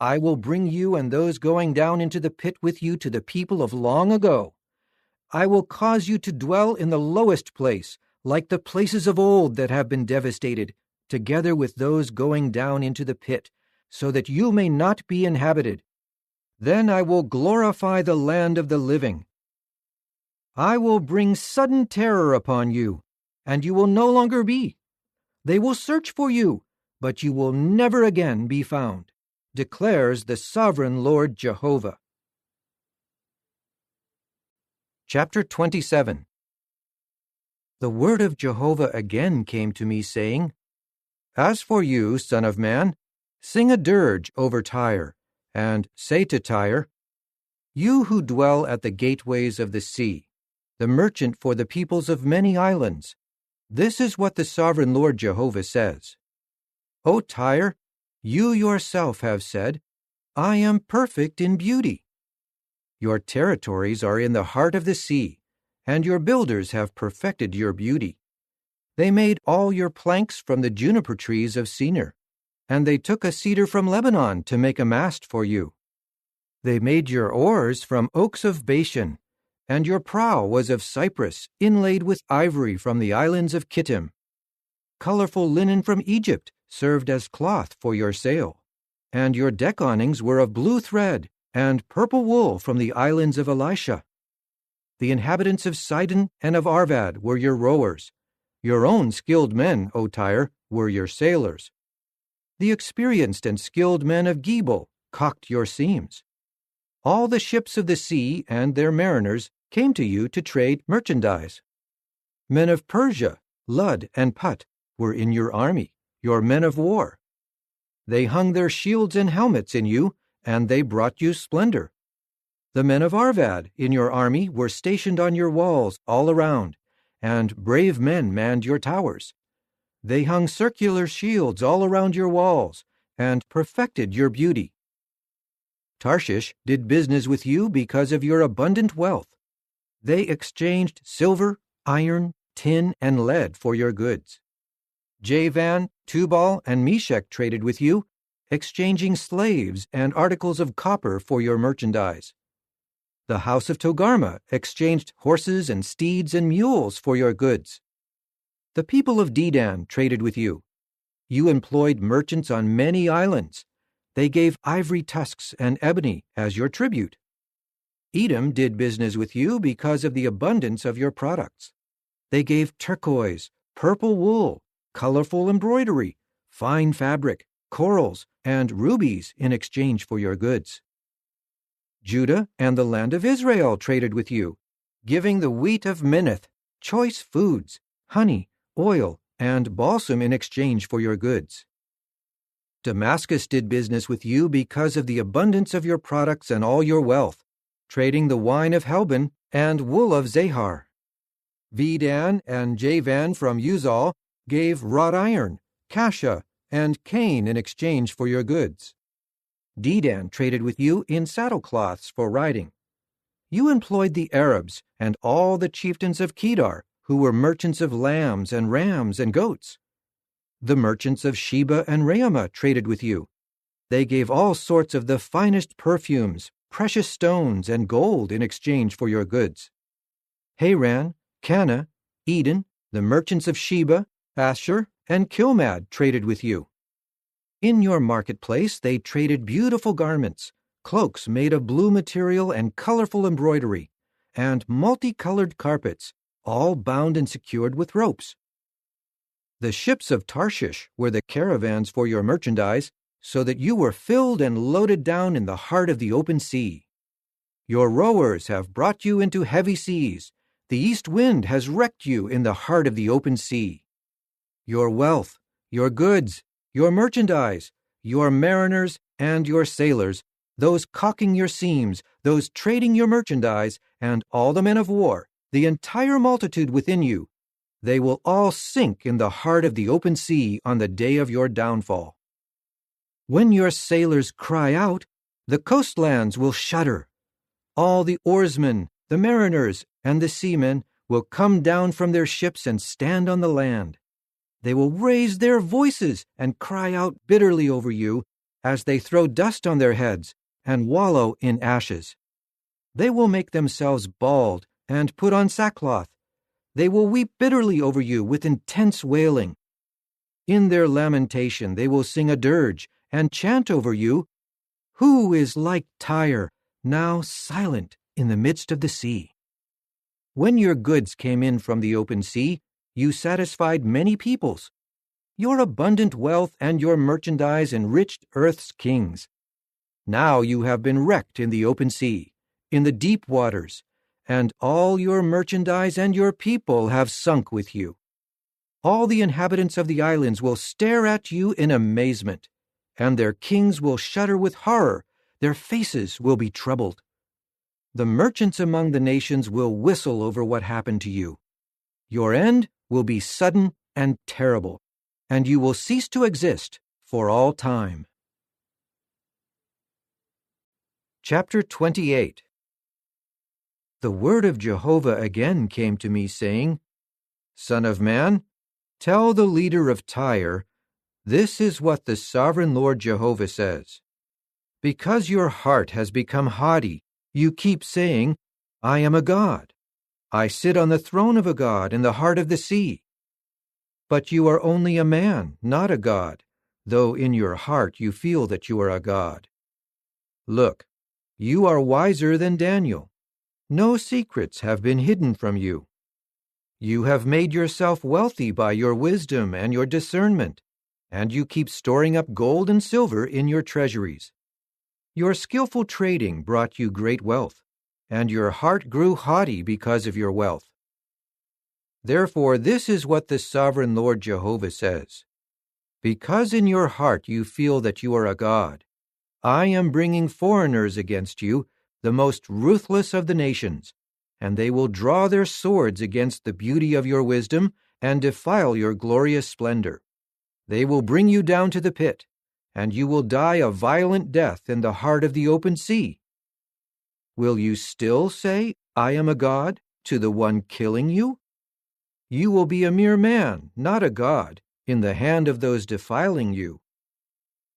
I will bring you and those going down into the pit with you to the people of long ago. I will cause you to dwell in the lowest place, like the places of old that have been devastated, together with those going down into the pit, so that you may not be inhabited. Then I will glorify the land of the living. I will bring sudden terror upon you, and you will no longer be. They will search for you, but you will never again be found, declares the sovereign Lord Jehovah. Chapter 27. The word of Jehovah again came to me, saying, As for you, son of man, Sing a dirge over Tyre, and say to Tyre, "You who dwell at the gateways of the sea, the merchant for the peoples of many islands, this is what the sovereign Lord Jehovah says. O Tyre, you yourself have said, 'I am perfect in beauty.' Your territories are in the heart of the sea, and your builders have perfected your beauty. They made all your planks from the juniper trees of Senir, and they took a cedar from Lebanon to make a mast for you. They made your oars from oaks of Bashan, and your prow was of cypress inlaid with ivory from the islands of Kittim. Colorful linen from Egypt served as cloth for your sail, and your deck awnings were of blue thread and purple wool from the islands of Elisha. The inhabitants of Sidon and of Arvad were your rowers. Your own skilled men, O Tyre, were your sailors. The experienced and skilled men of Gebal caulked your seams. All the ships of the sea and their mariners came to you to trade merchandise. Men of Persia, Lud, and Put were in your army, your men of war. They hung their shields and helmets in you, and they brought you splendor. The men of Arvad in your army were stationed on your walls all around, and brave men manned your towers. They hung circular shields all around your walls, and perfected your beauty. Tarshish did business with you because of your abundant wealth. They exchanged silver, iron, tin, and lead for your goods. Javan, Tubal, and Meshech traded with you, exchanging slaves and articles of copper for your merchandise. The house of Togarmah exchanged horses and steeds and mules for your goods. The people of Dedan traded with you. You employed merchants on many islands. They gave ivory tusks and ebony as your tribute. Edom did business with you because of the abundance of your products. They gave turquoise, purple wool, colorful embroidery, fine fabric, corals, and rubies in exchange for your goods. Judah and the land of Israel traded with you, giving the wheat of Minnith, choice foods, honey, oil, and balsam in exchange for your goods. Damascus did business with you because of the abundance of your products and all your wealth, trading the wine of Helbon and wool of Zahar. Vedan and Javan from Uzal gave wrought iron, cassia, and cane in exchange for your goods. Dedan traded with you in saddlecloths for riding. You employed the Arabs and all the chieftains of Kedar, who were merchants of lambs and rams and goats. The merchants of Sheba and Raamah traded with you. They gave all sorts of the finest perfumes, precious stones, and gold in exchange for your goods. Haran, Cana, Eden, the merchants of Sheba, Asher, and Kilmad traded with you. In your marketplace they traded beautiful garments, cloaks made of blue material and colorful embroidery, and multicolored carpets, all bound and secured with ropes. The ships of Tarshish were the caravans for your merchandise, so that you were filled and loaded down in the heart of the open sea. Your rowers have brought you into heavy seas. The east wind has wrecked you in the heart of the open sea. Your wealth, your goods, your merchandise, your mariners, and your sailors, those caulking your seams, those trading your merchandise, and all the men of war, the entire multitude within you, they will all sink in the heart of the open sea on the day of your downfall. When your sailors cry out, the coastlands will shudder. All the oarsmen, the mariners, and the seamen will come down from their ships and stand on the land. They will raise their voices and cry out bitterly over you as they throw dust on their heads and wallow in ashes. They will make themselves bald and put on sackcloth. They will weep bitterly over you with intense wailing. In their lamentation they will sing a dirge and chant over you, "Who is like Tyre, now silent in the midst of the sea?" When your goods came in from the open sea, you satisfied many peoples. Your abundant wealth and your merchandise enriched earth's kings. Now you have been wrecked in the open sea, in the deep waters, and all your merchandise and your people have sunk with you. All the inhabitants of the islands will stare at you in amazement, and their kings will shudder with horror, their faces will be troubled. The merchants among the nations will whistle over what happened to you. Your end will be sudden and terrible, and you will cease to exist for all time. Chapter 28. The word of Jehovah again came to me, saying, Son of man, tell the leader of Tyre, this is what the sovereign Lord Jehovah says. Because your heart has become haughty, you keep saying, I am a god. I sit on the throne of a god in the heart of the sea. But you are only a man, not a god, though in your heart you feel that you are a god. Look, you are wiser than Daniel. No secrets have been hidden from you. You have made yourself wealthy by your wisdom and your discernment, and you keep storing up gold and silver in your treasuries. Your skillful trading brought you great wealth, and your heart grew haughty because of your wealth. Therefore, this is what the sovereign Lord Jehovah says. Because in your heart you feel that you are a god, I am bringing foreigners against you, the most ruthless of the nations, and they will draw their swords against the beauty of your wisdom and defile your glorious splendor. They will bring you down to the pit, and you will die a violent death in the heart of the open sea. Will you still say, I am a god, to the one killing you? You will be a mere man, not a god, in the hand of those defiling you.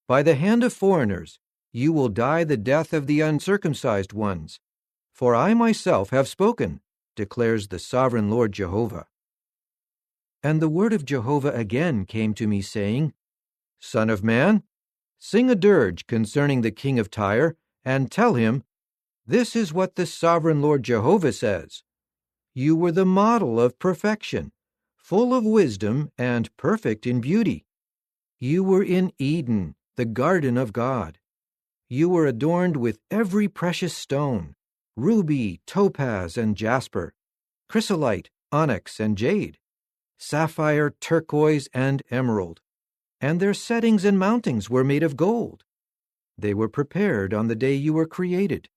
By the hand of foreigners, you will die the death of the uncircumcised ones. For I myself have spoken, declares the sovereign Lord Jehovah. And the word of Jehovah again came to me, saying, Son of man, sing a dirge concerning the king of Tyre, and tell him, This is what the sovereign Lord Jehovah says. You were the model of perfection, full of wisdom and perfect in beauty. You were in Eden, the garden of God. You were adorned with every precious stone, ruby, topaz, and jasper, chrysolite, onyx, and jade, sapphire, turquoise, and emerald, and their settings and mountings were made of gold. They were prepared on the day you were created.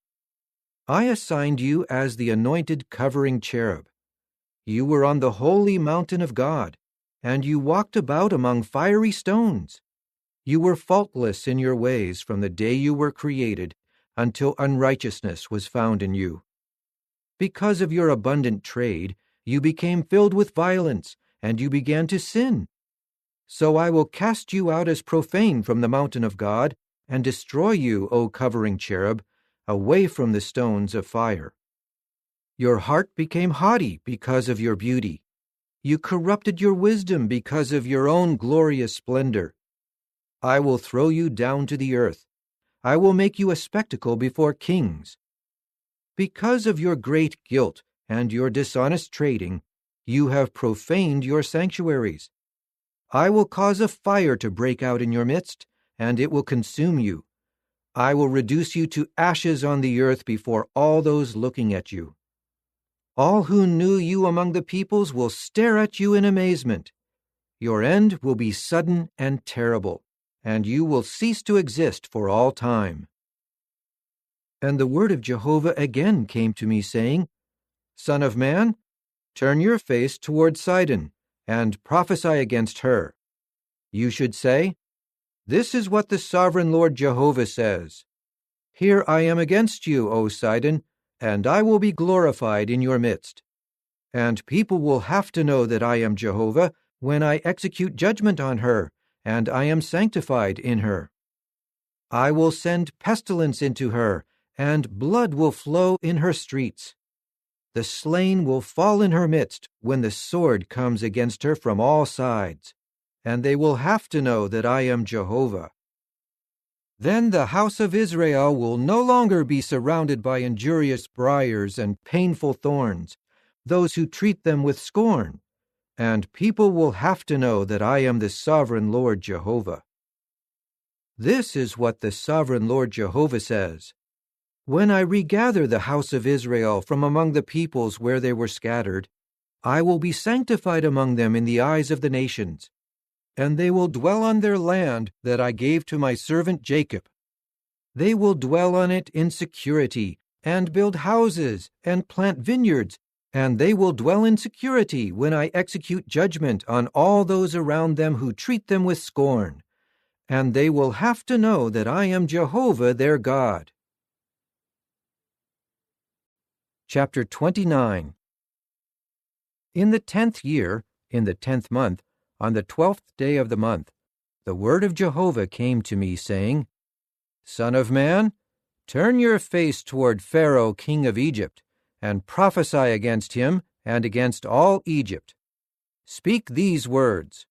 I assigned you as the anointed covering cherub. You were on the holy mountain of God, and you walked about among fiery stones. You were faultless in your ways from the day you were created until unrighteousness was found in you. Because of your abundant trade, you became filled with violence, and you began to sin. So I will cast you out as profane from the mountain of God, and destroy you, O covering cherub, away from the stones of fire. Your heart became haughty because of your beauty. You corrupted your wisdom because of your own glorious splendor. I will throw you down to the earth. I will make you a spectacle before kings. Because of your great guilt and your dishonest trading, you have profaned your sanctuaries. I will cause a fire to break out in your midst, and it will consume you. I will reduce you to ashes on the earth before all those looking at you. All who knew you among the peoples will stare at you in amazement. Your end will be sudden and terrible, and you will cease to exist for all time. And the word of Jehovah again came to me, saying, Son of man, turn your face toward Sidon, and prophesy against her. You should say, This is what the sovereign Lord Jehovah says. Here I am against you, O Sidon, and I will be glorified in your midst. And people will have to know that I am Jehovah when I execute judgment on her, and I am sanctified in her. I will send pestilence into her, and blood will flow in her streets. The slain will fall in her midst when the sword comes against her from all sides, and they will have to know that I am Jehovah. Then the house of Israel will no longer be surrounded by injurious briars and painful thorns, those who treat them with scorn, and people will have to know that I am the sovereign Lord Jehovah. This is what the sovereign Lord Jehovah says. When I regather the house of Israel from among the peoples where they were scattered, I will be sanctified among them in the eyes of the nations. and they will dwell on their land that I gave to my servant Jacob. They will dwell on it in security, and build houses, and plant vineyards, and they will dwell in security when I execute judgment on all those around them who treat them with scorn. And they will have to know that I am Jehovah their God. Chapter 29. In the 10th year, in the 10th month, on the 12th day of the month, the word of Jehovah came to me, saying, Son of man, turn your face toward Pharaoh king of Egypt, and prophesy against him and against all Egypt. Speak these words.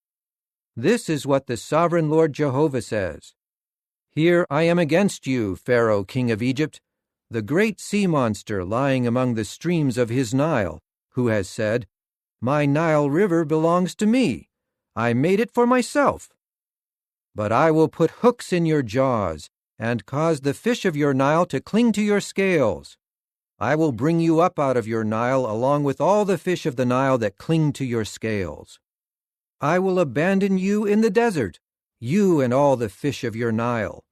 This is what the sovereign Lord Jehovah says. Here I am against you, Pharaoh king of Egypt, the great sea monster lying among the streams of his Nile, who has said, My Nile river belongs to me. I made it for myself. But I will put hooks in your jaws, and cause the fish of your Nile to cling to your scales. I will bring you up out of your Nile along with all the fish of the Nile that cling to your scales. I will abandon you in the desert, you and all the fish of your Nile.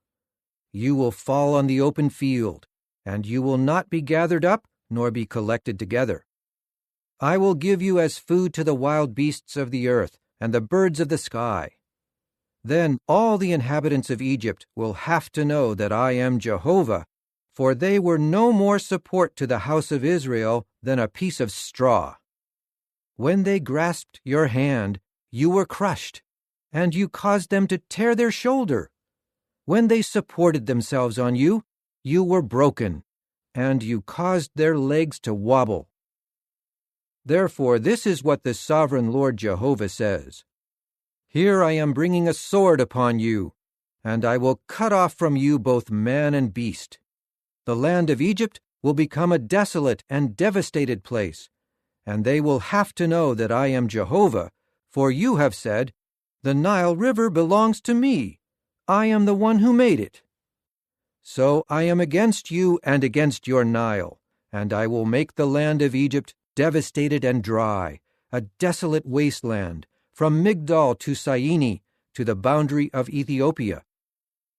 You will fall on the open field, and you will not be gathered up nor be collected together. I will give you as food to the wild beasts of the earth and the birds of the sky. Then all the inhabitants of Egypt will have to know that I am Jehovah, for they were no more support to the house of Israel than a piece of straw. When they grasped your hand, you were crushed, and you caused them to tear their shoulder. When they supported themselves on you, you were broken, and you caused their legs to wobble. Therefore, this is what the sovereign Lord Jehovah says. Here I am bringing a sword upon you, and I will cut off from you both man and beast. The land of Egypt will become a desolate and devastated place, and they will have to know that I am Jehovah, for you have said, The Nile River belongs to me. I am the one who made it. So I am against you and against your Nile, and I will make the land of Egypt devastated and dry, a desolate wasteland, from Migdol to Syene, to the boundary of Ethiopia.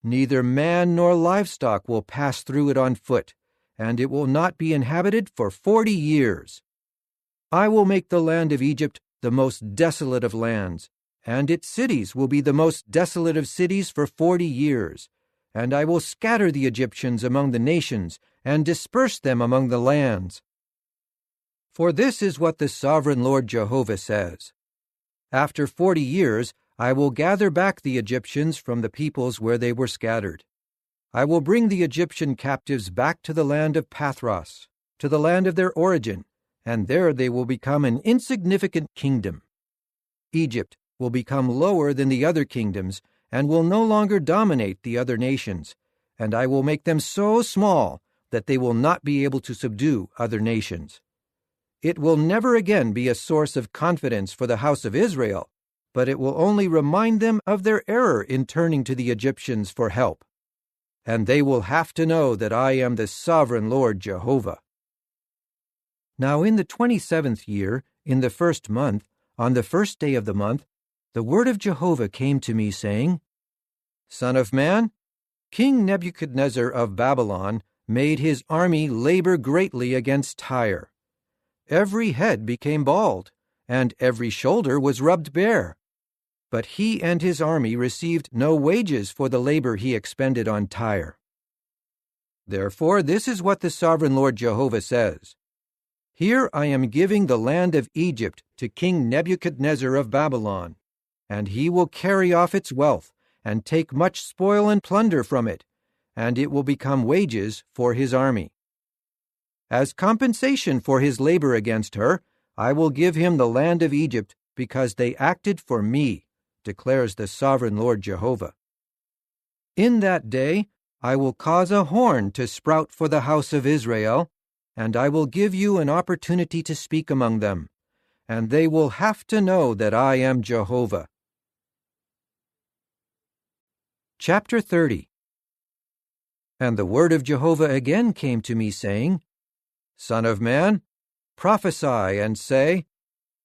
Neither man nor livestock will pass through it on foot, and it will not be inhabited for 40 years. I will make the land of Egypt the most desolate of lands, and its cities will be the most desolate of cities for 40 years. And I will scatter the Egyptians among the nations, and disperse them among the lands. For this is what the sovereign Lord Jehovah says. After 40 years, I will gather back the Egyptians from the peoples where they were scattered. I will bring the Egyptian captives back to the land of Pathros, to the land of their origin, and there they will become an insignificant kingdom. Egypt will become lower than the other kingdoms, and will no longer dominate the other nations, and I will make them so small that they will not be able to subdue other nations. It will never again be a source of confidence for the house of Israel, but it will only remind them of their error in turning to the Egyptians for help. And they will have to know that I am the sovereign Lord Jehovah. Now in the 27th year, in the 1st month, on the 1st day of the month, the word of Jehovah came to me, saying, Son of man, King Nebuchadnezzar of Babylon made his army labor greatly against Tyre. Every head became bald, and every shoulder was rubbed bare. But he and his army received no wages for the labor he expended on Tyre. Therefore, this is what the sovereign Lord Jehovah says. Here I am giving the land of Egypt to King Nebuchadnezzar of Babylon, and he will carry off its wealth, and take much spoil and plunder from it, and it will become wages for his army. As compensation for his labor against her, I will give him the land of Egypt, because they acted for me, declares the sovereign Lord Jehovah. In that day I will cause a horn to sprout for the house of Israel, and I will give you an opportunity to speak among them, and they will have to know that I am Jehovah. Chapter 30. And the word of Jehovah again came to me, saying, Son of man, prophesy and say,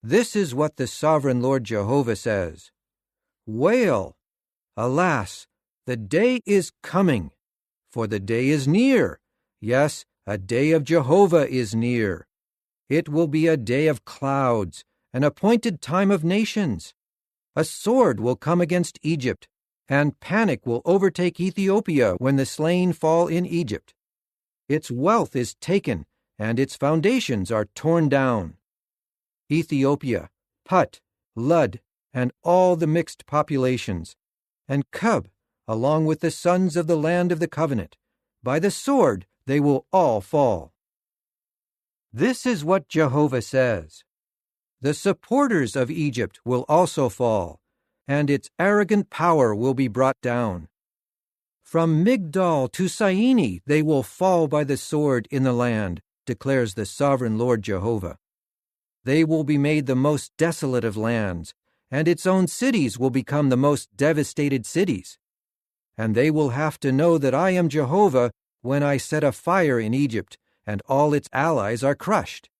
This is what the sovereign Lord Jehovah says. Wail! Alas, the day is coming, for the day is near. Yes, a day of Jehovah is near. It will be a day of clouds, an appointed time of nations. A sword will come against Egypt, and panic will overtake Ethiopia when the slain fall in Egypt. Its wealth is taken, and its foundations are torn down. Ethiopia, Put, Lud, and all the mixed populations, and Cub, along with the sons of the land of the covenant, by the sword they will all fall. This is what Jehovah says. The supporters of Egypt will also fall, and its arrogant power will be brought down. From Migdol to Syene they will fall by the sword in the land, declares the sovereign Lord Jehovah. They will be made the most desolate of lands, and its own cities will become the most devastated cities. And they will have to know that I am Jehovah when I set a fire in Egypt, and all its allies are crushed.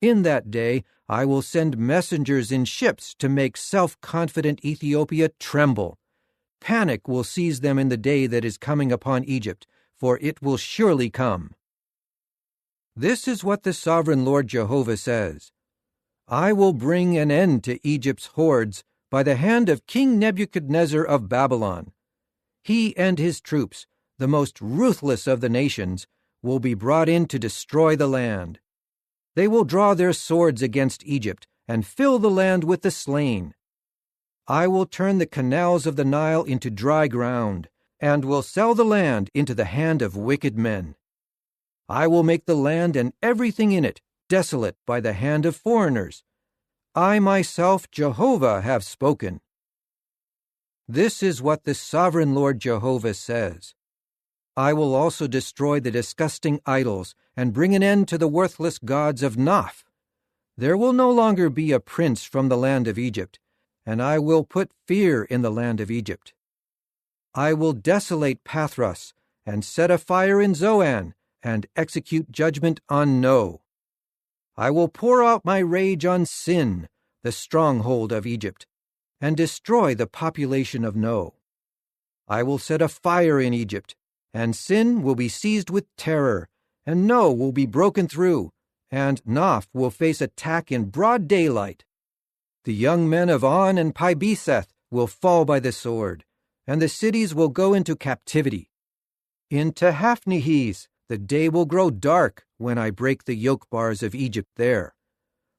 In that day I will send messengers in ships to make self-confident Ethiopia tremble. Panic will seize them in the day that is coming upon Egypt, for it will surely come. This is what the sovereign Lord Jehovah says. I will bring an end to Egypt's hordes by the hand of King Nebuchadnezzar of Babylon. He and his troops, the most ruthless of the nations, will be brought in to destroy the land. They will draw their swords against Egypt and fill the land with the slain. I will turn the canals of the Nile into dry ground, and will sell the land into the hand of wicked men. I will make the land and everything in it desolate by the hand of foreigners. I myself, Jehovah, have spoken. This is what the sovereign Lord Jehovah says. I will also destroy the disgusting idols and bring an end to the worthless gods of Naph. There will no longer be a prince from the land of Egypt, and I will put fear in the land of Egypt. I will desolate Pathros and set a fire in Zoan and execute judgment on No. I will pour out my rage on Sin, the stronghold of Egypt, and destroy the population of No. I will set a fire in Egypt, and Sin will be seized with terror, and No will be broken through, and Naph will face attack in broad daylight. The young men of On and Pi-beseth will fall by the sword, and the cities will go into captivity. In Tehaphnehes the day will grow dark when I break the yoke bars of Egypt there.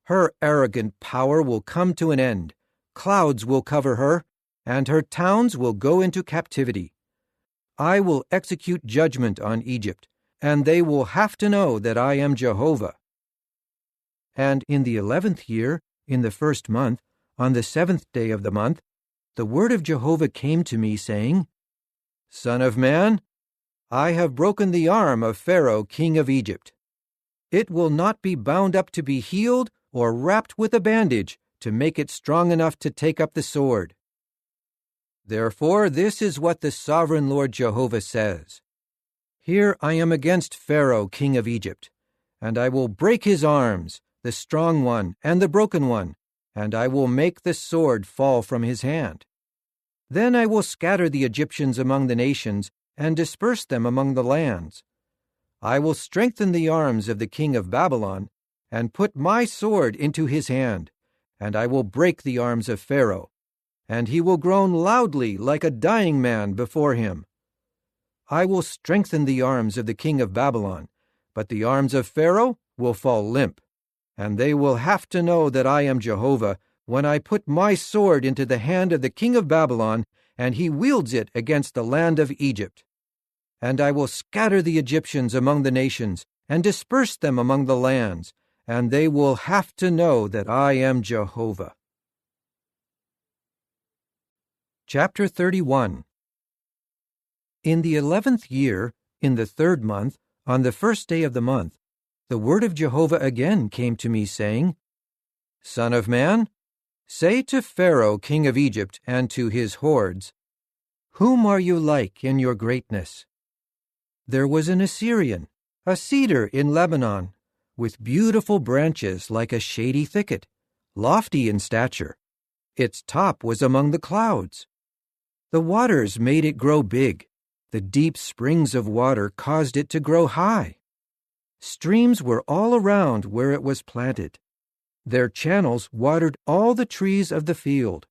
Her arrogant power will come to an end, clouds will cover her, and her towns will go into captivity. I will execute judgment on Egypt, and they will have to know that I am Jehovah. And in the 11th year, in the 1st month, on the 7th day of the month, the word of Jehovah came to me, saying, Son of man, I have broken the arm of Pharaoh, king of Egypt. It will not be bound up to be healed or wrapped with a bandage to make it strong enough to take up the sword. Therefore, this is what the sovereign Lord Jehovah says. Here I am against Pharaoh, king of Egypt, and I will break his arms, the strong one and the broken one, and I will make the sword fall from his hand. Then I will scatter the Egyptians among the nations and disperse them among the lands. I will strengthen the arms of the king of Babylon and put my sword into his hand, and I will break the arms of Pharaoh, and he will groan loudly like a dying man before him. I will strengthen the arms of the king of Babylon, but the arms of Pharaoh will fall limp, and they will have to know that I am Jehovah when I put my sword into the hand of the king of Babylon, and he wields it against the land of Egypt. And I will scatter the Egyptians among the nations and disperse them among the lands, and they will have to know that I am Jehovah. Chapter 31. In the 11th year, in the 3rd month, on the 1st day of the month, the word of Jehovah again came to me, saying, Son of man, say to Pharaoh, king of Egypt, and to his hordes, Whom are you like in your greatness? There was an Assyrian, a cedar in Lebanon, with beautiful branches like a shady thicket, lofty in stature. Its top was among the clouds. The waters made it grow big. The deep springs of water caused it to grow high. Streams were all around where it was planted. Their channels watered all the trees of the field.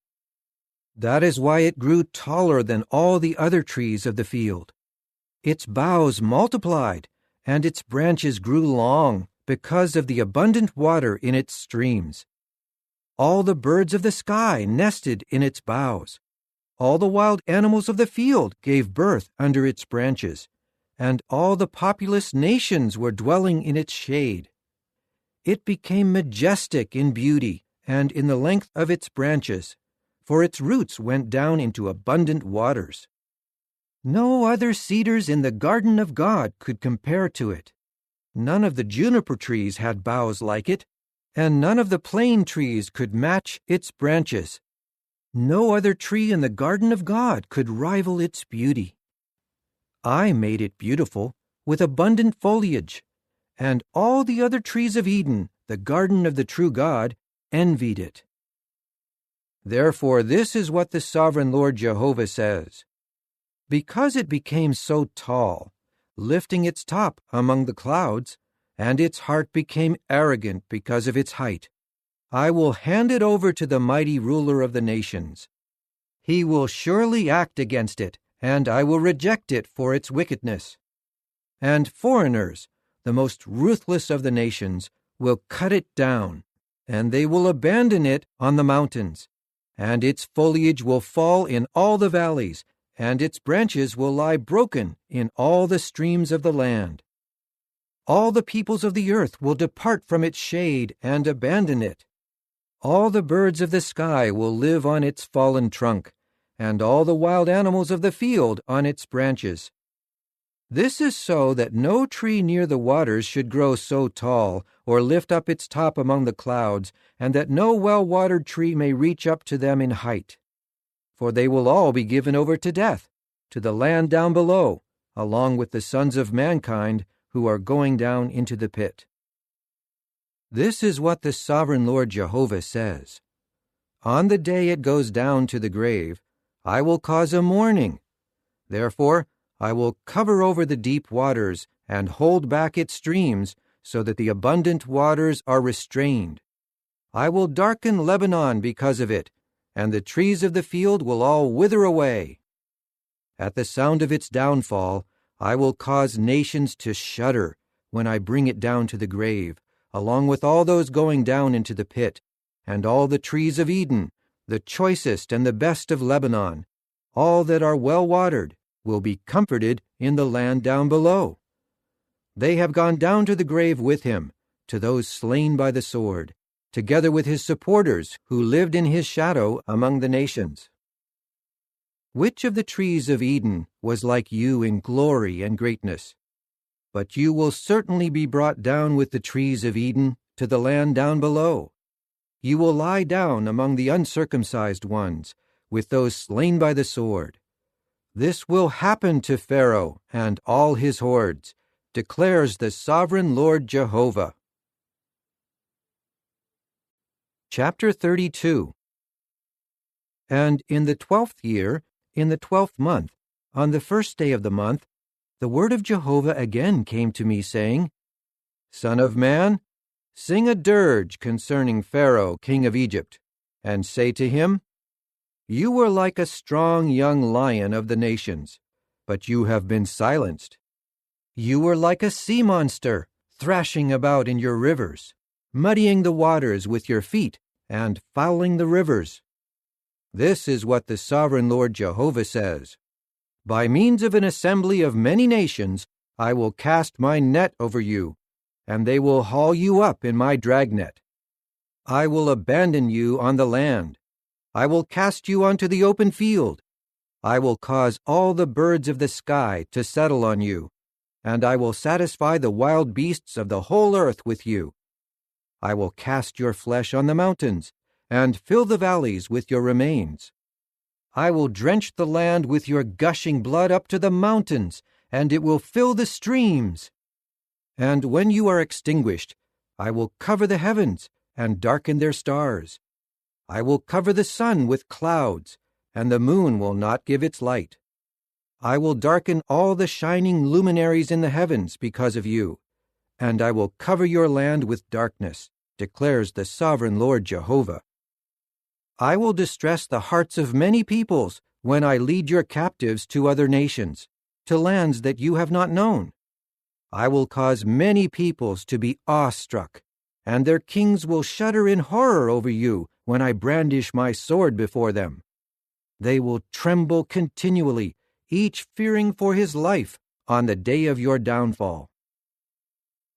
That is why it grew taller than all the other trees of the field. Its boughs multiplied, and its branches grew long because of the abundant water in its streams. All the birds of the sky nested in its boughs. All the wild animals of the field gave birth under its branches, and all the populous nations were dwelling in its shade. It became majestic in beauty and in the length of its branches, for its roots went down into abundant waters. No other cedars in the garden of God could compare to it. None of the juniper trees had boughs like it, and none of the plane trees could match its branches. No other tree in the garden of God could rival its beauty. I made it beautiful, with abundant foliage, and all the other trees of Eden, the garden of the true God, envied it. Therefore, this is what the sovereign Lord Jehovah says. Because it became so tall, lifting its top among the clouds, and its heart became arrogant because of its height, I will hand it over to the mighty ruler of the nations. He will surely act against it, and I will reject it for its wickedness. And foreigners, the most ruthless of the nations, will cut it down, and they will abandon it on the mountains, and its foliage will fall in all the valleys, and its branches will lie broken in all the streams of the land. All the peoples of the earth will depart from its shade and abandon it. All the birds of the sky will live on its fallen trunk, and all the wild animals of the field on its branches. This is so that no tree near the waters should grow so tall, or lift up its top among the clouds, and that no well-watered tree may reach up to them in height. For they will all be given over to death, to the land down below, along with the sons of mankind who are going down into the pit. This is what the sovereign Lord Jehovah says. On the day it goes down to the grave, I will cause a mourning. Therefore, I will cover over the deep waters and hold back its streams so that the abundant waters are restrained. I will darken Lebanon because of it, and the trees of the field will all wither away. At the sound of its downfall, I will cause nations to shudder when I bring it down to the grave, along with all those going down into the pit, and all the trees of Eden, the choicest and the best of Lebanon, all that are well-watered, will be comforted in the land down below. They have gone down to the grave with him, to those slain by the sword, together with his supporters who lived in his shadow among the nations. Which of the trees of Eden was like you in glory and greatness? But you will certainly be brought down with the trees of Eden to the land down below. You will lie down among the uncircumcised ones, with those slain by the sword. This will happen to Pharaoh and all his hordes, declares the sovereign Lord Jehovah. Chapter 32. And in the 12th year, in the 12th month, on the first day of the month, the word of Jehovah again came to me, saying, Son of man, sing a dirge concerning Pharaoh, king of Egypt, and say to him, You were like a strong young lion of the nations, but you have been silenced. You were like a sea monster, thrashing about in your rivers, muddying the waters with your feet, and fouling the rivers. This is what the sovereign Lord Jehovah says. By means of an assembly of many nations, I will cast my net over you, and they will haul you up in my dragnet. I will abandon you on the land. I will cast you onto the open field. I will cause all the birds of the sky to settle on you, and I will satisfy the wild beasts of the whole earth with you. I will cast your flesh on the mountains, and fill the valleys with your remains. I will drench the land with your gushing blood up to the mountains, and it will fill the streams. And when you are extinguished, I will cover the heavens and darken their stars. I will cover the sun with clouds, and the moon will not give its light. I will darken all the shining luminaries in the heavens because of you, and I will cover your land with darkness, declares the sovereign Lord Jehovah. I will distress the hearts of many peoples when I lead your captives to other nations, to lands that you have not known. I will cause many peoples to be awestruck, and their kings will shudder in horror over you when I brandish my sword before them. They will tremble continually, each fearing for his life on the day of your downfall.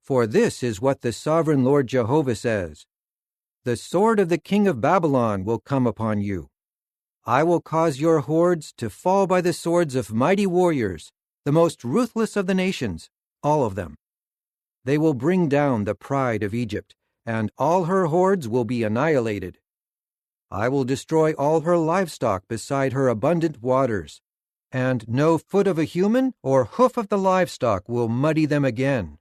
For this is what the sovereign Lord Jehovah says: the sword of the king of Babylon will come upon you. I will cause your hordes to fall by the swords of mighty warriors, the most ruthless of the nations, all of them. They will bring down the pride of Egypt, and all her hordes will be annihilated. I will destroy all her livestock beside her abundant waters, and no foot of a human or hoof of the livestock will muddy them again.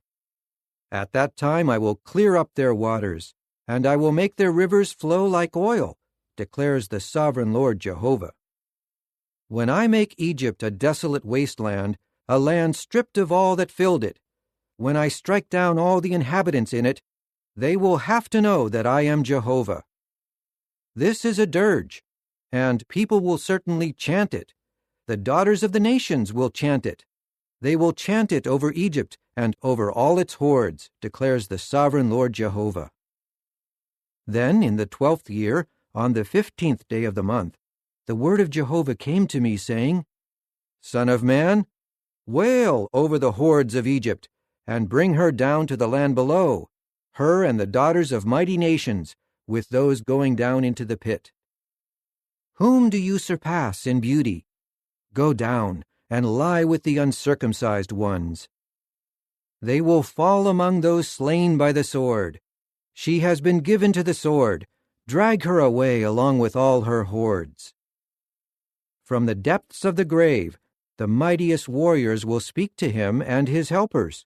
At that time I will clear up their waters, and I will make their rivers flow like oil, declares the sovereign Lord Jehovah. When I make Egypt a desolate wasteland, a land stripped of all that filled it, when I strike down all the inhabitants in it, they will have to know that I am Jehovah. This is a dirge, and people will certainly chant it. The daughters of the nations will chant it. They will chant it over Egypt and over all its hordes, declares the sovereign Lord Jehovah. Then, in the 12th year, on the 15th day of the month, the word of Jehovah came to me, saying, Son of man, wail over the hordes of Egypt, and bring her down to the land below, her and the daughters of mighty nations, with those going down into the pit. Whom do you surpass in beauty? Go down and lie with the uncircumcised ones. They will fall among those slain by the sword. She has been given to the sword. Drag her away along with all her hordes. From the depths of the grave, the mightiest warriors will speak to him and his helpers.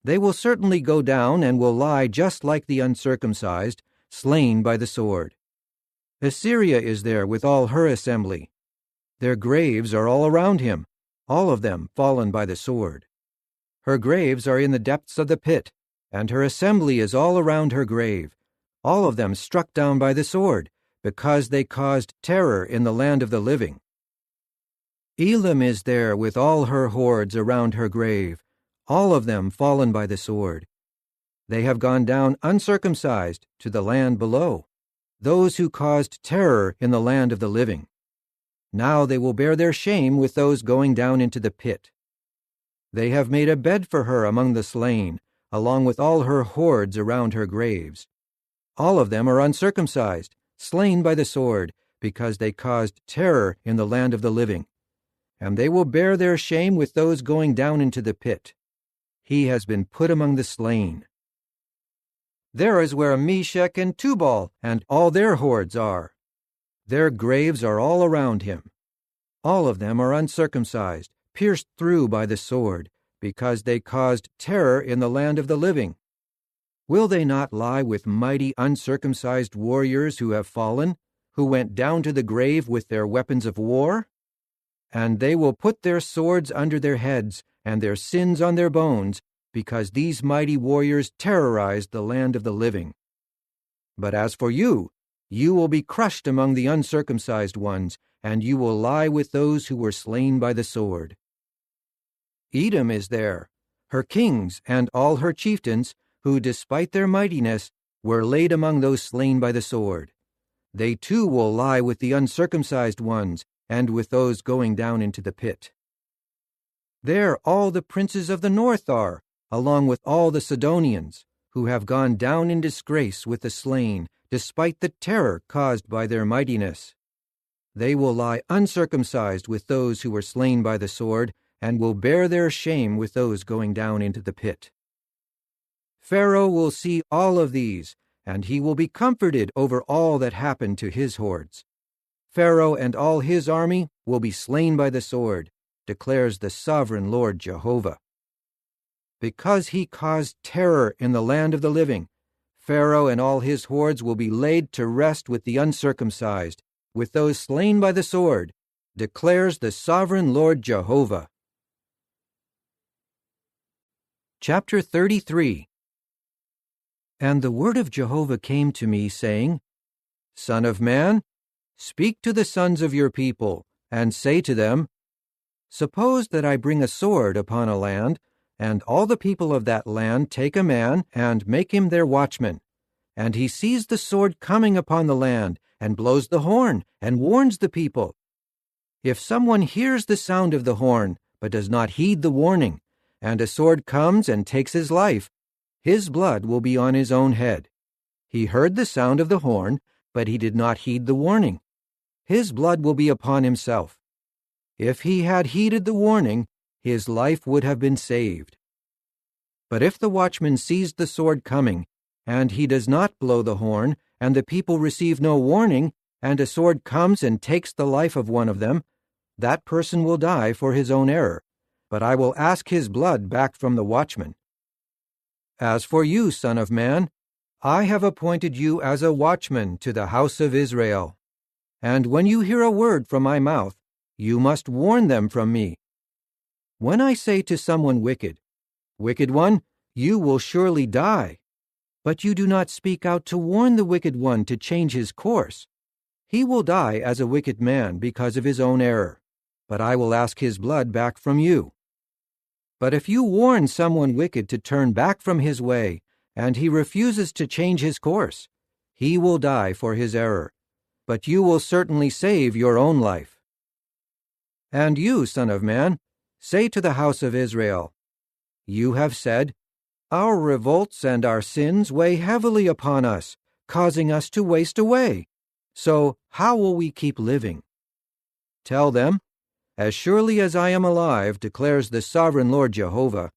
They will certainly go down and will lie just like the uncircumcised, slain by the sword. Assyria is there with all her assembly. Their graves are all around him, all of them fallen by the sword. Her graves are in the depths of the pit, and her assembly is all around her grave, all of them struck down by the sword, because they caused terror in the land of the living. Elam is there with all her hordes around her grave, all of them fallen by the sword. They have gone down uncircumcised to the land below, those who caused terror in the land of the living. Now they will bear their shame with those going down into the pit. They have made a bed for her among the slain, along with all her hordes around her graves. All of them are uncircumcised, slain by the sword, because they caused terror in the land of the living. And they will bear their shame with those going down into the pit. He has been put among the slain. There is where Meshech and Tubal and all their hordes are. Their graves are all around him. All of them are uncircumcised, pierced through by the sword, because they caused terror in the land of the living. Will they not lie with mighty uncircumcised warriors who have fallen, who went down to the grave with their weapons of war? And they will put their swords under their heads and their sins on their bones, because these mighty warriors terrorized the land of the living. But as for you, you will be crushed among the uncircumcised ones, and you will lie with those who were slain by the sword. Edom is there, her kings and all her chieftains, who, despite their mightiness, were laid among those slain by the sword. They too will lie with the uncircumcised ones, and with those going down into the pit. There all the princes of the north are, along with all the Sidonians, who have gone down in disgrace with the slain, despite the terror caused by their mightiness. They will lie uncircumcised with those who were slain by the sword, and will bear their shame with those going down into the pit. Pharaoh will see all of these, and he will be comforted over all that happened to his hordes. Pharaoh and all his army will be slain by the sword, declares the sovereign Lord Jehovah. Because he caused terror in the land of the living, Pharaoh and all his hordes will be laid to rest with the uncircumcised, with those slain by the sword, declares the sovereign Lord Jehovah. Chapter 33. And the word of Jehovah came to me, saying, Son of man, speak to the sons of your people, and say to them, Suppose that I bring a sword upon a land, and all the people of that land take a man, and make him their watchman. And he sees the sword coming upon the land, and blows the horn, and warns the people. If someone hears the sound of the horn, but does not heed the warning, and a sword comes and takes his life, his blood will be on his own head. He heard the sound of the horn, but he did not heed the warning. His blood will be upon himself. If he had heeded the warning, his life would have been saved. But if the watchman sees the sword coming, and he does not blow the horn, and the people receive no warning, and a sword comes and takes the life of one of them, that person will die for his own error, but I will ask his blood back from the watchman. As for you, son of man, I have appointed you as a watchman to the house of Israel. And when you hear a word from my mouth, you must warn them from me. When I say to someone wicked, Wicked one, you will surely die, but you do not speak out to warn the wicked one to change his course, he will die as a wicked man because of his own error, but I will ask his blood back from you. But if you warn someone wicked to turn back from his way, and he refuses to change his course, he will die for his error, but you will certainly save your own life. And you, son of man, say to the house of Israel, You have said, Our revolts and our sins weigh heavily upon us, causing us to waste away. So how will we keep living? Tell them, As surely as I am alive, declares the sovereign Lord Jehovah,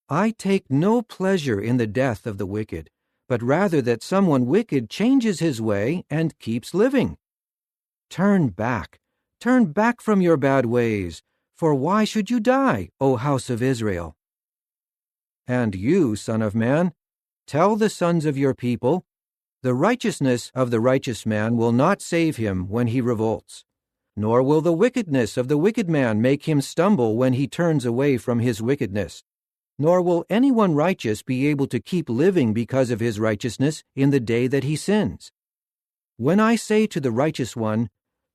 I take no pleasure in the death of the wicked, but rather that someone wicked changes his way and keeps living. Turn back from your bad ways, for why should you die, O house of Israel? And you, son of man, tell the sons of your people, The righteousness of the righteous man will not save him when he revolts, nor will the wickedness of the wicked man make him stumble when he turns away from his wickedness, nor will anyone righteous be able to keep living because of his righteousness in the day that he sins. When I say to the righteous one,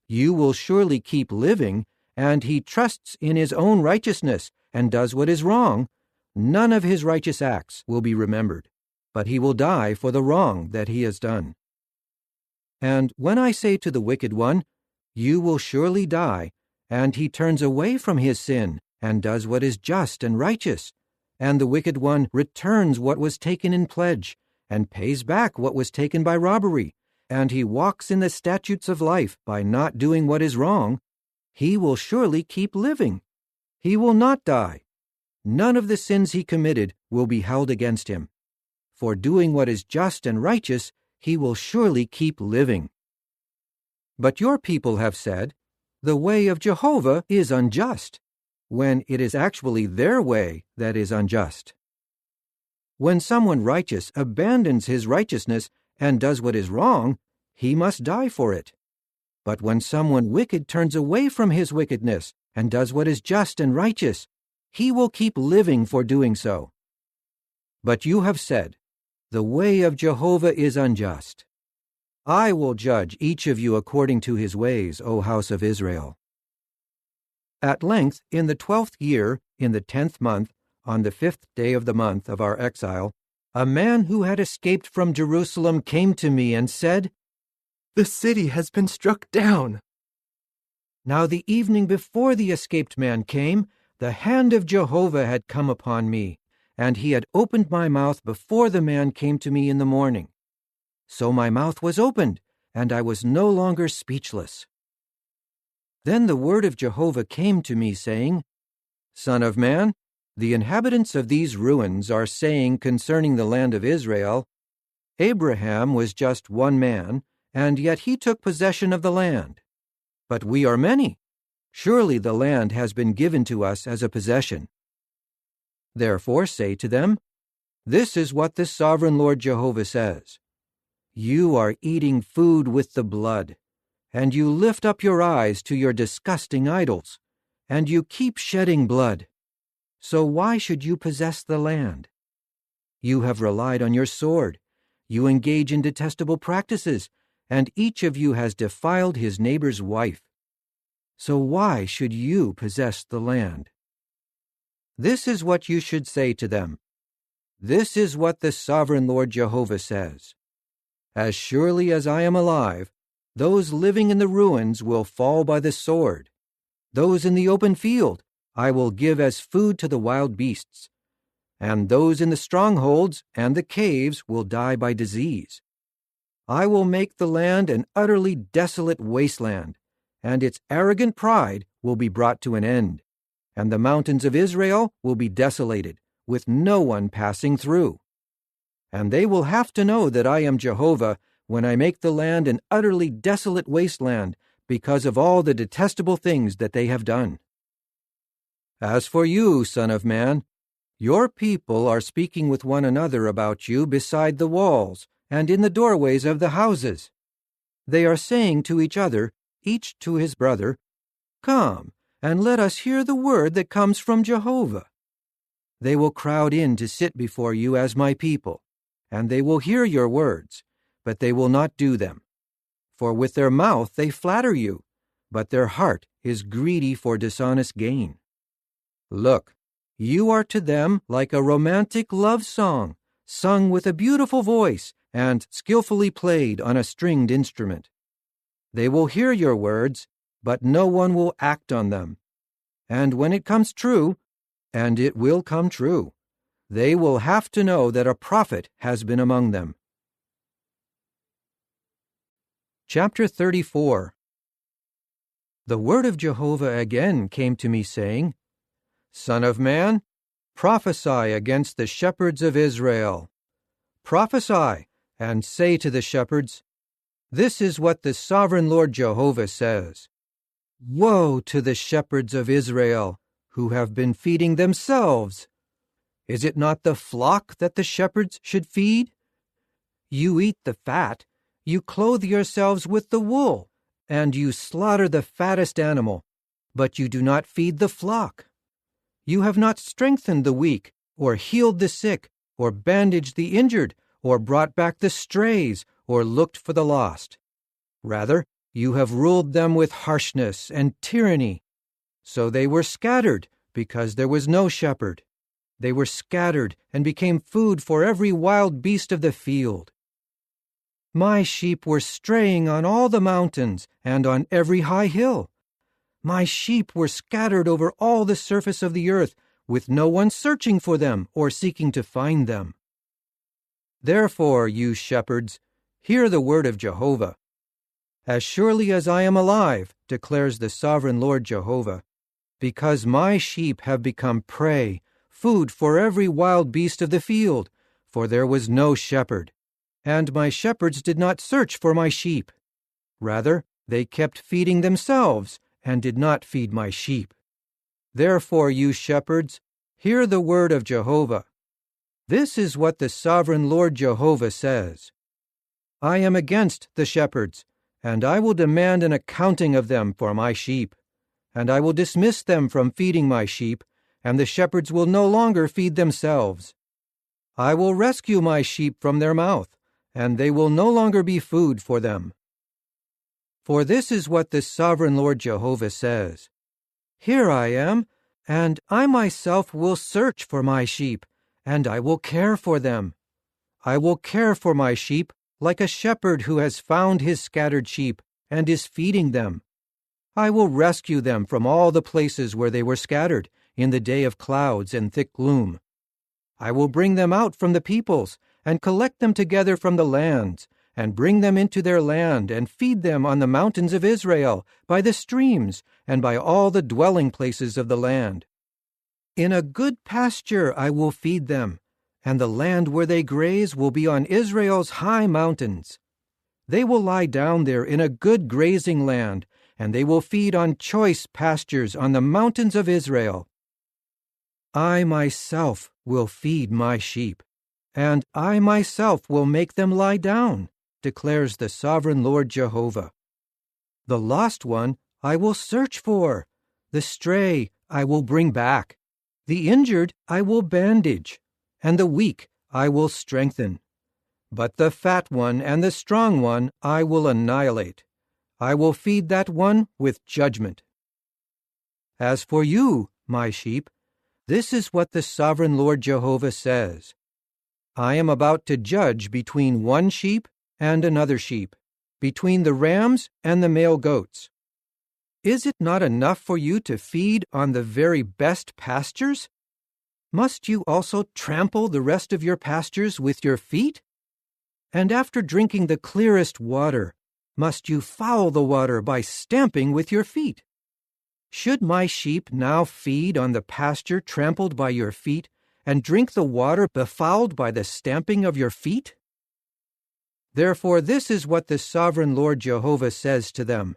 You will surely keep living, and he trusts in his own righteousness and does what is wrong, none of his righteous acts will be remembered, but he will die for the wrong that he has done. And when I say to the wicked one, You will surely die, and he turns away from his sin and does what is just and righteous, and the wicked one returns what was taken in pledge, and pays back what was taken by robbery, and he walks in the statutes of life by not doing what is wrong, he will surely keep living. He will not die. None of the sins he committed will be held against him. For doing what is just and righteous, he will surely keep living. But your people have said, The way of Jehovah is unjust, when it is actually their way that is unjust. When someone righteous abandons his righteousness and does what is wrong, he must die for it. But when someone wicked turns away from his wickedness and does what is just and righteous, he will keep living for doing so. But you have said, The way of Jehovah is unjust. I will judge each of you according to his ways, O house of Israel. At length, in the 12th year, in the 10th month, on the 5th day of the month of our exile, a man who had escaped from Jerusalem came to me and said, The city has been struck down. Now the evening before the escaped man came, the hand of Jehovah had come upon me, and he had opened my mouth before the man came to me in the morning. So my mouth was opened, and I was no longer speechless. Then the word of Jehovah came to me, saying, Son of man, the inhabitants of these ruins are saying concerning the land of Israel, Abraham was just one man, and yet he took possession of the land. But we are many. Surely the land has been given to us as a possession. Therefore say to them, This is what the sovereign Lord Jehovah says. You are eating food with the blood, and you lift up your eyes to your disgusting idols, and you keep shedding blood. So why should you possess the land? You have relied on your sword. You engage in detestable practices, and each of you has defiled his neighbor's wife. So why should you possess the land? This is what you should say to them. This is what the sovereign Lord Jehovah says. As surely as I am alive, those living in the ruins will fall by the sword. Those in the open field I will give as food to the wild beasts. And those in the strongholds and the caves will die by disease. I will make the land an utterly desolate wasteland, and its arrogant pride will be brought to an end, and the mountains of Israel will be desolated, with no one passing through. And they will have to know that I am Jehovah when I make the land an utterly desolate wasteland because of all the detestable things that they have done. As for you, Son of Man, your people are speaking with one another about you beside the walls and in the doorways of the houses. They are saying to each other, each to his brother, Come, and let us hear the word that comes from Jehovah. They will crowd in to sit before you as my people, and they will hear your words, but they will not do them. For with their mouth they flatter you, but their heart is greedy for dishonest gain. Look, you are to them like a romantic love song, sung with a beautiful voice and skillfully played on a stringed instrument. They will hear your words, but no one will act on them. And when it comes true, and it will come true, they will have to know that a prophet has been among them. Chapter 34. The word of Jehovah again came to me, saying, Son of man, prophesy against the shepherds of Israel. Prophesy, and say to the shepherds, This is what the sovereign Lord Jehovah says. Woe to the shepherds of Israel, who have been feeding themselves! Is it not the flock that the shepherds should feed? You eat the fat, you clothe yourselves with the wool, and you slaughter the fattest animal, but you do not feed the flock. You have not strengthened the weak, or healed the sick, or bandaged the injured, or brought back the strays, or looked for the lost. Rather, you have ruled them with harshness and tyranny. So they were scattered, because there was no shepherd. They were scattered and became food for every wild beast of the field. My sheep were straying on all the mountains and on every high hill. My sheep were scattered over all the surface of the earth, with no one searching for them or seeking to find them. Therefore, you shepherds, hear the word of Jehovah. As surely as I am alive, declares the sovereign Lord Jehovah, because my sheep have become prey, food for every wild beast of the field, for there was no shepherd, and my shepherds did not search for my sheep. Rather, they kept feeding themselves, and did not feed my sheep. Therefore, you shepherds, hear the word of Jehovah. This is what the sovereign Lord Jehovah says. I am against the shepherds, and I will demand an accounting of them for my sheep. And I will dismiss them from feeding my sheep, and the shepherds will no longer feed themselves. I will rescue my sheep from their mouth, and they will no longer be food for them. For this is what the sovereign Lord Jehovah says. Here I am, and I myself will search for my sheep, and I will care for them. I will care for my sheep like a shepherd who has found his scattered sheep and is feeding them. I will rescue them from all the places where they were scattered in the day of clouds and thick gloom. I will bring them out from the peoples and collect them together from the lands, and bring them into their land, and feed them on the mountains of Israel, by the streams, and by all the dwelling places of the land. In a good pasture I will feed them, and the land where they graze will be on Israel's high mountains. They will lie down there in a good grazing land, and they will feed on choice pastures on the mountains of Israel. I myself will feed my sheep, and I myself will make them lie down, declares the sovereign Lord Jehovah. The lost one I will search for, the stray I will bring back, the injured I will bandage, and the weak I will strengthen. But the fat one and the strong one I will annihilate. I will feed that one with judgment. As for you, my sheep, this is what the sovereign Lord Jehovah says. I am about to judge between one sheep and another sheep, between the rams and the male goats. Is it not enough for you to feed on the very best pastures? Must you also trample the rest of your pastures with your feet? And after drinking the clearest water, must you foul the water by stamping with your feet? Should my sheep now feed on the pasture trampled by your feet, and drink the water befouled by the stamping of your feet? Therefore this is what the sovereign Lord Jehovah says to them.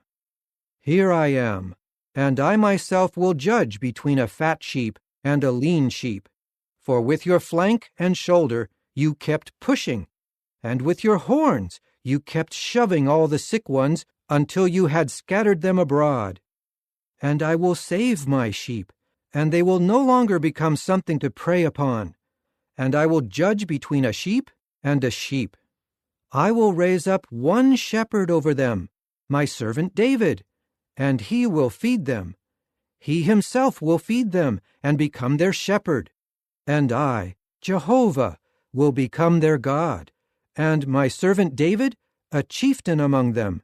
Here I am, and I myself will judge between a fat sheep and a lean sheep. For with your flank and shoulder you kept pushing, and with your horns you kept shoving all the sick ones until you had scattered them abroad. And I will save my sheep, and they will no longer become something to prey upon. And I will judge between a sheep and a sheep. I will raise up one shepherd over them, my servant David, and he will feed them. He himself will feed them and become their shepherd. And I, Jehovah, will become their God, and my servant David a chieftain among them.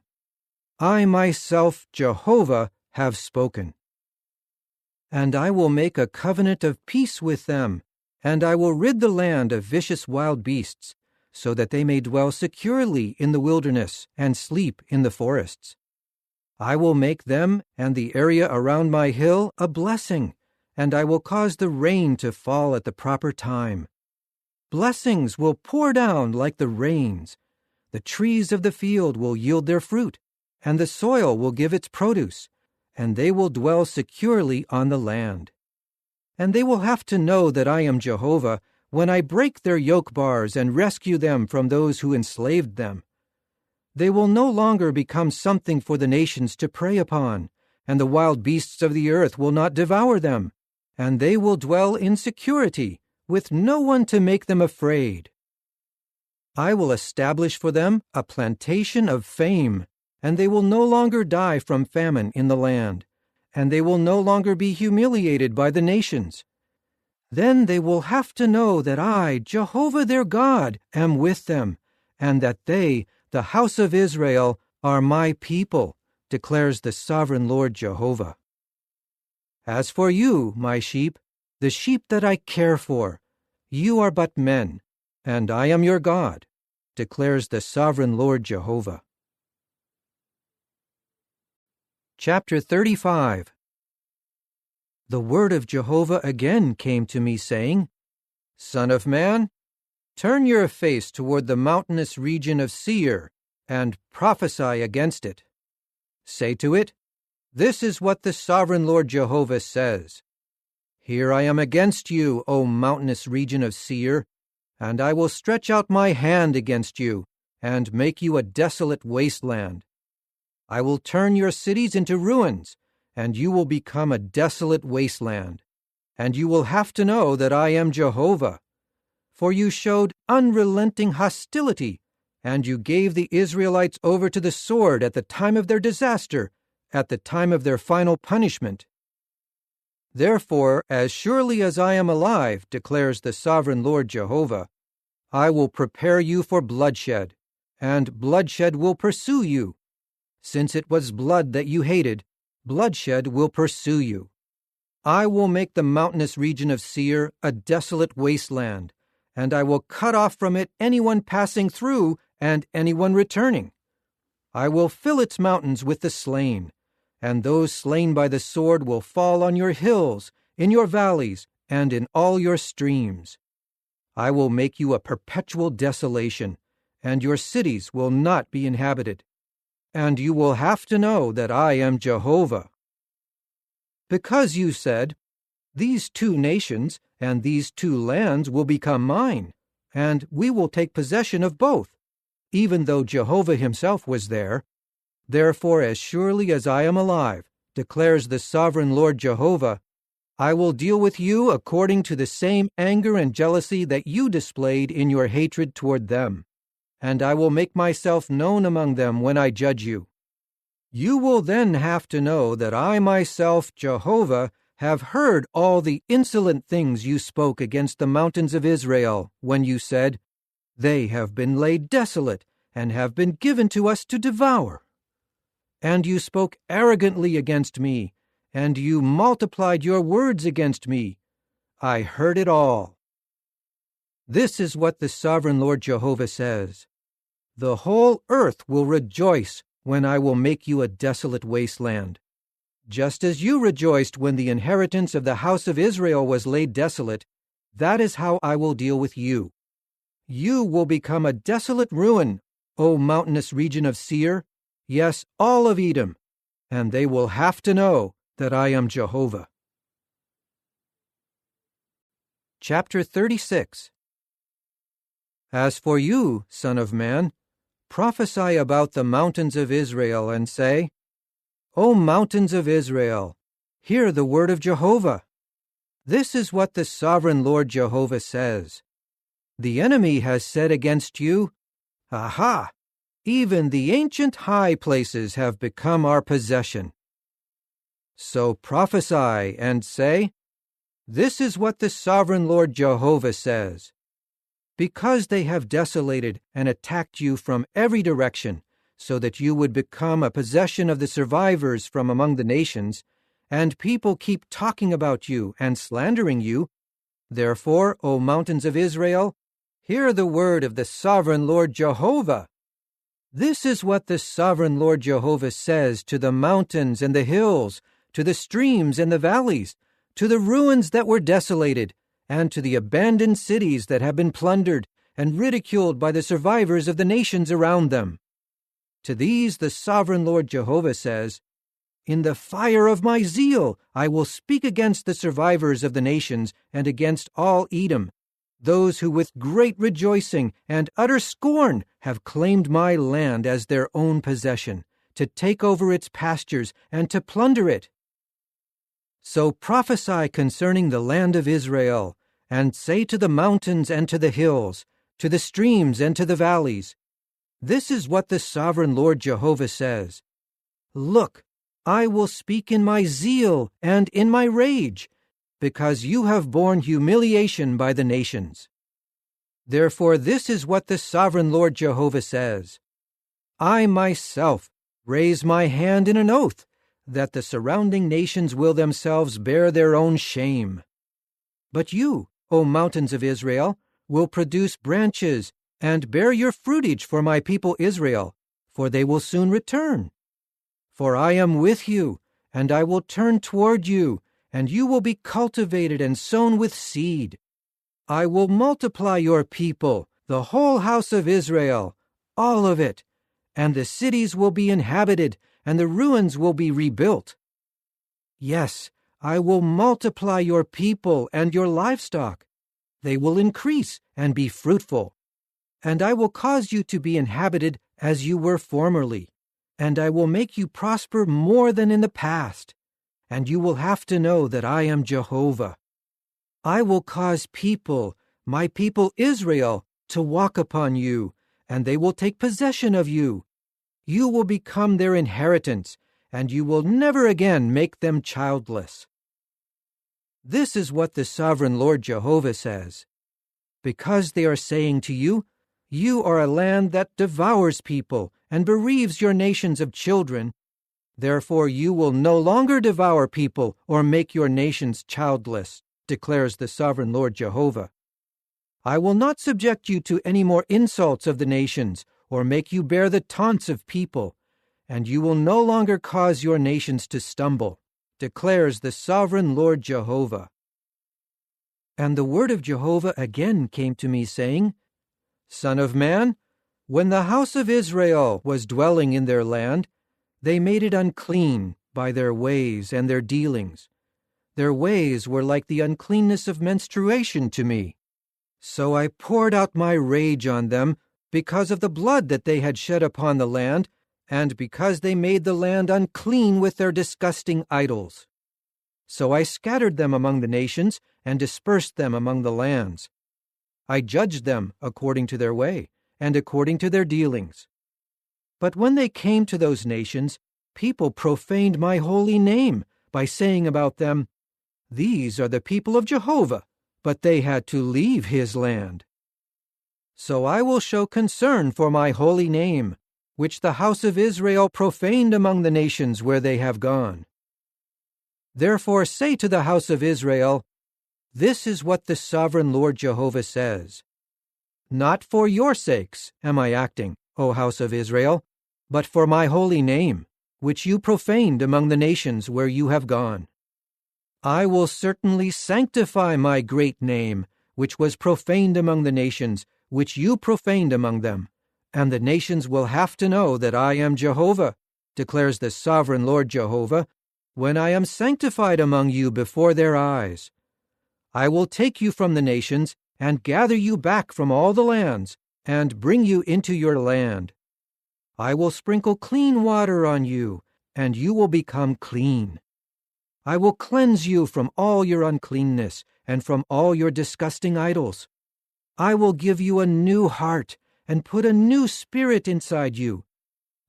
I myself, Jehovah, have spoken. And I will make a covenant of peace with them, and I will rid the land of vicious wild beasts, so that they may dwell securely in the wilderness and sleep in the forests. I will make them and the area around my hill a blessing, and I will cause the rain to fall at the proper time. Blessings will pour down like the rains. The trees of the field will yield their fruit, and the soil will give its produce, and they will dwell securely on the land. And they will have to know that I am Jehovah when I break their yoke bars and rescue them from those who enslaved them. They will no longer become something for the nations to prey upon, and the wild beasts of the earth will not devour them, and they will dwell in security, with no one to make them afraid. I will establish for them a plantation of fame, and they will no longer die from famine in the land, and they will no longer be humiliated by the nations. Then they will have to know that I, Jehovah their God, am with them, and that they, the house of Israel, are my people, declares the sovereign Lord Jehovah. As for you, my sheep, the sheep that I care for, you are but men, and I am your God, declares the sovereign Lord Jehovah. Chapter 35. The word of Jehovah again came to me, saying, Son of man, turn your face toward the mountainous region of Seir, and prophesy against it. Say to it, This is what the sovereign Lord Jehovah says. Here I am against you, O mountainous region of Seir, and I will stretch out my hand against you, and make you a desolate wasteland. I will turn your cities into ruins, and you will become a desolate wasteland. And you will have to know that I am Jehovah. For you showed unrelenting hostility, and you gave the Israelites over to the sword at the time of their disaster, at the time of their final punishment. Therefore, as surely as I am alive, declares the sovereign Lord Jehovah, I will prepare you for bloodshed, and bloodshed will pursue you. Since it was blood that you hated, bloodshed will pursue you. I will make the mountainous region of Seir a desolate wasteland, and I will cut off from it anyone passing through and anyone returning. I will fill its mountains with the slain, and those slain by the sword will fall on your hills, in your valleys, and in all your streams. I will make you a perpetual desolation, and your cities will not be inhabited. And you will have to know that I am Jehovah. Because you said, These two nations and these two lands will become mine, and we will take possession of both, even though Jehovah himself was there. Therefore, as surely as I am alive, declares the sovereign Lord Jehovah, I will deal with you according to the same anger and jealousy that you displayed in your hatred toward them, and I will make myself known among them when I judge you. You will then have to know that I myself, Jehovah, have heard all the insolent things you spoke against the mountains of Israel, when you said, They have been laid desolate, and have been given to us to devour. And you spoke arrogantly against me, and you multiplied your words against me. I heard it all. This is what the sovereign Lord Jehovah says. The whole earth will rejoice when I will make you a desolate wasteland. Just as you rejoiced when the inheritance of the house of Israel was laid desolate, that is how I will deal with you. You will become a desolate ruin, O mountainous region of Seir, yes, all of Edom, and they will have to know that I am Jehovah. Chapter 36. As for you, son of man, prophesy about the mountains of Israel and say, O mountains of Israel, hear the word of Jehovah. This is what the sovereign Lord Jehovah says. The enemy has said against you, Aha! Even the ancient high places have become our possession. So prophesy and say, This is what the sovereign Lord Jehovah says. Because they have desolated and attacked you from every direction, so that you would become a possession of the survivors from among the nations, and people keep talking about you and slandering you, therefore, O mountains of Israel, hear the word of the sovereign Lord Jehovah. This is what the sovereign Lord Jehovah says to the mountains and the hills, to the streams and the valleys, to the ruins that were desolated, and to the abandoned cities that have been plundered and ridiculed by the survivors of the nations around them. To these the sovereign Lord Jehovah says, In the fire of my zeal I will speak against the survivors of the nations and against all Edom, those who with great rejoicing and utter scorn have claimed my land as their own possession, to take over its pastures and to plunder it. So prophesy concerning the land of Israel, and say to the mountains and to the hills, to the streams and to the valleys, This is what the sovereign Lord Jehovah says. Look, I will speak in my zeal and in my rage, because you have borne humiliation by the nations. Therefore this is what the sovereign Lord Jehovah says. I myself raise my hand in an oath, that the surrounding nations will themselves bear their own shame. But you, O mountains of Israel, will produce branches, and bear your fruitage for my people Israel, for they will soon return. For I am with you, and I will turn toward you, and you will be cultivated and sown with seed. I will multiply your people, the whole house of Israel, all of it, and the cities will be inhabited, and the ruins will be rebuilt. Yes, I will multiply your people and your livestock. They will increase and be fruitful. And I will cause you to be inhabited as you were formerly, and I will make you prosper more than in the past, and you will have to know that I am Jehovah. I will cause people, my people Israel, to walk upon you, and they will take possession of you. You will become their inheritance, and you will never again make them childless. This is what the sovereign Lord Jehovah says. Because they are saying to you, You are a land that devours people and bereaves your nations of children, therefore you will no longer devour people or make your nations childless, declares the sovereign Lord Jehovah. I will not subject you to any more insults of the nations, or make you bear the taunts of people, and you will no longer cause your nations to stumble, declares the sovereign Lord Jehovah. And the word of Jehovah again came to me, saying, Son of man, when the house of Israel was dwelling in their land, they made it unclean by their ways and their dealings. Their ways were like the uncleanness of menstruation to me. So I poured out my rage on them because of the blood that they had shed upon the land, and because they made the land unclean with their disgusting idols. So I scattered them among the nations and dispersed them among the lands. I judged them according to their way and according to their dealings. But when they came to those nations, people profaned my holy name by saying about them, "These are the people of Jehovah," but they had to leave his land. So I will show concern for my holy name, which the house of Israel profaned among the nations where they have gone. Therefore say to the house of Israel, "This is what the sovereign Lord Jehovah says. Not for your sakes am I acting, O house of Israel, but for my holy name, which you profaned among the nations where you have gone. I will certainly sanctify my great name, which was profaned among the nations, which you profaned among them, and the nations will have to know that I am Jehovah, declares the sovereign Lord Jehovah, when I am sanctified among you before their eyes. I will take you from the nations and gather you back from all the lands and bring you into your land. I will sprinkle clean water on you, and you will become clean. I will cleanse you from all your uncleanness and from all your disgusting idols. I will give you a new heart and put a new spirit inside you.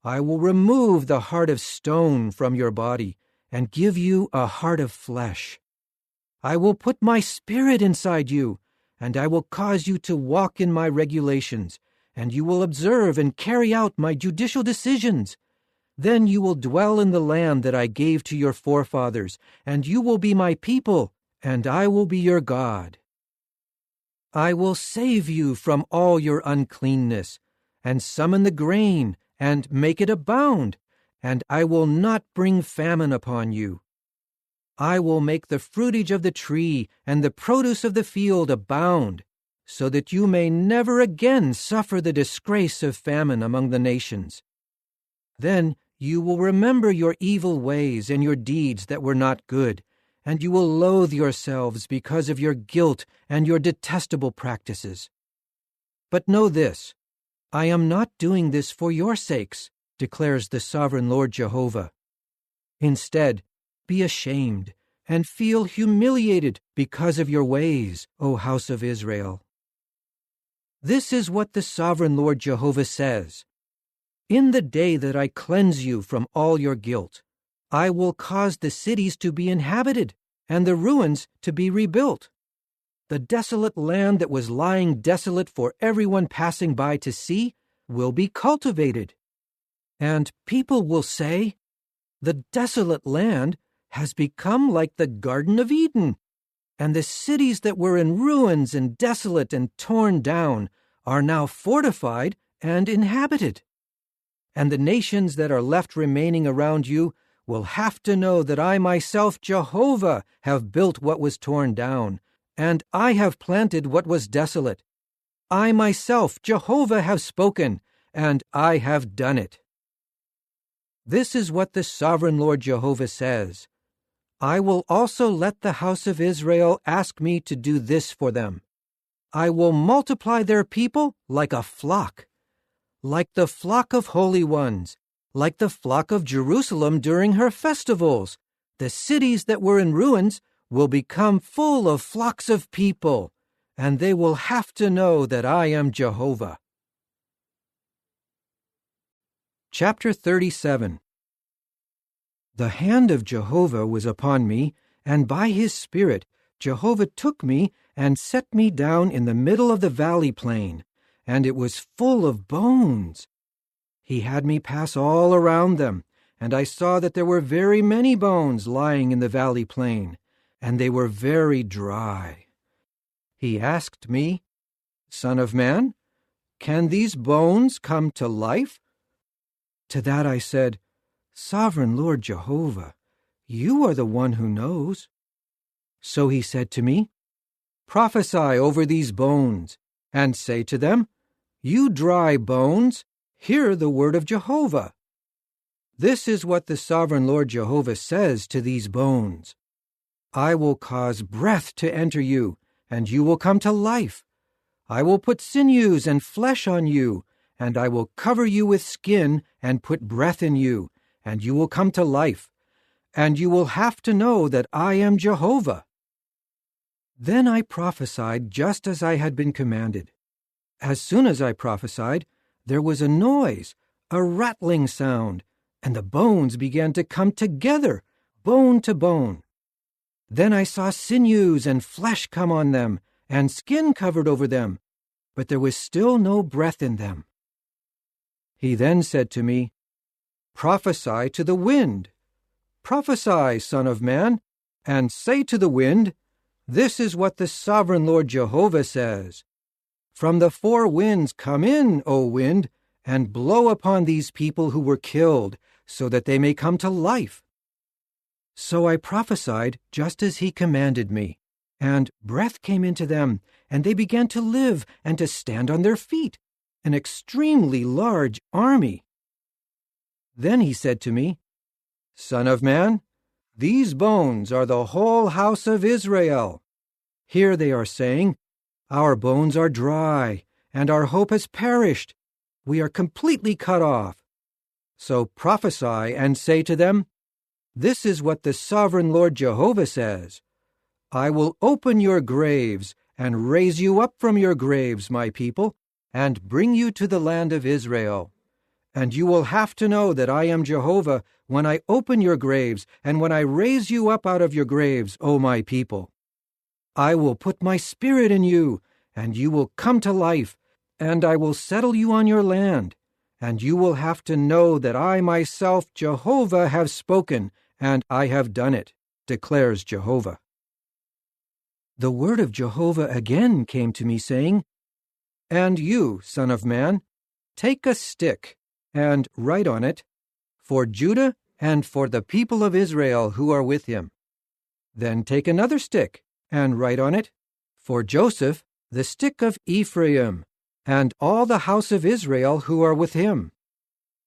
I will remove the heart of stone from your body and give you a heart of flesh. I will put my spirit inside you, and I will cause you to walk in my regulations, and you will observe and carry out my judicial decisions. Then you will dwell in the land that I gave to your forefathers, and you will be my people, and I will be your God. I will save you from all your uncleanness, and summon the grain, and make it abound, and I will not bring famine upon you. I will make the fruitage of the tree and the produce of the field abound, so that you may never again suffer the disgrace of famine among the nations. Then you will remember your evil ways and your deeds that were not good, and you will loathe yourselves because of your guilt and your detestable practices. But know this, I am not doing this for your sakes, declares the sovereign Lord Jehovah. Instead, be ashamed and feel humiliated because of your ways, O house of Israel. This is what the sovereign Lord Jehovah says. In the day that I cleanse you from all your guilt, I will cause the cities to be inhabited and the ruins to be rebuilt. The desolate land that was lying desolate for everyone passing by to see will be cultivated. And people will say, "The desolate land has become like the Garden of Eden, and the cities that were in ruins and desolate and torn down are now fortified and inhabited. And the nations that are left remaining around you will have to know that I myself, Jehovah, have built what was torn down, and I have planted what was desolate. I myself, Jehovah, have spoken, and I have done it." This is what the sovereign Lord Jehovah says. I will also let the house of Israel ask me to do this for them. I will multiply their people like a flock, like the flock of holy ones, like the flock of Jerusalem during her festivals. The cities that were in ruins will become full of flocks of people, and they will have to know that I am Jehovah. Chapter 37. The hand of Jehovah was upon me, and by his Spirit Jehovah took me and set me down in the middle of the valley plain, and it was full of bones. He had me pass all around them, and I saw that there were very many bones lying in the valley plain, and they were very dry. He asked me, "Son of man, can these bones come to life?" To that I said, "Sovereign Lord Jehovah, you are the one who knows." So he said to me, "Prophesy over these bones, and say to them, 'You dry bones, hear the word of Jehovah.' This is what the sovereign Lord Jehovah says to these bones. I will cause breath to enter you, and you will come to life. I will put sinews and flesh on you, and I will cover you with skin and put breath in you, and you will come to life, and you will have to know that I am Jehovah." Then I prophesied just as I had been commanded. As soon as I prophesied, there was a noise, a rattling sound, and the bones began to come together, bone to bone. Then I saw sinews and flesh come on them, and skin covered over them, but there was still no breath in them. He then said to me, "Prophesy to the wind. Prophesy, Son of Man, and say to the wind, 'This is what the sovereign Lord Jehovah says. From the four winds come in, O wind, and blow upon these people who were killed, so that they may come to life.'" So I prophesied just as he commanded me, and breath came into them, and they began to live and to stand on their feet, an extremely large army. Then he said to me, "Son of man, these bones are the whole house of Israel. Here they are saying, 'Our bones are dry, and our hope has perished. We are completely cut off.' So prophesy and say to them, 'This is what the sovereign Lord Jehovah says. I will open your graves and raise you up from your graves, my people, and bring you to the land of Israel. And you will have to know that I am Jehovah when I open your graves and when I raise you up out of your graves, O my people. I will put my spirit in you, and you will come to life, and I will settle you on your land. And you will have to know that I myself, Jehovah, have spoken, and I have done it, declares Jehovah." The word of Jehovah again came to me, saying, "And you, Son of Man, take a stick, and write on it, 'For Judah and for the people of Israel who are with him.' Then take another stick, and write on it, 'For Joseph, the stick of Ephraim, and all the house of Israel who are with him.'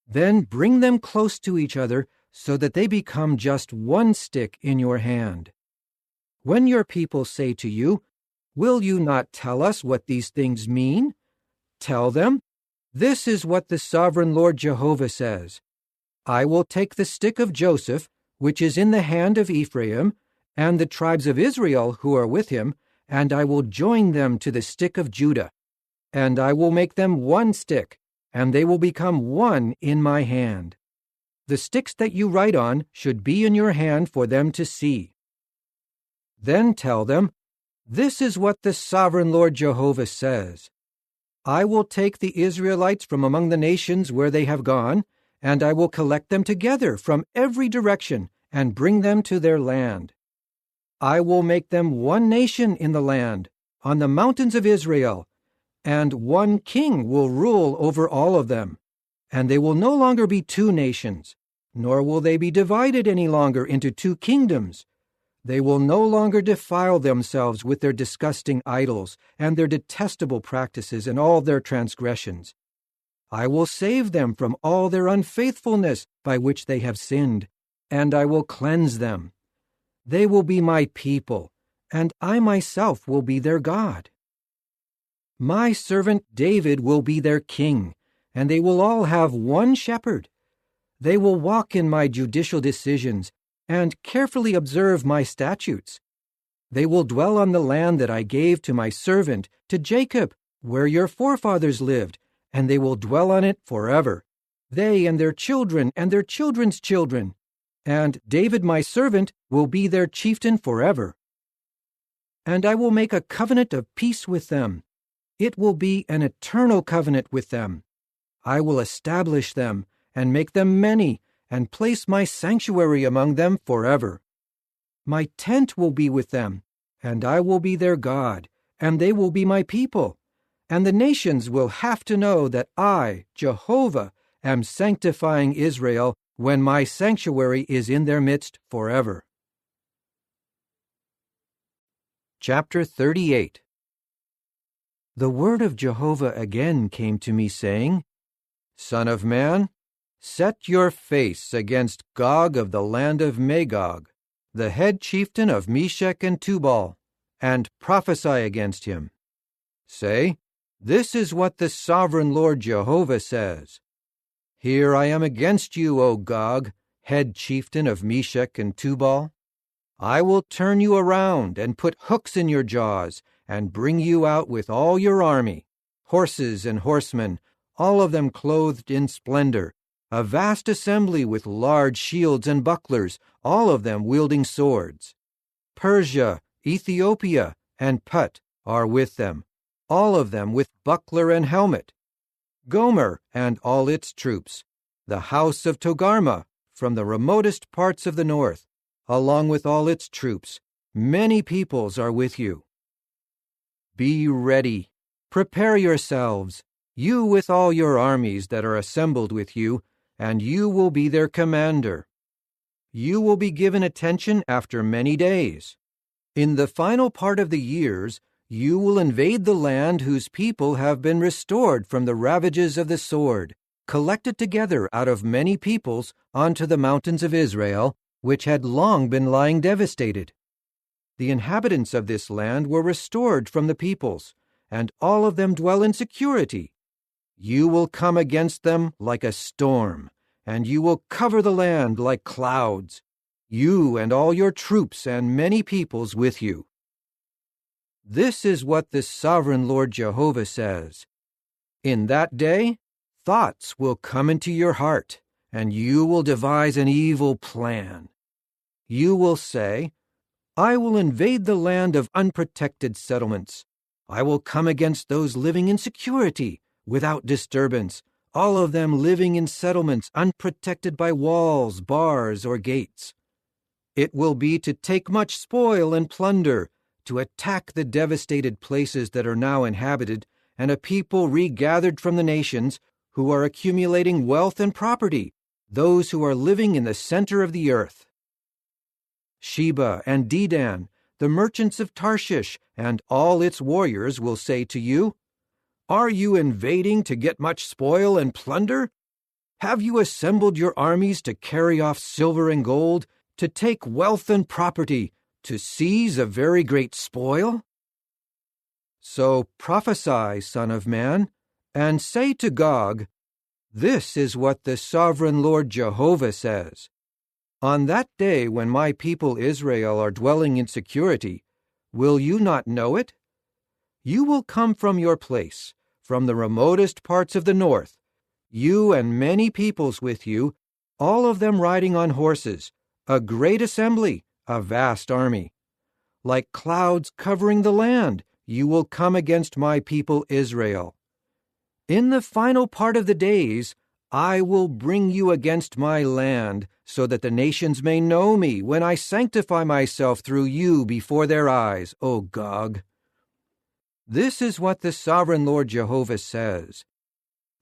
Then bring them close to each other, so that they become just one stick in your hand. When your people say to you, 'Will you not tell us what these things mean?' Tell them, 'This is what the sovereign Lord Jehovah says. I will take the stick of Joseph, which is in the hand of Ephraim, and the tribes of Israel who are with him, and I will join them to the stick of Judah. And I will make them one stick, and they will become one in my hand. The sticks that you write on should be in your hand for them to see. Then tell them, 'This is what the sovereign Lord Jehovah says. I will take the Israelites from among the nations where they have gone, and I will collect them together from every direction and bring them to their land. I will make them one nation in the land, on the mountains of Israel, and one king will rule over all of them. And they will no longer be two nations, nor will they be divided any longer into two kingdoms. They will no longer defile themselves with their disgusting idols and their detestable practices and all their transgressions. I will save them from all their unfaithfulness by which they have sinned, and I will cleanse them. They will be my people, and I myself will be their God. My servant David will be their king, and they will all have one shepherd. They will walk in my judicial decisions and carefully observe my statutes. They will dwell on the land that I gave to my servant, to Jacob, where your forefathers lived, and they will dwell on it forever, they and their children and their children's children. And David my servant will be their chieftain forever. And I will make a covenant of peace with them. It will be an eternal covenant with them. I will establish them and make them many, and place my sanctuary among them forever. My tent will be with them, and I will be their God, and they will be my people. And the nations will have to know that I, Jehovah, am sanctifying Israel when my sanctuary is in their midst forever. Chapter 38. The word of Jehovah again came to me, saying, Son of man, set your face against Gog of the land of Magog, the head chieftain of Meshech and Tubal, and prophesy against him. Say, This is what the sovereign Lord Jehovah says. Here I am against you, O Gog, head chieftain of Meshech and Tubal. I will turn you around and put hooks in your jaws and bring you out with all your army, horses and horsemen, all of them clothed in splendor, a vast assembly with large shields and bucklers, all of them wielding swords. Persia, Ethiopia, and Put are with them, all of them with buckler and helmet. Gomer and all its troops, the house of Togarmah from the remotest parts of the north, along with all its troops, many peoples are with you. Be ready, prepare yourselves, you with all your armies that are assembled with you, and you will be their commander. You will be given attention after many days. In the final part of the years, you will invade the land whose people have been restored from the ravages of the sword, collected together out of many peoples onto the mountains of Israel, which had long been lying devastated. The inhabitants of this land were restored from the peoples, and all of them dwell in security. You will come against them like a storm, and you will cover the land like clouds, you and all your troops and many peoples with you. This is what the sovereign Lord Jehovah says. In that day, thoughts will come into your heart, and you will devise an evil plan. You will say, I will invade the land of unprotected settlements. I will come against those living in security, without disturbance, all of them living in settlements unprotected by walls, bars, or gates. It will be to take much spoil and plunder, to attack the devastated places that are now inhabited, and a people regathered from the nations who are accumulating wealth and property, those who are living in the center of the earth. Sheba and Dedan, the merchants of Tarshish, and all its warriors will say to you, Are you invading to get much spoil and plunder? Have you assembled your armies to carry off silver and gold, to take wealth and property, to seize a very great spoil? So prophesy, Son of Man, and say to Gog, This is what the sovereign Lord Jehovah says. On that day when my people Israel are dwelling in security, will you not know it? You will come from your place, from the remotest parts of the north, you and many peoples with you, all of them riding on horses, a great assembly, a vast army. Like clouds covering the land, you will come against my people Israel. In the final part of the days, I will bring you against my land, so that the nations may know me when I sanctify myself through you before their eyes, O Gog. This is what the sovereign Lord Jehovah says.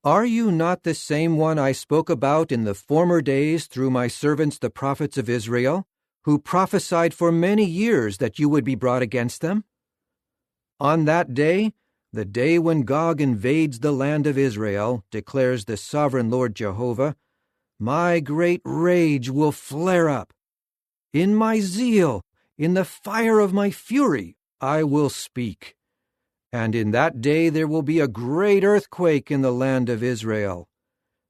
Are you not the same one I spoke about in the former days through my servants the prophets of Israel, who prophesied for many years that you would be brought against them? On that day, the day when Gog invades the land of Israel, declares the sovereign Lord Jehovah, my great rage will flare up. In my zeal, in the fire of my fury, I will speak. And in that day there will be a great earthquake in the land of Israel.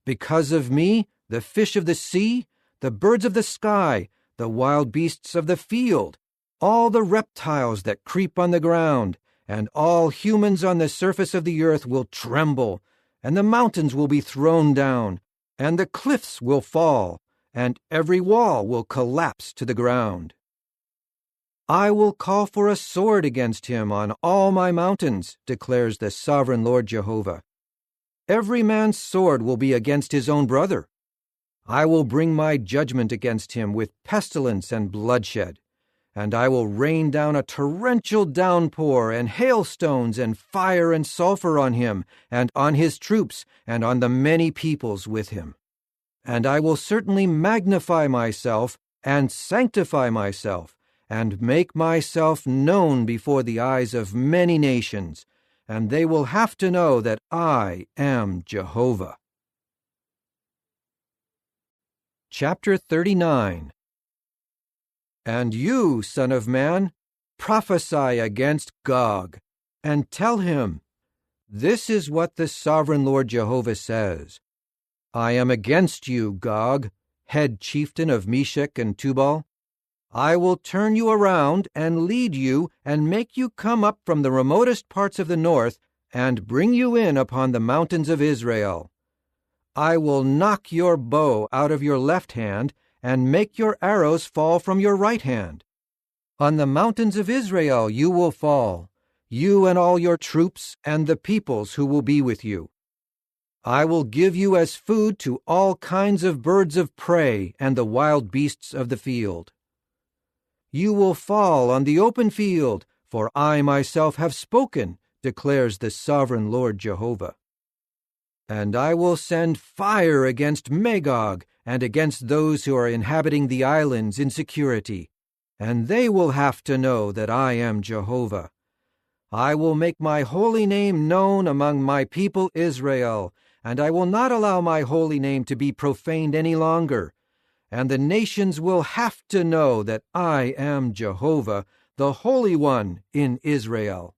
Because of me, the fish of the sea, the birds of the sky, the wild beasts of the field, all the reptiles that creep on the ground, and all humans on the surface of the earth will tremble, and the mountains will be thrown down, and the cliffs will fall, and every wall will collapse to the ground. I will call for a sword against him on all my mountains, declares the sovereign Lord Jehovah. Every man's sword will be against his own brother. I will bring my judgment against him with pestilence and bloodshed, and I will rain down a torrential downpour and hailstones and fire and sulfur on him, and on his troops, and on the many peoples with him. And I will certainly magnify myself and sanctify myself, and make myself known before the eyes of many nations, and they will have to know that I am Jehovah. Chapter 39. And you, Son of Man, prophesy against Gog, and tell him, This is what the sovereign Lord Jehovah says. I am against you, Gog, head chieftain of Meshech and Tubal. I will turn you around and lead you and make you come up from the remotest parts of the north and bring you in upon the mountains of Israel. I will knock your bow out of your left hand and make your arrows fall from your right hand. On the mountains of Israel you will fall, you and all your troops and the peoples who will be with you. I will give you as food to all kinds of birds of prey and the wild beasts of the field. You will fall on the open field, for I myself have spoken, declares the sovereign Lord Jehovah. And I will send fire against Magog and against those who are inhabiting the islands in security, and they will have to know that I am Jehovah. I will make my holy name known among my people Israel, and I will not allow my holy name to be profaned any longer. And the nations will have to know that I am Jehovah, the Holy One in Israel.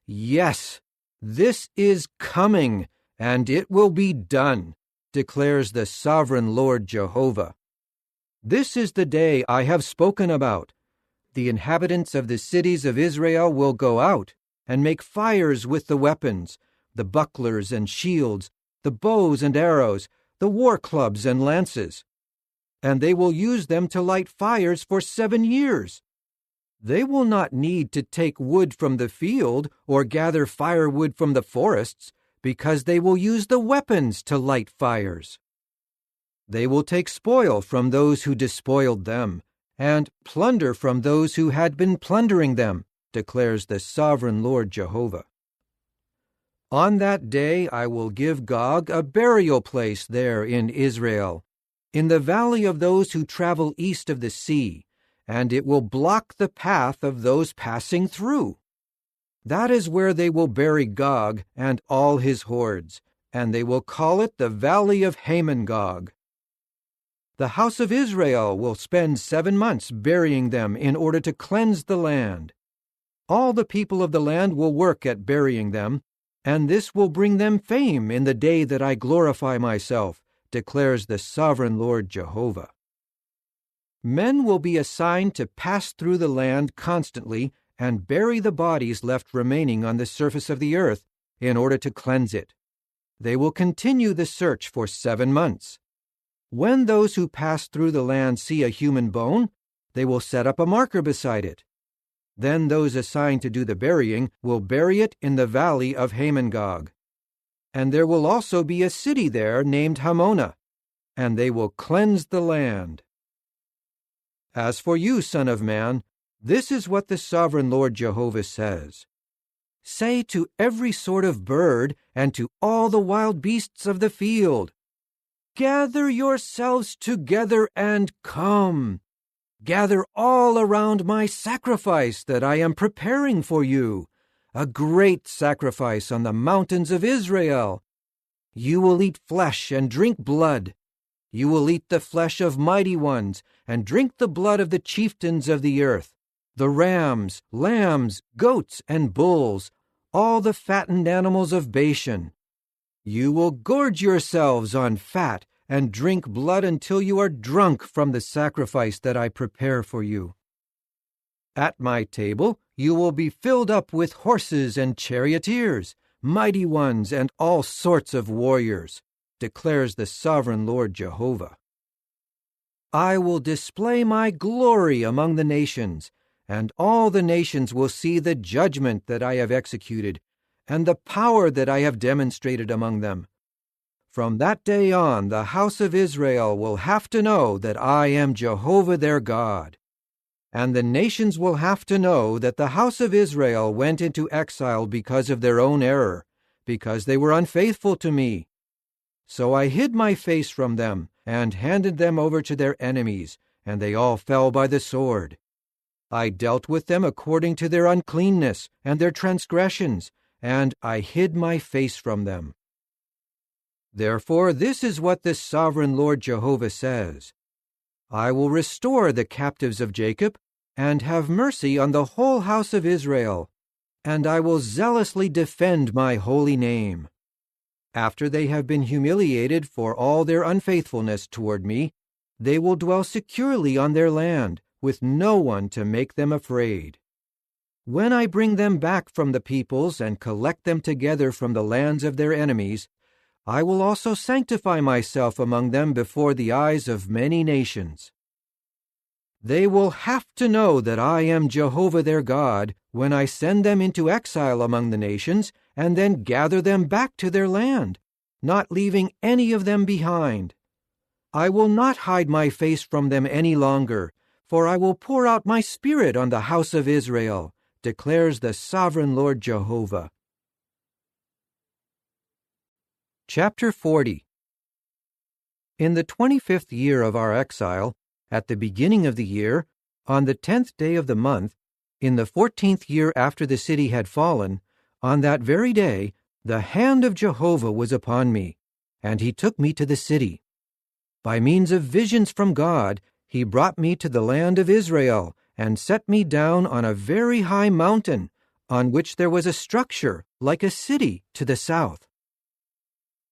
Yes, this is coming, and it will be done, declares the sovereign Lord Jehovah. This is the day I have spoken about. The inhabitants of the cities of Israel will go out and make fires with the weapons, the bucklers and shields, the bows and arrows, the war clubs and lances. And they will use them to light fires for 7 years. They will not need to take wood from the field or gather firewood from the forests, because they will use the weapons to light fires. They will take spoil from those who despoiled them, and plunder from those who had been plundering them, declares the sovereign Lord Jehovah. On that day I will give Gog a burial place there in Israel, in the valley of those who travel east of the sea, and it will block the path of those passing through. That is where they will bury Gog and all his hordes, and they will call it the Valley of Hamon-Gog. The house of Israel will spend 7 months burying them in order to cleanse the land. All the people of the land will work at burying them, and this will bring them fame in the day that I glorify myself, declares the sovereign Lord Jehovah. Men will be assigned to pass through the land constantly and bury the bodies left remaining on the surface of the earth in order to cleanse it. They will continue the search for 7 months. When those who pass through the land see a human bone, they will set up a marker beside it. Then those assigned to do the burying will bury it in the valley of Hamon-Gog. And there will also be a city there named Hamona, and they will cleanse the land. As for you, son of man, this is what the sovereign Lord Jehovah says. Say to every sort of bird and to all the wild beasts of the field, gather yourselves together and come. Gather all around my sacrifice that I am preparing for you, a great sacrifice on the mountains of Israel. You will eat flesh and drink blood. You will eat the flesh of mighty ones and drink the blood of the chieftains of the earth, the rams, lambs, goats, and bulls, all the fattened animals of Bashan. You will gorge yourselves on fat and drink blood until you are drunk from the sacrifice that I prepare for you. At my table you will be filled up with horses and charioteers, mighty ones and all sorts of warriors, declares the sovereign Lord Jehovah. I will display my glory among the nations, and all the nations will see the judgment that I have executed, and the power that I have demonstrated among them. From that day on, the house of Israel will have to know that I am Jehovah their God. And the nations will have to know that the house of Israel went into exile because of their own error, because they were unfaithful to me. So I hid my face from them and handed them over to their enemies, and they all fell by the sword. I dealt with them according to their uncleanness and their transgressions, and I hid my face from them. Therefore, this is what the sovereign Lord Jehovah says. I will restore the captives of Jacob and have mercy on the whole house of Israel. and I will zealously defend my holy name. After they have been humiliated for all their unfaithfulness toward me, they will dwell securely on their land, with no one to make them afraid. When I bring them back from the peoples and collect them together from the lands of their enemies, I will also sanctify myself among them before the eyes of many nations. They will have to know that I am Jehovah their God when I send them into exile among the nations and then gather them back to their land, not leaving any of them behind. I will not hide my face from them any longer, for I will pour out my spirit on the house of Israel, declares the sovereign Lord Jehovah. Chapter 40. In the 25th year of our exile, at the beginning of the year, on the 10th day of the month, in the 14th year after the city had fallen, on that very day, the hand of Jehovah was upon me, and he took me to the city. By means of visions from God, he brought me to the land of Israel, and set me down on a very high mountain, on which there was a structure like a city to the south.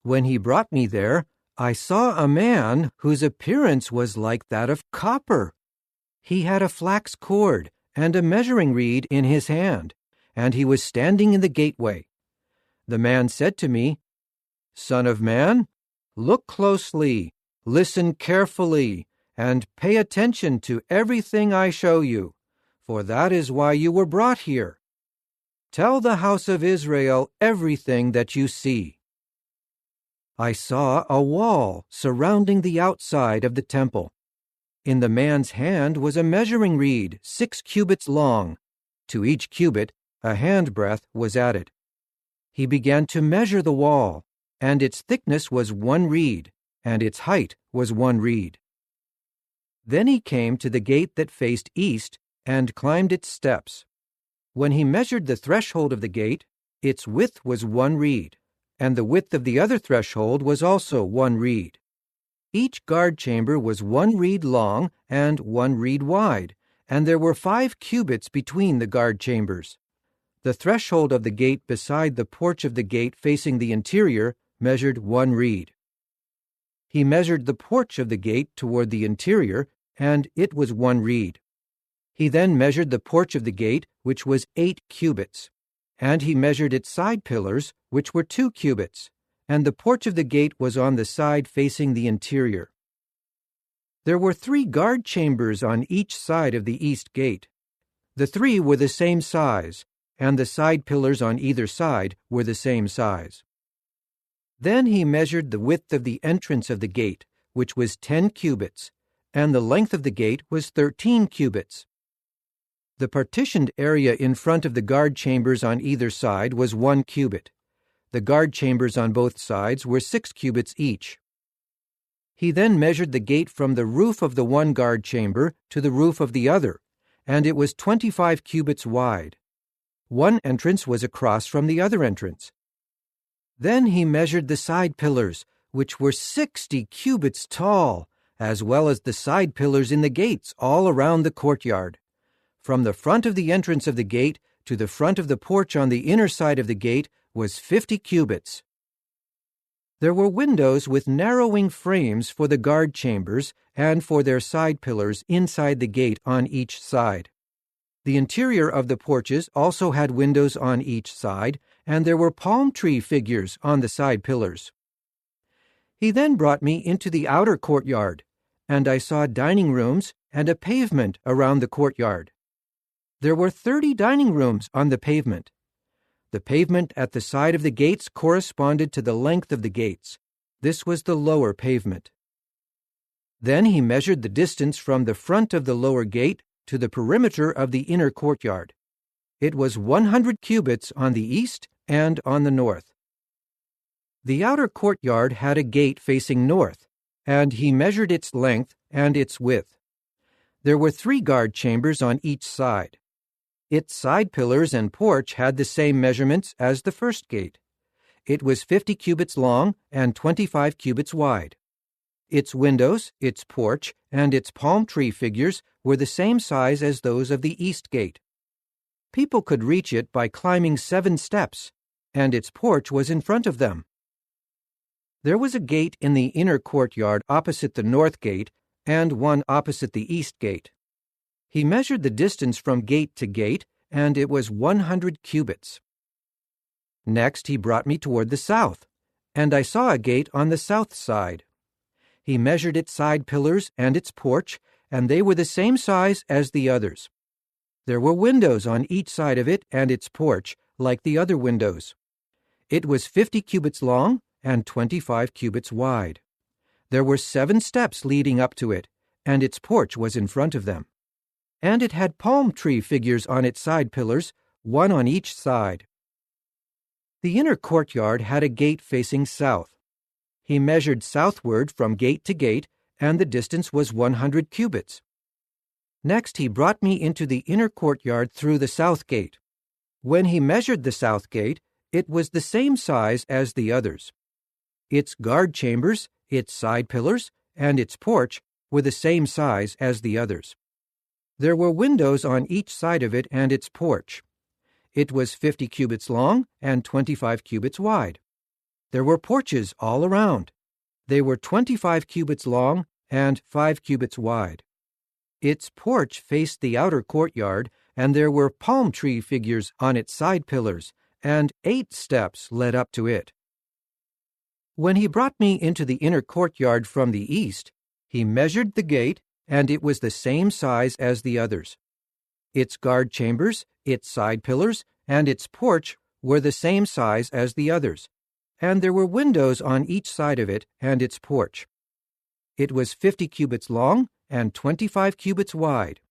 When he brought me there, I saw a man whose appearance was like that of copper. He had a flax cord and a measuring reed in his hand, and he was standing in the gateway. The man said to me, "Son of man, look closely, listen carefully, and pay attention to everything I show you, for that is why you were brought here. Tell the house of Israel everything that you see." I saw a wall surrounding the outside of the temple. In the man's hand was a measuring reed 6 cubits long. To each cubit a handbreadth was added. He began to measure the wall, and its thickness was 1 reed, and its height was 1 reed. Then he came to the gate that faced east and climbed its steps. When he measured the threshold of the gate, its width was 1 reed, and the width of the other threshold was also 1 reed. Each guard chamber was 1 reed long and 1 reed wide, and there were 5 cubits between the guard chambers. The threshold of the gate beside the porch of the gate facing the interior measured 1 reed. He measured the porch of the gate toward the interior, and it was 1 reed. He then measured the porch of the gate, which was 8 cubits. And he measured its side pillars, which were 2 cubits, and the porch of the gate was on the side facing the interior. There were 3 guard chambers on each side of the east gate. The 3 were the same size, and the side pillars on either side were the same size. Then he measured the width of the entrance of the gate, which was 10 cubits, and the length of the gate was 13 cubits. The partitioned area in front of the guard chambers on either side was 1 cubit. The guard chambers on both sides were 6 cubits each. He then measured the gate from the roof of the one guard chamber to the roof of the other, and it was 25 cubits wide. One entrance was across from the other entrance. Then he measured the side pillars, which were 60 cubits tall, as well as the side pillars in the gates all around the courtyard. From the front of the entrance of the gate to the front of the porch on the inner side of the gate was 50 cubits. There were windows with narrowing frames for the guard chambers and for their side pillars inside the gate on each side. The interior of the porches also had windows on each side, and there were palm tree figures on the side pillars. He then brought me into the outer courtyard, and I saw dining rooms and a pavement around the courtyard. There were 30 dining rooms on the pavement. The pavement at the side of the gates corresponded to the length of the gates. This was the lower pavement. Then he measured the distance from the front of the lower gate to the perimeter of the inner courtyard. It was 100 cubits on the east and on the north. The outer courtyard had a gate facing north, and he measured its length and its width. There were 3 guard chambers on each side. Its side pillars and porch had the same measurements as the first gate. It was 50 cubits long and 25 cubits wide. Its windows, its porch, and its palm tree figures were the same size as those of the east gate. People could reach it by climbing 7 steps, and its porch was in front of them. There was a gate in the inner courtyard opposite the north gate and one opposite the east gate. He measured the distance from gate to gate, and it was 100 cubits. Next he brought me toward the south, and I saw a gate on the south side. He measured its side pillars and its porch, and they were the same size as the others. There were windows on each side of it and its porch, like the other windows. It was 50 cubits long and 25 cubits wide. There were 7 steps leading up to it, and its porch was in front of them. And it had palm tree figures on its side pillars, one on each side. The inner courtyard had a gate facing south. He measured southward from gate to gate, and the distance was 100 cubits. Next he brought me into the inner courtyard through the south gate. When he measured the south gate, it was the same size as the others. Its guard chambers, its side pillars, and its porch were the same size as the others. There were windows on each side of it and its porch. It was 50 cubits long and 25 cubits wide. There were porches all around. They were 25 cubits long and 5 cubits wide. Its porch faced the outer courtyard, and there were palm tree figures on its side pillars, and 8 steps led up to it. When he brought me into the inner courtyard from the east, he measured the gate, and it was the same size as the others. Its guard chambers, its side pillars, and its porch were the same size as the others, and there were windows on each side of it and its porch. It was 50 cubits long and 25 cubits wide.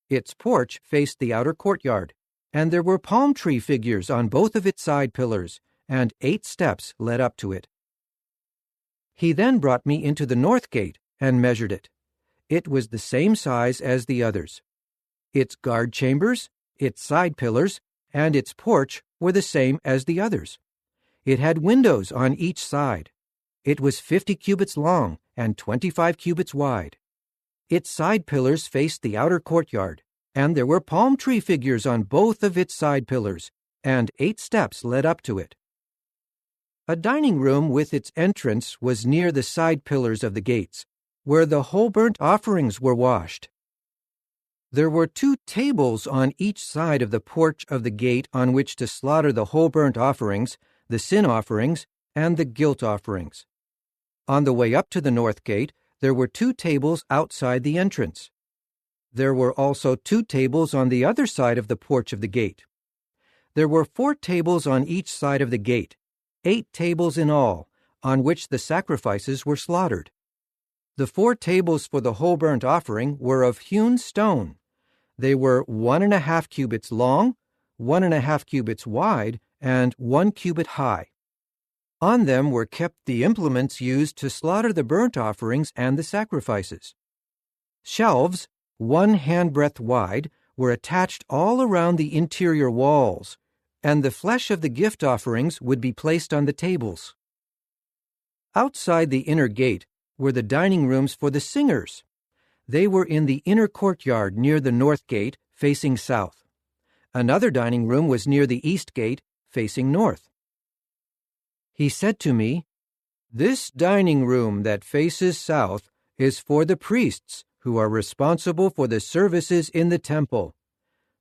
Its porch faced the outer courtyard, and there were palm tree figures on both of its side pillars, and 8 steps led up to it. He then brought me into the north gate and measured it. It was the same size as the others. Its guard chambers, its side pillars, and its porch were the same as the others. It had windows on each side. It was 50 cubits long and 25 cubits wide. Its side pillars faced the outer courtyard, and there were palm tree figures on both of its side pillars, and 8 steps led up to it. A dining room with its entrance was near the side pillars of the gates, where the whole burnt offerings were washed. There were 2 tables on each side of the porch of the gate on which to slaughter the whole burnt offerings, the sin offerings, and the guilt offerings. On the way up to the north gate, there were 2 tables outside the entrance. There were also 2 tables on the other side of the porch of the gate. There were 4 tables on each side of the gate, 8 tables in all, on which the sacrifices were slaughtered. The 4 tables for the whole burnt offering were of hewn stone. They were 1.5 cubits long, 1.5 cubits wide, and 1 cubit high. On them were kept the implements used to slaughter the burnt offerings and the sacrifices. Shelves, 1 handbreadth wide, were attached all around the interior walls, and the flesh of the gift offerings would be placed on the tables. Outside the inner gate were the dining rooms for the singers. They were in the inner courtyard near the north gate, facing south. Another dining room was near the east gate, facing north. He said to me, "This dining room that faces south is for the priests who are responsible for the services in the temple.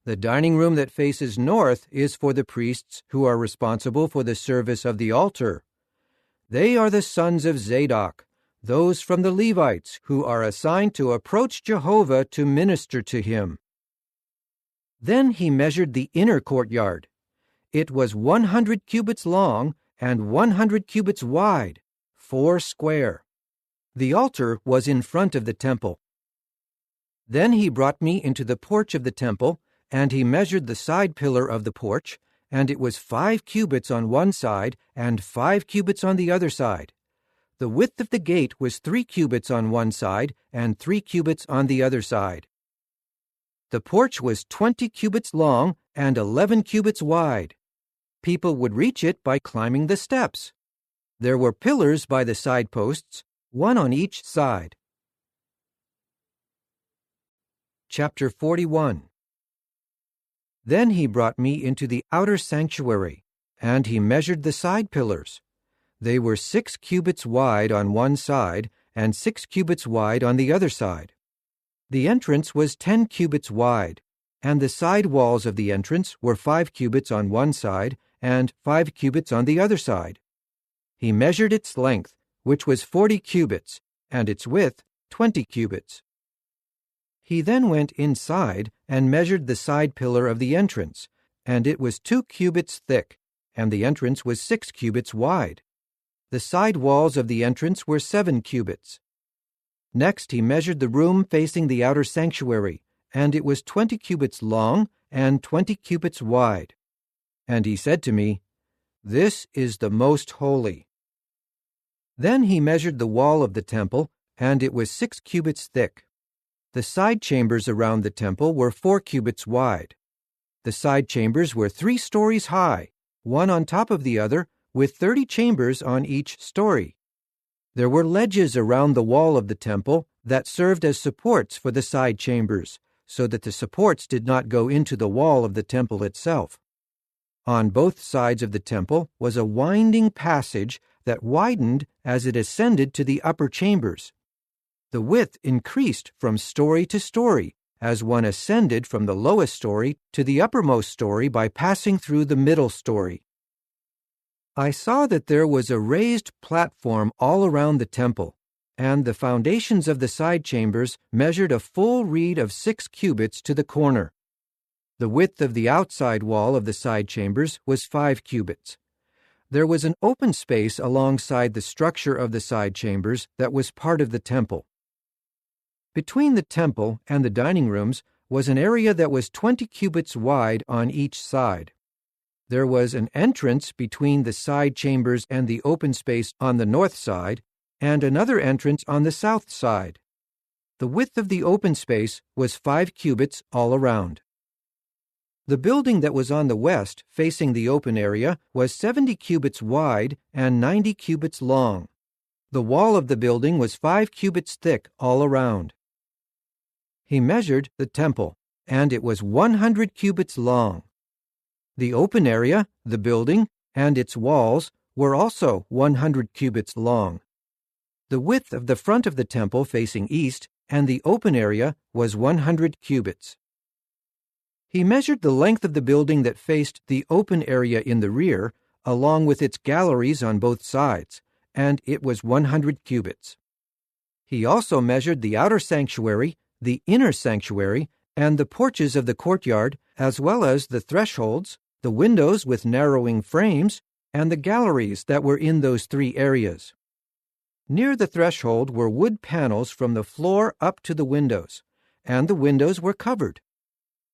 The dining room that faces north is for the priests who are responsible for the service of the altar. They are the sons of Zadok, those from the Levites who are assigned to approach Jehovah to minister to him." Then he measured the inner courtyard. It was 100 cubits long and 100 cubits wide, 4 square. The altar was in front of the temple. Then he brought me into the porch of the temple, and he measured the side pillar of the porch, and it was 5 cubits on one side and 5 cubits on the other side. The width of the gate was 3 cubits on one side and 3 cubits on the other side. The porch was 20 cubits long and 11 cubits wide. People would reach it by climbing the steps. There were pillars by the side posts, 1 on each side. Chapter 41. Then he brought me into the outer sanctuary, and he measured the side pillars. They were 6 cubits wide on one side and 6 cubits wide on the other side. The entrance was 10 cubits wide, and the side walls of the entrance were 5 cubits on one side and 5 cubits on the other side. He measured its length, which was 40 cubits, and its width 20 cubits. He then went inside and measured the side pillar of the entrance, and it was 2 cubits thick, and the entrance was 6 cubits wide. The side walls of the entrance were 7 cubits. Next he measured the room facing the outer sanctuary, and it was 20 cubits long and 20 cubits wide. And he said to me, "This is the most holy." Then he measured the wall of the temple, and it was 6 cubits thick. The side chambers around the temple were 4 cubits wide. The side chambers were 3 stories high, one on top of the other, with 30 chambers on each story. There were ledges around the wall of the temple that served as supports for the side chambers, so that the supports did not go into the wall of the temple itself. On both sides of the temple was a winding passage that widened as it ascended to the upper chambers. The width increased from story to story as one ascended from the lowest story to the uppermost story by passing through the middle story. I saw that there was a raised platform all around the temple, and the foundations of the side chambers measured a full reed of 6 cubits to the corner. The width of the outside wall of the side chambers was 5 cubits. There was an open space alongside the structure of the side chambers that was part of the temple. Between the temple and the dining rooms was an area that was 20 cubits wide on each side. There was an entrance between the side chambers and the open space on the north side, and another entrance on the south side. The width of the open space was 5 cubits all around. The building that was on the west, facing the open area, was 70 cubits wide and 90 cubits long. The wall of the building was 5 cubits thick all around. He measured the temple, and it was 100 cubits long. The open area, the building, and its walls were also 100 cubits long. The width of the front of the temple facing east and the open area was 100 cubits. He measured the length of the building that faced the open area in the rear, along with its galleries on both sides, and it was 100 cubits. He also measured the outer sanctuary, the inner sanctuary, and the porches of the courtyard, as well as the thresholds, the windows with narrowing frames, and the galleries that were in those 3 areas. Near the threshold were wood panels from the floor up to the windows, and the windows were covered.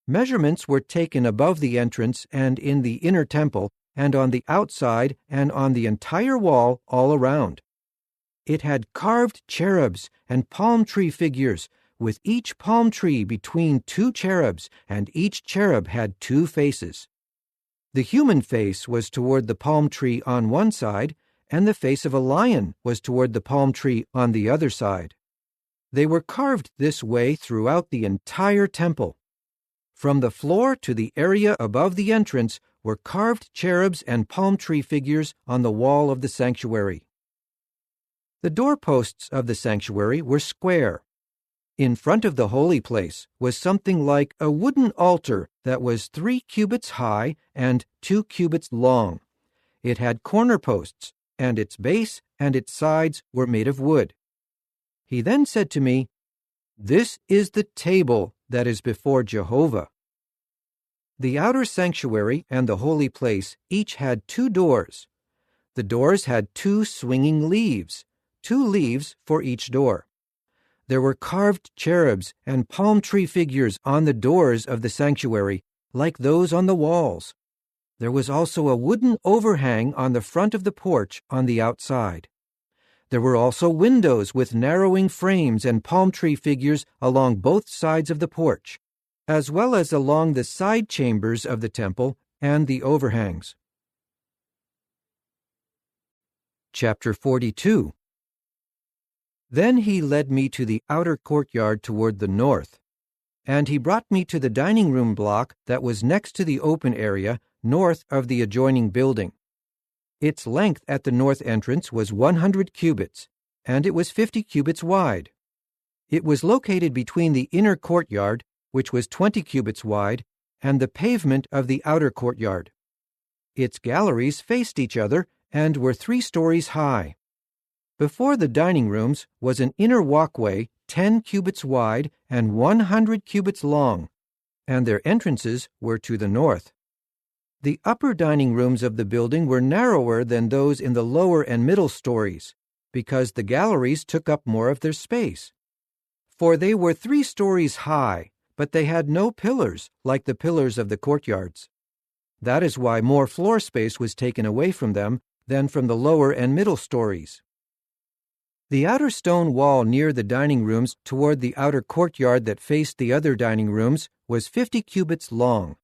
Measurements were taken above the entrance and in the inner temple, and on the outside and on the entire wall all around. It had carved cherubs and palm tree figures, with each palm tree between 2 cherubs, and each cherub had 2 faces. The human face was toward the palm tree on one side, and the face of a lion was toward the palm tree on the other side. They were carved this way throughout the entire temple. From the floor to the area above the entrance were carved cherubs and palm tree figures on the wall of the sanctuary. The doorposts of the sanctuary were square. In front of the holy place was something like a wooden altar that was 3 cubits high and 2 cubits long. It had corner posts, and its base and its sides were made of wood. He then said to me, "This is the table that is before Jehovah." The outer sanctuary and the holy place each had 2 doors. The doors had 2 swinging leaves, 2 leaves for each door. There were carved cherubs and palm tree figures on the doors of the sanctuary, like those on the walls. There was also a wooden overhang on the front of the porch on the outside. There were also windows with narrowing frames and palm tree figures along both sides of the porch, as well as along the side chambers of the temple and the overhangs. Chapter 42. Then he led me to the outer courtyard toward the north. And he brought me to the dining room block that was next to the open area north of the adjoining building. Its length at the north entrance was 100 cubits, and it was 50 cubits wide. It was located between the inner courtyard, which was 20 cubits wide, and the pavement of the outer courtyard. Its galleries faced each other and were 3 stories high. Before the dining rooms was an inner walkway 10 cubits wide and 100 cubits long, and their entrances were to the north. The upper dining rooms of the building were narrower than those in the lower and middle stories, because the galleries took up more of their space. For they were 3 stories high, but they had no pillars like the pillars of the courtyards. That is why more floor space was taken away from them than from the lower and middle stories. The outer stone wall near the dining rooms toward the outer courtyard that faced the other dining rooms was 50 cubits long.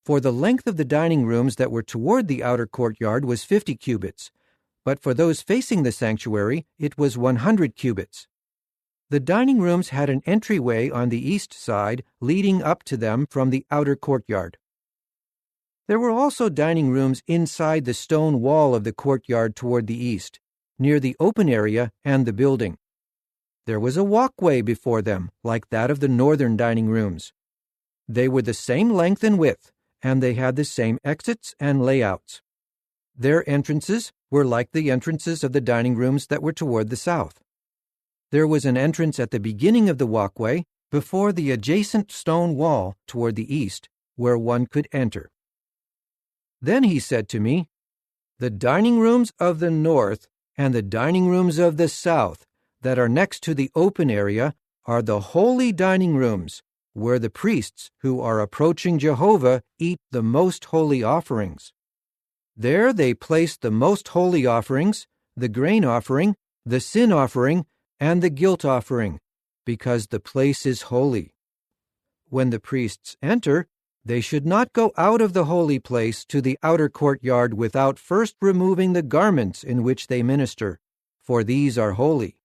For the length of the dining rooms that were toward the outer courtyard was 50 cubits, but for those facing the sanctuary it was 100 cubits. The dining rooms had an entryway on the east side leading up to them from the outer courtyard. There were also dining rooms inside the stone wall of the courtyard toward the east, near the open area and the building. There was a walkway before them, like that of the northern dining rooms. They were the same length and width, and they had the same exits and layouts. Their entrances were like the entrances of the dining rooms that were toward the south. There was an entrance at the beginning of the walkway, before the adjacent stone wall toward the east, where one could enter. Then he said to me, "The dining rooms of the north and the dining rooms of the south that are next to the open area are the holy dining rooms, where the priests who are approaching Jehovah eat the most holy offerings. There they place the most holy offerings, the grain offering, the sin offering, and the guilt offering, because the place is holy. When the priests enter, they should not go out of the holy place to the outer courtyard without first removing the garments in which they minister, for these are holy.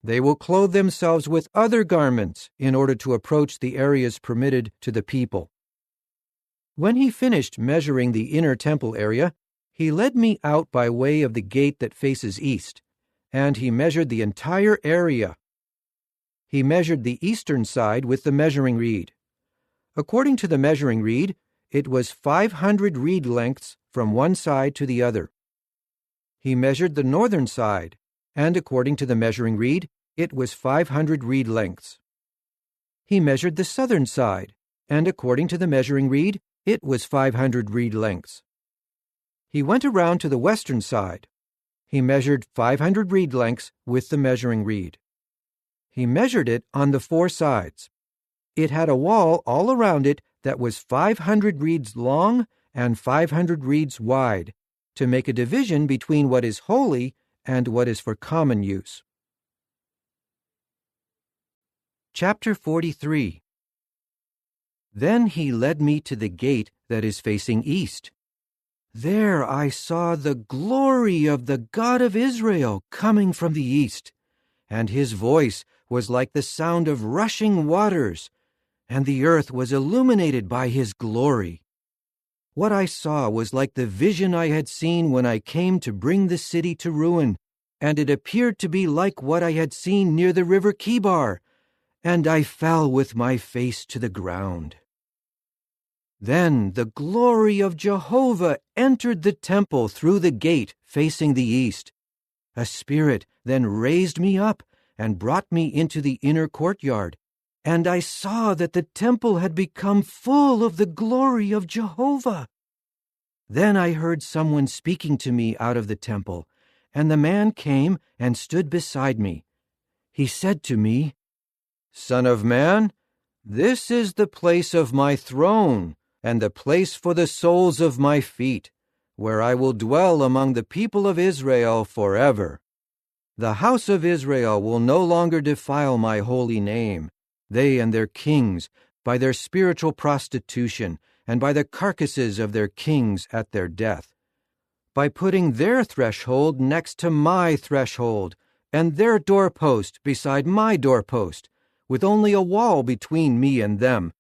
They will clothe themselves with other garments in order to approach the areas permitted to the people." When he finished measuring the inner temple area, he led me out by way of the gate that faces east, and he measured the entire area. He measured the eastern side with the measuring reed. According to the measuring reed, it was 500 reed lengths from one side to the other. He measured the northern side, and according to the measuring reed, it was 500 reed lengths. He measured the southern side, and according to the measuring reed, it was 500 reed lengths. He went around to the western side. He measured 500 reed lengths with the measuring reed. He measured it on the 4 sides. It had a wall all around it that was 500 reeds long and 500 reeds wide, to make a division between what is holy and what is for common use. Chapter 43. Then he led me to the gate that is facing east. There I saw the glory of the God of Israel coming from the east, and his voice was like the sound of rushing waters, and the earth was illuminated by his glory. What I saw was like the vision I had seen when I came to bring the city to ruin, and it appeared to be like what I had seen near the river Kibar, and I fell with my face to the ground. Then the glory of Jehovah entered the temple through the gate facing the east. A spirit then raised me up and brought me into the inner courtyard, and I saw that the temple had become full of the glory of Jehovah. Then I heard someone speaking to me out of the temple, and the man came and stood beside me. He said to me, "Son of man, this is the place of my throne, and the place for the soles of my feet, where I will dwell among the people of Israel forever. The house of Israel will no longer defile my holy name, they and their kings, by their spiritual prostitution, and by the carcasses of their kings at their death, by putting their threshold next to my threshold, and their doorpost beside my doorpost, with only a wall between me and them.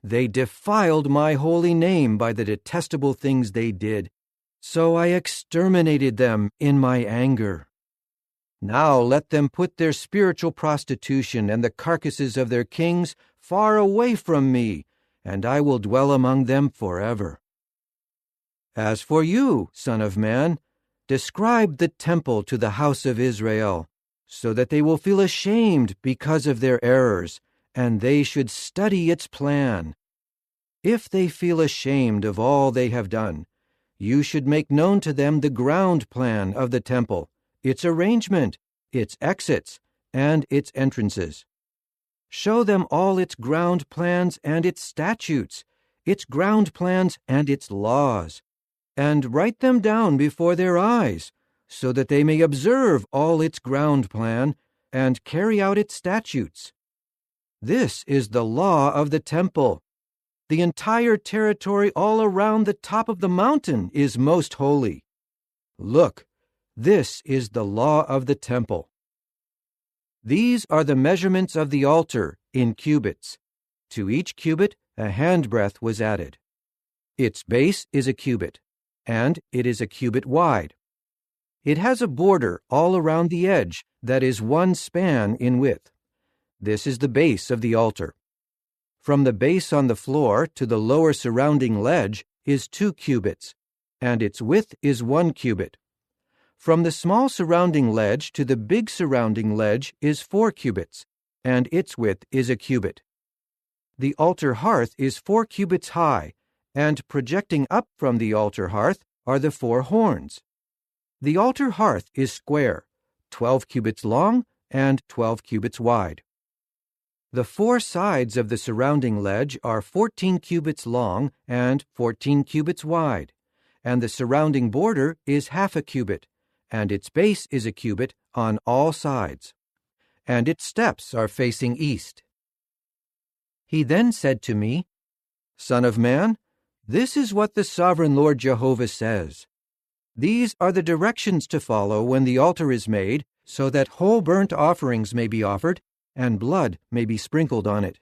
They defiled my holy name by the detestable things they did, so I exterminated them in my anger. Now let them put their spiritual prostitution and the carcasses of their kings far away from me, and I will dwell among them forever. As for you, Son of Man, describe the temple to the house of Israel, so that they will feel ashamed because of their errors, and they should study its plan. If they feel ashamed of all they have done, you should make known to them the ground plan of the temple, its arrangement, its exits, and its entrances. Show them all its ground plans and its statutes, its ground plans and its laws, and write them down before their eyes, so that they may observe all its ground plan and carry out its statutes. This is the law of the temple. The entire territory all around the top of the mountain is most holy. Look, this is the law of the temple. These are the measurements of the altar in cubits. To each cubit a handbreadth was added. Its base is a cubit, and it is a cubit wide. It has a border all around the edge that is 1 span in width. This is the base of the altar. From the base on the floor to the lower surrounding ledge is 2 cubits, and its width is 1 cubit. From the small surrounding ledge to the big surrounding ledge is 4 cubits, and its width is a cubit. The altar hearth is 4 cubits high, and projecting up from the altar hearth are the 4 horns. The altar hearth is square, 12 cubits long and 12 cubits wide. The 4 sides of the surrounding ledge are 14 cubits long and 14 cubits wide, and the surrounding border is half a cubit, and its base is a cubit on all sides, and its steps are facing east. He then said to me, Son of man, this is what the sovereign Lord Jehovah says. These are the directions to follow when the altar is made, so that whole burnt offerings may be offered, and blood may be sprinkled on it.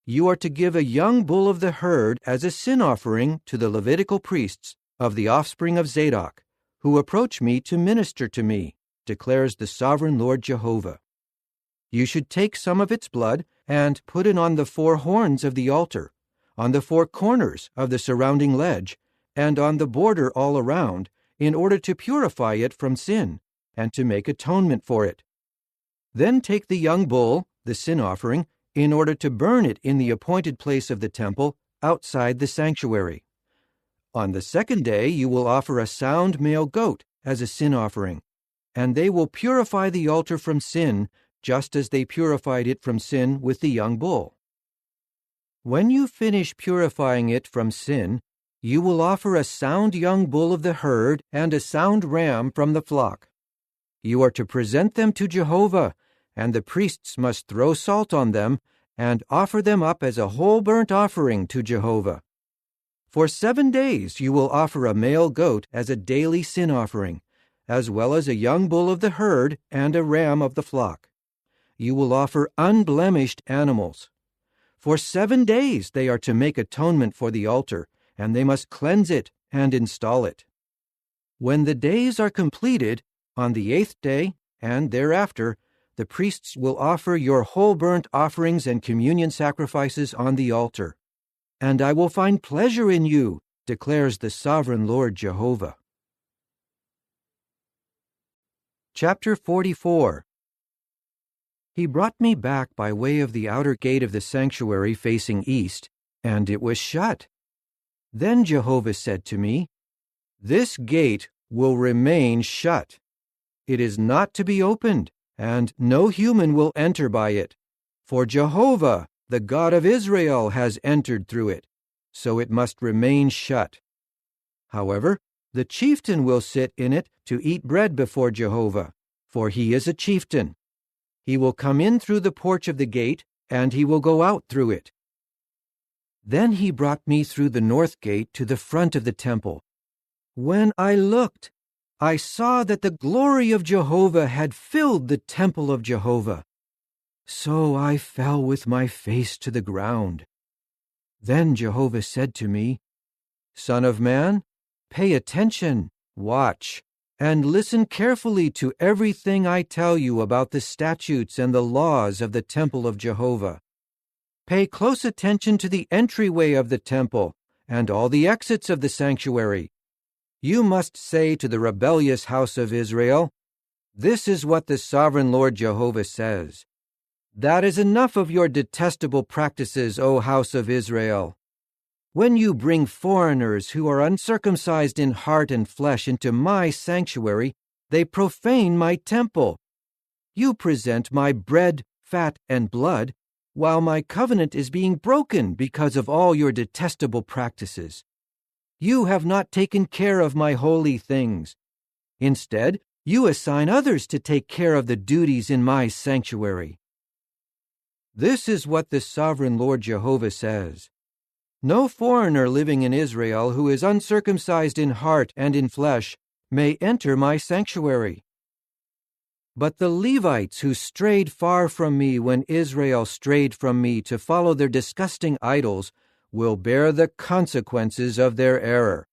You are to give a young bull of the herd as a sin offering to the Levitical priests of the offspring of Zadok, who approach me to minister to me, declares the sovereign Lord Jehovah. You should take some of its blood and put it on the 4 horns of the altar, on the 4 corners of the surrounding ledge, and on the border all around, in order to purify it from sin and to make atonement for it. Then take the young bull, the sin offering, in order to burn it in the appointed place of the temple outside the sanctuary. On the 2nd day you will offer a sound male goat as a sin offering, and they will purify the altar from sin, just as they purified it from sin with the young bull. When you finish purifying it from sin, you will offer a sound young bull of the herd and a sound ram from the flock. You are to present them to Jehovah, and the priests must throw salt on them and offer them up as a whole burnt offering to Jehovah. For 7 days you will offer a male goat as a daily sin offering, as well as a young bull of the herd and a ram of the flock. You will offer unblemished animals. For 7 days they are to make atonement for the altar, and they must cleanse it and install it. When the days are completed, on the 8th day and thereafter, the priests will offer your whole burnt offerings and communion sacrifices on the altar. And I will find pleasure in you, declares the sovereign Lord Jehovah. Chapter 44. He brought me back by way of the outer gate of the sanctuary facing east, and it was shut. Then Jehovah said to me, This gate will remain shut. It is not to be opened, and no human will enter by it. For Jehovah, the God of Israel, has entered through it, so it must remain shut. However, the chieftain will sit in it to eat bread before Jehovah, for he is a chieftain. He will come in through the porch of the gate, and he will go out through it. Then he brought me through the north gate to the front of the temple. When I looked, I saw that the glory of Jehovah had filled the temple of Jehovah. So I fell with my face to the ground. Then Jehovah said to me, Son of man, pay attention, watch, and listen carefully to everything I tell you about the statutes and the laws of the temple of Jehovah. Pay close attention to the entryway of the temple and all the exits of the sanctuary. You must say to the rebellious house of Israel, This is what the sovereign Lord Jehovah says. That is enough of your detestable practices, O house of Israel. When you bring foreigners who are uncircumcised in heart and flesh into my sanctuary, they profane my temple. You present my bread, fat, and blood, while my covenant is being broken because of all your detestable practices. You have not taken care of my holy things. Instead, you assign others to take care of the duties in my sanctuary. This is what the sovereign Lord Jehovah says. No foreigner living in Israel who is uncircumcised in heart and in flesh may enter my sanctuary. But the Levites who strayed far from me when Israel strayed from me to follow their disgusting idols will bear the consequences of their error.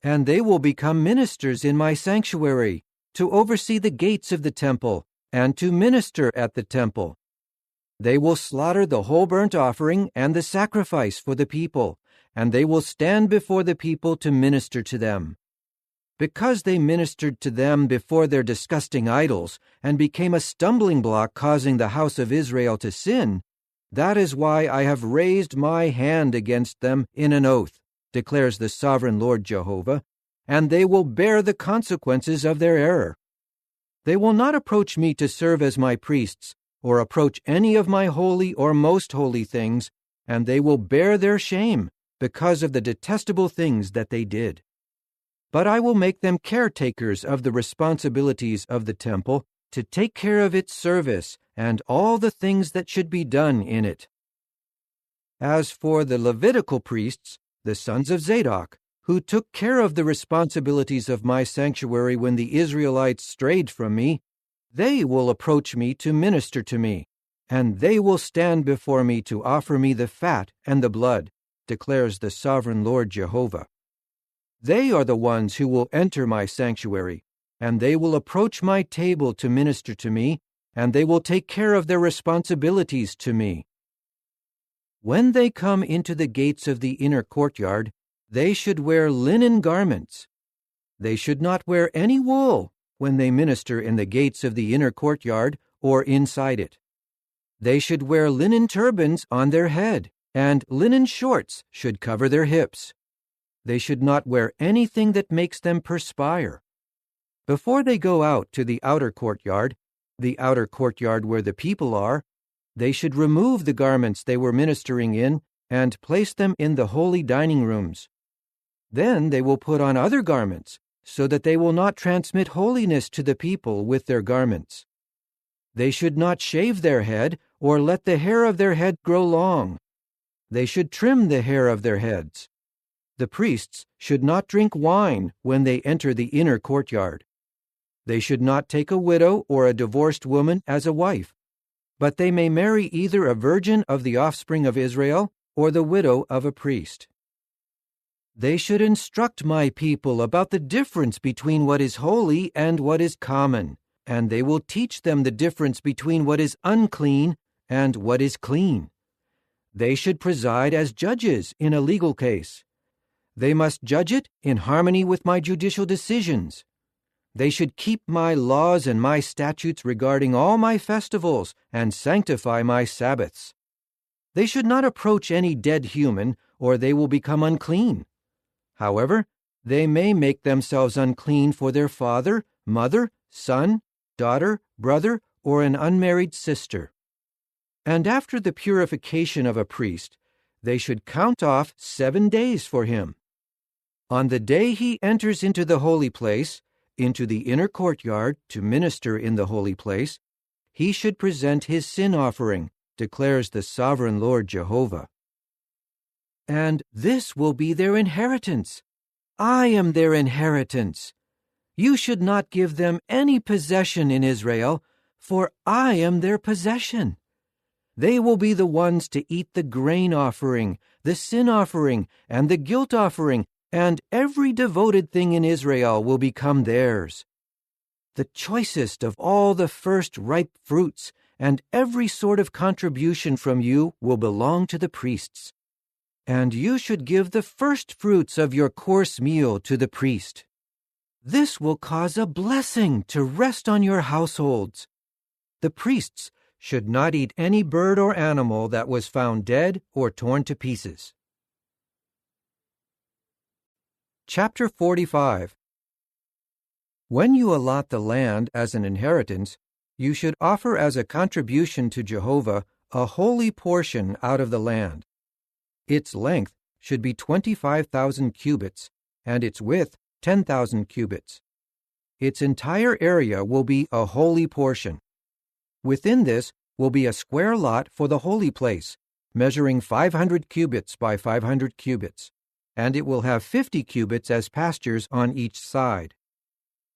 And they will become ministers in my sanctuary, to oversee the gates of the temple, and to minister at the temple. They will slaughter the whole burnt offering and the sacrifice for the people, and they will stand before the people to minister to them. Because they ministered to them before their disgusting idols, and became a stumbling block causing the house of Israel to sin, that is why I have raised my hand against them in an oath, declares the sovereign Lord Jehovah, and they will bear the consequences of their error. They will not approach me to serve as my priests, or approach any of my holy or most holy things, and they will bear their shame because of the detestable things that they did. But I will make them caretakers of the responsibilities of the temple to take care of its service and all the things that should be done in it. As for the Levitical priests, the sons of Zadok, who took care of the responsibilities of my sanctuary when the Israelites strayed from me, they will approach me to minister to me, and they will stand before me to offer me the fat and the blood, declares the sovereign Lord Jehovah. They are the ones who will enter my sanctuary, and they will approach my table to minister to me, and they will take care of their responsibilities to me. When they come into the gates of the inner courtyard, they should wear linen garments. They should not wear any wool when they minister in the gates of the inner courtyard or inside it. They should wear linen turbans on their head, and linen shorts should cover their hips. They should not wear anything that makes them perspire. Before they go out to the outer courtyard where the people are, they should remove the garments they were ministering in and place them in the holy dining rooms. Then they will put on other garments, so that they will not transmit holiness to the people with their garments. They should not shave their head or let the hair of their head grow long. They should trim the hair of their heads. The priests should not drink wine when they enter the inner courtyard. They should not take a widow or a divorced woman as a wife, but they may marry either a virgin of the offspring of Israel or the widow of a priest. They should instruct my people about the difference between what is holy and what is common, and they will teach them the difference between what is unclean and what is clean. They should preside as judges in a legal case. They must judge it in harmony with my judicial decisions. They should keep my laws and my statutes regarding all my festivals and sanctify my Sabbaths. They should not approach any dead human, or they will become unclean. However, they may make themselves unclean for their father, mother, son, daughter, brother, or an unmarried sister. And after the purification of a priest, they should count off 7 days for him. On the day he enters into the holy place, into the inner courtyard to minister in the holy place, he should present his sin offering, declares the sovereign Lord Jehovah. And this will be their inheritance. I am their inheritance. You should not give them any possession in Israel, for I am their possession. They will be the ones to eat the grain offering, the sin offering, and the guilt offering, and every devoted thing in Israel will become theirs. The choicest of all the first ripe fruits and every sort of contribution from you will belong to the priests. And you should give the first fruits of your course meal to the priest. This will cause a blessing to rest on your households. The priests should not eat any bird or animal that was found dead or torn to pieces. Chapter 45. When you allot the land as an inheritance, you should offer as a contribution to Jehovah a holy portion out of the land. Its length should be 25,000 cubits, and its width 10,000 cubits. Its entire area will be a holy portion. Within this will be a square lot for the holy place, measuring 500 cubits by 500 cubits, and it will have 50 cubits as pastures on each side.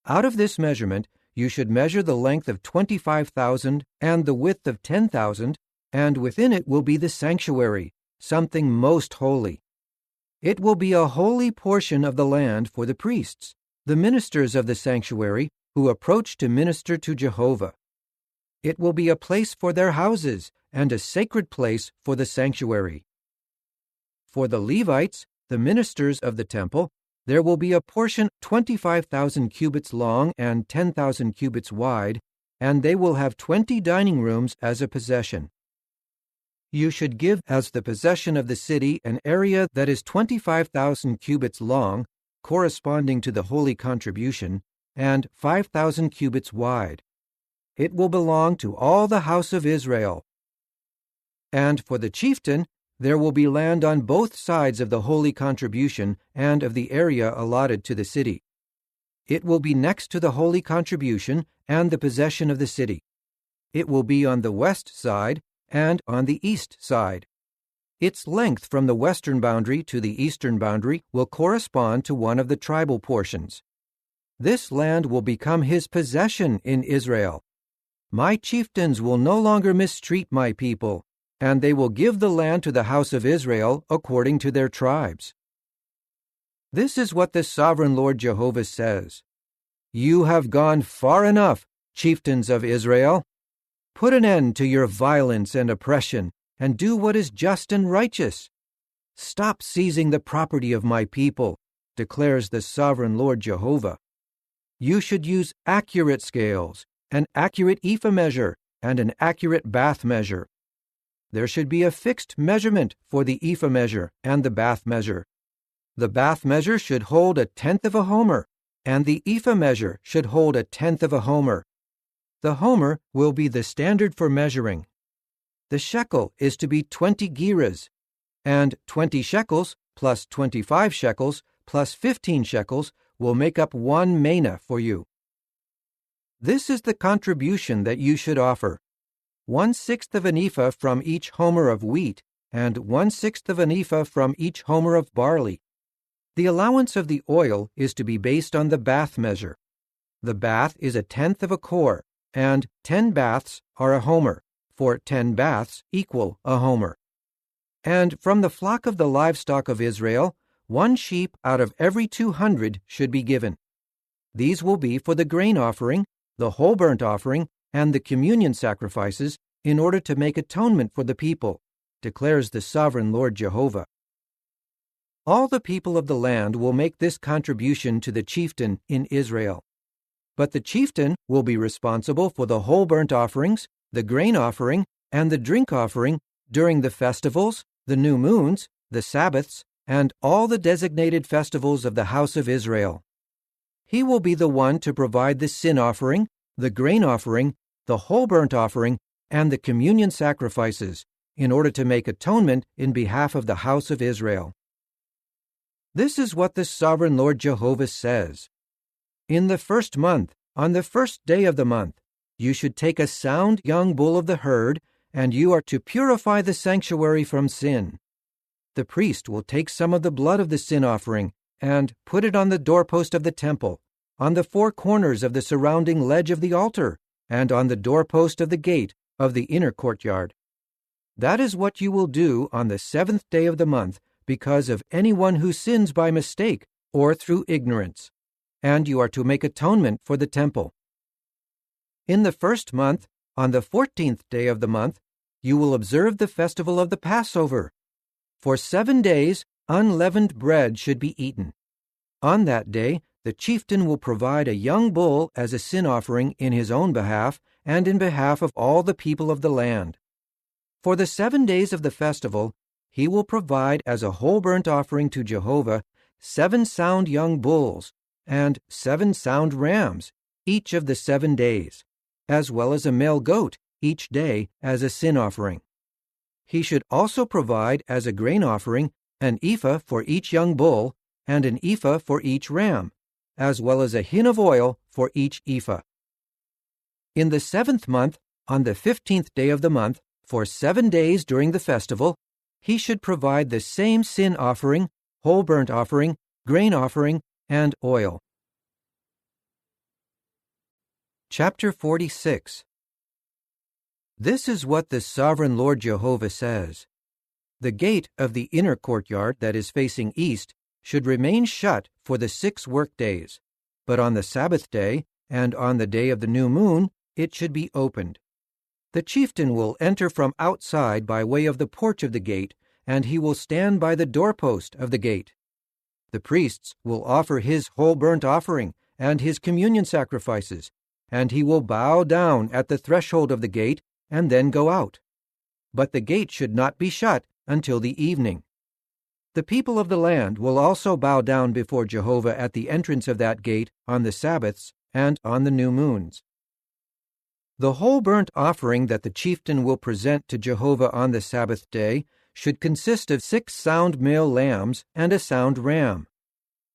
Out of this measurement, you should measure the length of 25,000 and the width of 10,000, and within it will be the sanctuary, something most holy. It will be a holy portion of the land for the priests, the ministers of the sanctuary, who approach to minister to Jehovah. It will be a place for their houses and a sacred place for the sanctuary. For the Levites, the ministers of the temple, there will be a portion 25,000 cubits long and 10,000 cubits wide, and they will have 20 dining rooms as a possession. You should give as the possession of the city an area that is 25,000 cubits long, corresponding to the holy contribution, and 5,000 cubits wide. It will belong to all the house of Israel. And for the chieftain, there will be land on both sides of the holy contribution and of the area allotted to the city. It will be next to the holy contribution and the possession of the city. It will be on the west side and on the east side. Its length from the western boundary to the eastern boundary will correspond to one of the tribal portions. This land will become his possession in Israel. My chieftains will no longer mistreat my people, and they will give the land to the house of Israel according to their tribes. This is what the sovereign Lord Jehovah says. You have gone far enough, chieftains of Israel. Put an end to your violence and oppression, and do what is just and righteous. Stop seizing the property of my people, declares the sovereign Lord Jehovah. You should use accurate scales, an accurate ephah measure, and an accurate bath measure. There should be a fixed measurement for the ephah measure and the bath measure. The bath measure should hold 1/10 of a homer, and the ephah measure should hold 1/10 of a homer. The homer will be the standard for measuring. The shekel is to be 20 gerahs, and 20 shekels plus 25 shekels plus 15 shekels will make up 1 mina for you. This is the contribution that you should offer: 1/6 of an ephah from each homer of wheat, and 1/6 of an ephah from each homer of barley. The allowance of the oil is to be based on the bath measure. The bath is 1/10 of a kor, and 10 baths are a homer, for 10 baths equal a homer. And from the flock of the livestock of Israel, 1 sheep out of every 200 should be given. These will be for the grain offering, the whole burnt offering, and the communion sacrifices, in order to make atonement for the people, declares the sovereign Lord Jehovah. All the people of the land will make this contribution to the chieftain in Israel. But the chieftain will be responsible for the whole burnt offerings, the grain offering, and the drink offering during the festivals, the new moons, the Sabbaths, and all the designated festivals of the house of Israel. He will be the one to provide the sin offering, the grain offering, the whole burnt offering, and the communion sacrifices, in order to make atonement in behalf of the house of Israel. This is what the sovereign Lord Jehovah says. In the first month, on the first day of the month, you should take a sound young bull of the herd, and you are to purify the sanctuary from sin. The priest will take some of the blood of the sin offering and put it on the doorpost of the temple, on the 4 corners of the surrounding ledge of the altar, and on the doorpost of the gate of the inner courtyard. That is what you will do on the 7th day of the month because of anyone who sins by mistake or through ignorance, and you are to make atonement for the temple. In the 1st month, on the 14th day of the month, you will observe the festival of the Passover. For 7 days, unleavened bread should be eaten. On that day, the chieftain will provide a young bull as a sin offering in his own behalf and in behalf of all the people of the land. For the 7 days of the festival, he will provide as a whole burnt offering to Jehovah 7 sound young bulls and 7 sound rams each of the 7 days, as well as a male goat each day as a sin offering. He should also provide as a grain offering an ephah for each young bull and an ephah for each ram, as well as a hin of oil for each ephah. In the 7th month, on the 15th day of the month, for 7 days during the festival, he should provide the same sin offering, whole burnt offering, grain offering, and oil. Chapter 46. This is what the sovereign Lord Jehovah says. The gate of the inner courtyard that is facing east should remain shut for the 6 workdays, but on the Sabbath day and on the day of the new moon it should be opened. The chieftain will enter from outside by way of the porch of the gate, and he will stand by the doorpost of the gate. The priests will offer his whole burnt offering and his communion sacrifices, and he will bow down at the threshold of the gate and then go out. But the gate should not be shut until the evening. The people of the land will also bow down before Jehovah at the entrance of that gate on the Sabbaths and on the new moons. The whole burnt offering that the chieftain will present to Jehovah on the Sabbath day should consist of 6 sound male lambs and a sound ram.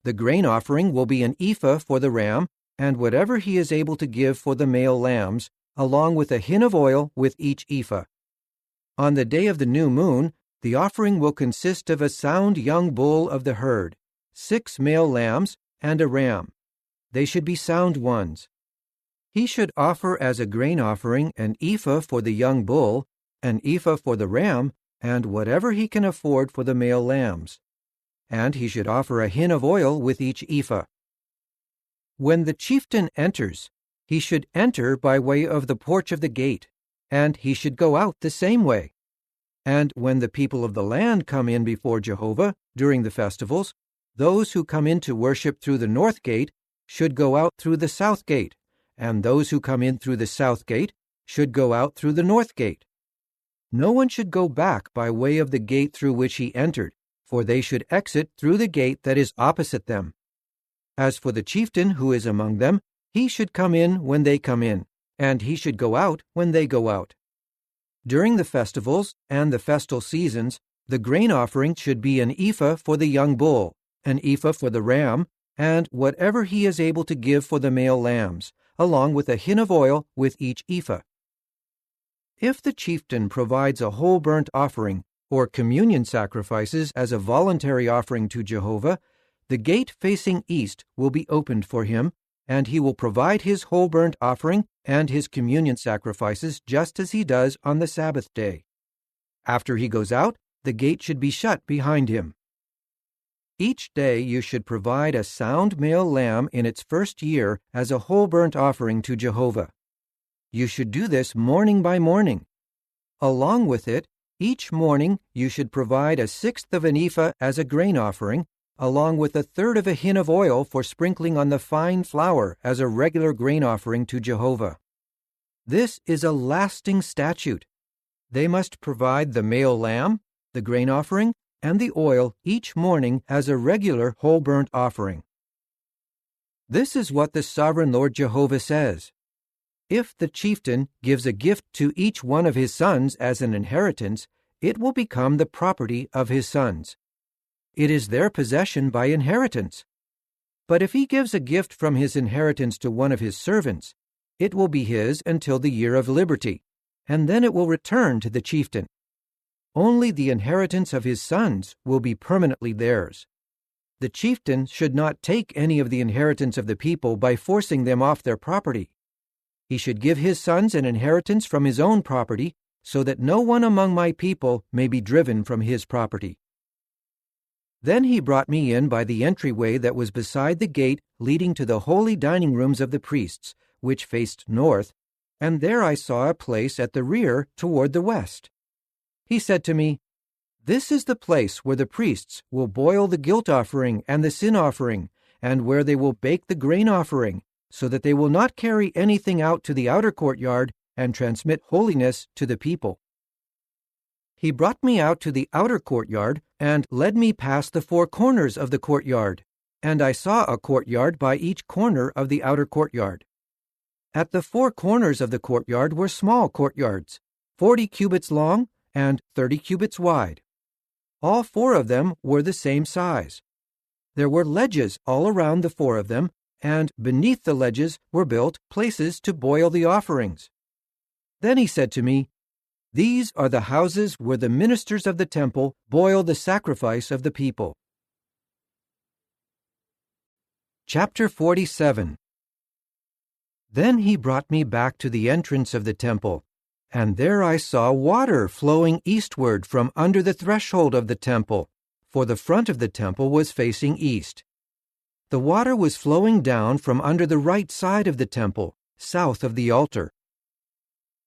The grain offering will be an ephah for the ram, and whatever he is able to give for the male lambs, along with a hin of oil with each ephah. On the day of the new moon, the offering will consist of a sound young bull of the herd, 6 male lambs, and a ram. They should be sound ones. He should offer as a grain offering an ephah for the young bull, an ephah for the ram, and whatever he can afford for the male lambs. And he should offer a hin of oil with each ephah. When the chieftain enters, he should enter by way of the porch of the gate, and he should go out the same way. And when the people of the land come in before Jehovah during the festivals, those who come in to worship through the north gate should go out through the south gate, and those who come in through the south gate should go out through the north gate. No one should go back by way of the gate through which he entered, for they should exit through the gate that is opposite them. As for the chieftain who is among them, he should come in when they come in, and he should go out when they go out. During the festivals and the festal seasons, the grain offering should be an ephah for the young bull, an ephah for the ram, and whatever he is able to give for the male lambs, along with a hin of oil with each ephah. If the chieftain provides a whole burnt offering or communion sacrifices as a voluntary offering to Jehovah, the gate facing east will be opened for him, and he will provide his whole burnt offering and his communion sacrifices just as he does on the Sabbath day. After he goes out, the gate should be shut behind him. Each day you should provide a sound male lamb in its first year as a whole burnt offering to Jehovah. You should do this morning by morning. Along with it, each morning you should provide 1/6 of an ephah as a grain offering, along with 1/3 of a hin of oil for sprinkling on the fine flour as a regular grain offering to Jehovah. This is a lasting statute. They must provide the male lamb, the grain offering, and the oil each morning as a regular whole burnt offering. This is what the sovereign Lord Jehovah says. If the chieftain gives a gift to each one of his sons as an inheritance, it will become the property of his sons. It is their possession by inheritance. But if he gives a gift from his inheritance to one of his servants, it will be his until the year of liberty, and then it will return to the chieftain. Only the inheritance of his sons will be permanently theirs. The chieftain should not take any of the inheritance of the people by forcing them off their property. He should give his sons an inheritance from his own property so that no one among my people may be driven from his property." Then he brought me in by the entryway that was beside the gate leading to the holy dining rooms of the priests, which faced north, and there I saw a place at the rear toward the west. He said to me, "This is the place where the priests will boil the guilt offering and the sin offering, and where they will bake the grain offering, so that they will not carry anything out to the outer courtyard and transmit holiness to the people." He brought me out to the outer courtyard and led me past the 4 corners of the courtyard, and I saw a courtyard by each corner of the outer courtyard. At the 4 corners of the courtyard were small courtyards, 40 cubits long and 30 cubits wide. All 4 of them were the same size. There were ledges all around the 4 of them, and beneath the ledges were built places to boil the offerings. Then he said to me, "These are the houses where the ministers of the temple boil the sacrifice of the people." Chapter 47. Then he brought me back to the entrance of the temple, and there I saw water flowing eastward from under the threshold of the temple, for the front of the temple was facing east. The water was flowing down from under the right side of the temple, south of the altar.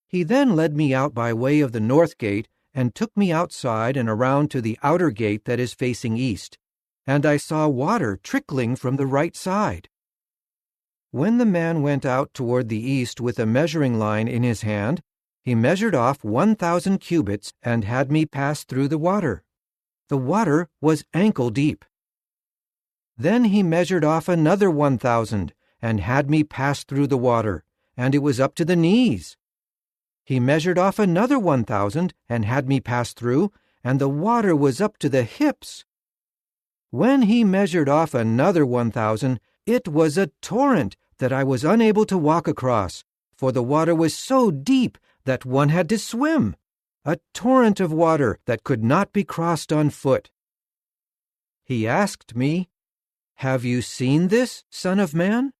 He then led me out by way of the north gate and took me outside and around to the outer gate that is facing east, and I saw water trickling from the right side. When the man went out toward the east with a measuring line in his hand, he measured off 1,000 cubits and had me pass through the water. The water was ankle deep. Then he measured off another 1,000 and had me pass through the water, and it was up to the knees. He measured off another 1,000 and had me pass through, and the water was up to the hips. When he measured off another 1,000, it was a torrent that I was unable to walk across, for the water was so deep that one had to swim, a torrent of water that could not be crossed on foot. He asked me, "Have you seen this, Son of Man?"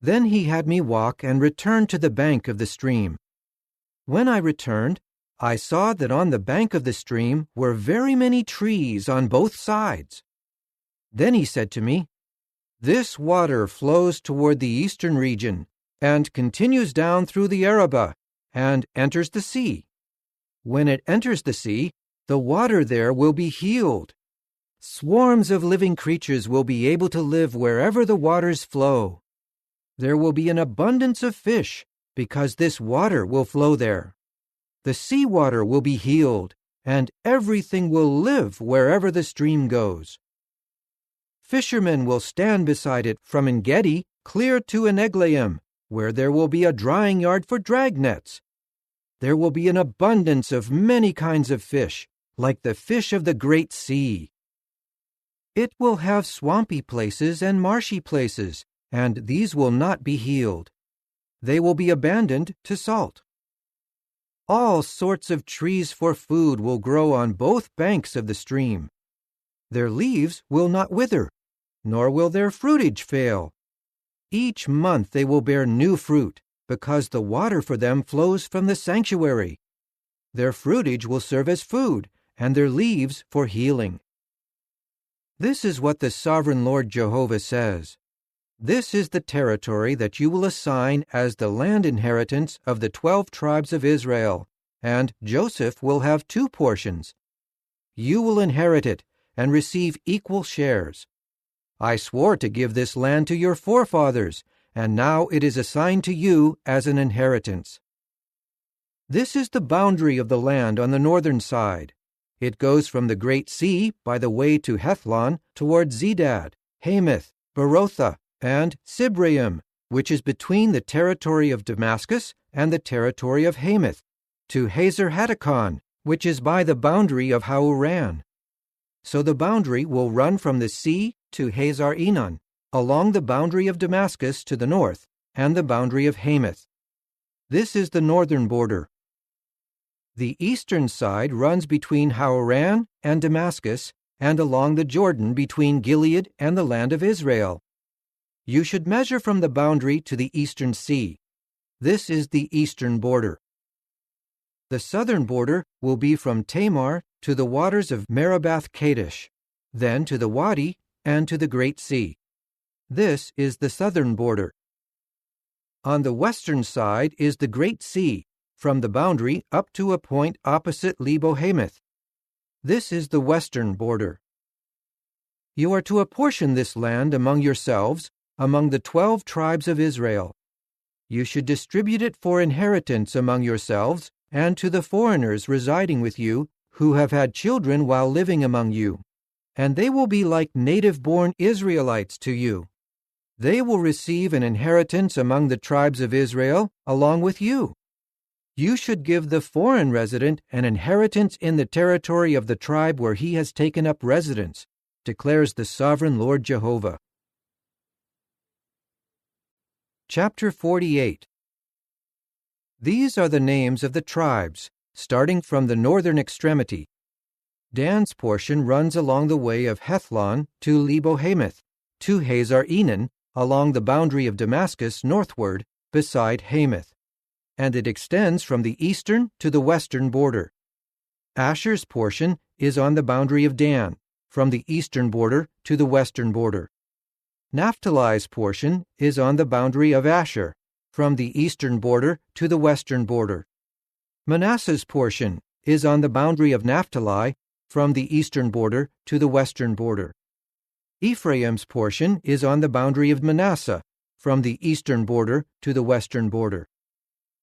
Then he had me walk and return to the bank of the stream. When I returned, I saw that on the bank of the stream were very many trees on both sides. Then he said to me, "This water flows toward the eastern region and continues down through the Arabah and enters the sea. When it enters the sea, the water there will be healed. Swarms of living creatures will be able to live wherever the waters flow. There will be an abundance of fish because this water will flow there. The sea water will be healed, and everything will live wherever the stream goes. Fishermen will stand beside it from En-Gedi clear to Eneglaim, where there will be a drying yard for drag nets. There will be an abundance of many kinds of fish, like the fish of the great sea. It will have swampy places and marshy places, and these will not be healed. They will be abandoned to salt. All sorts of trees for food will grow on both banks of the stream. Their leaves will not wither, nor will their fruitage fail. Each month they will bear new fruit, because the water for them flows from the sanctuary. Their fruitage will serve as food, and their leaves for healing." This is what the Sovereign Lord Jehovah says. "This is the territory that you will assign as the land inheritance of the 12 tribes of Israel, and Joseph will have 2 portions. You will inherit it and receive equal shares. I swore to give this land to your forefathers, and now it is assigned to you as an inheritance. This is the boundary of the land on the northern side. It goes from the Great Sea by the way to Hethlon toward Zedad, Hamath, Berotha, and Sibraim, which is between the territory of Damascus and the territory of Hamath, to Hazer Hatticon, which is by the boundary of Hauran. So the boundary will run from the sea to Hazar Enon, along the boundary of Damascus to the north, and the boundary of Hamath. This is the northern border. The eastern side runs between Hauran and Damascus, and along the Jordan between Gilead and the land of Israel. You should measure from the boundary to the eastern sea. This is the eastern border. The southern border will be from Tamar to the waters of Merabath Kadesh, then to the Wadi and to the Great Sea. This is the southern border. On the western side is the Great Sea, from the boundary up to a point opposite Lebo Hamath. This is the western border. You are to apportion this land among yourselves, among the 12 tribes of Israel. You should distribute it for inheritance among yourselves and to the foreigners residing with you who have had children while living among you, and they will be like native-born Israelites to you. They will receive an inheritance among the tribes of Israel along with you. You should give the foreign resident an inheritance in the territory of the tribe where he has taken up residence, declares the sovereign Lord Jehovah. Chapter 48. These are the names of the tribes, starting from the northern extremity. Dan's portion runs along the way of Hethlon to Lebo Hamath, to Hazar Enan, along the boundary of Damascus northward, beside Hamath, and it extends from the eastern to the western border. Asher's portion is on the boundary of Dan, from the eastern border to the western border. Naphtali's portion is on the boundary of Asher, from the eastern border to the western border. Manasseh's portion is on the boundary of Naphtali, from the eastern border to the western border. Ephraim's portion is on the boundary of Manasseh, from the eastern border to the western border.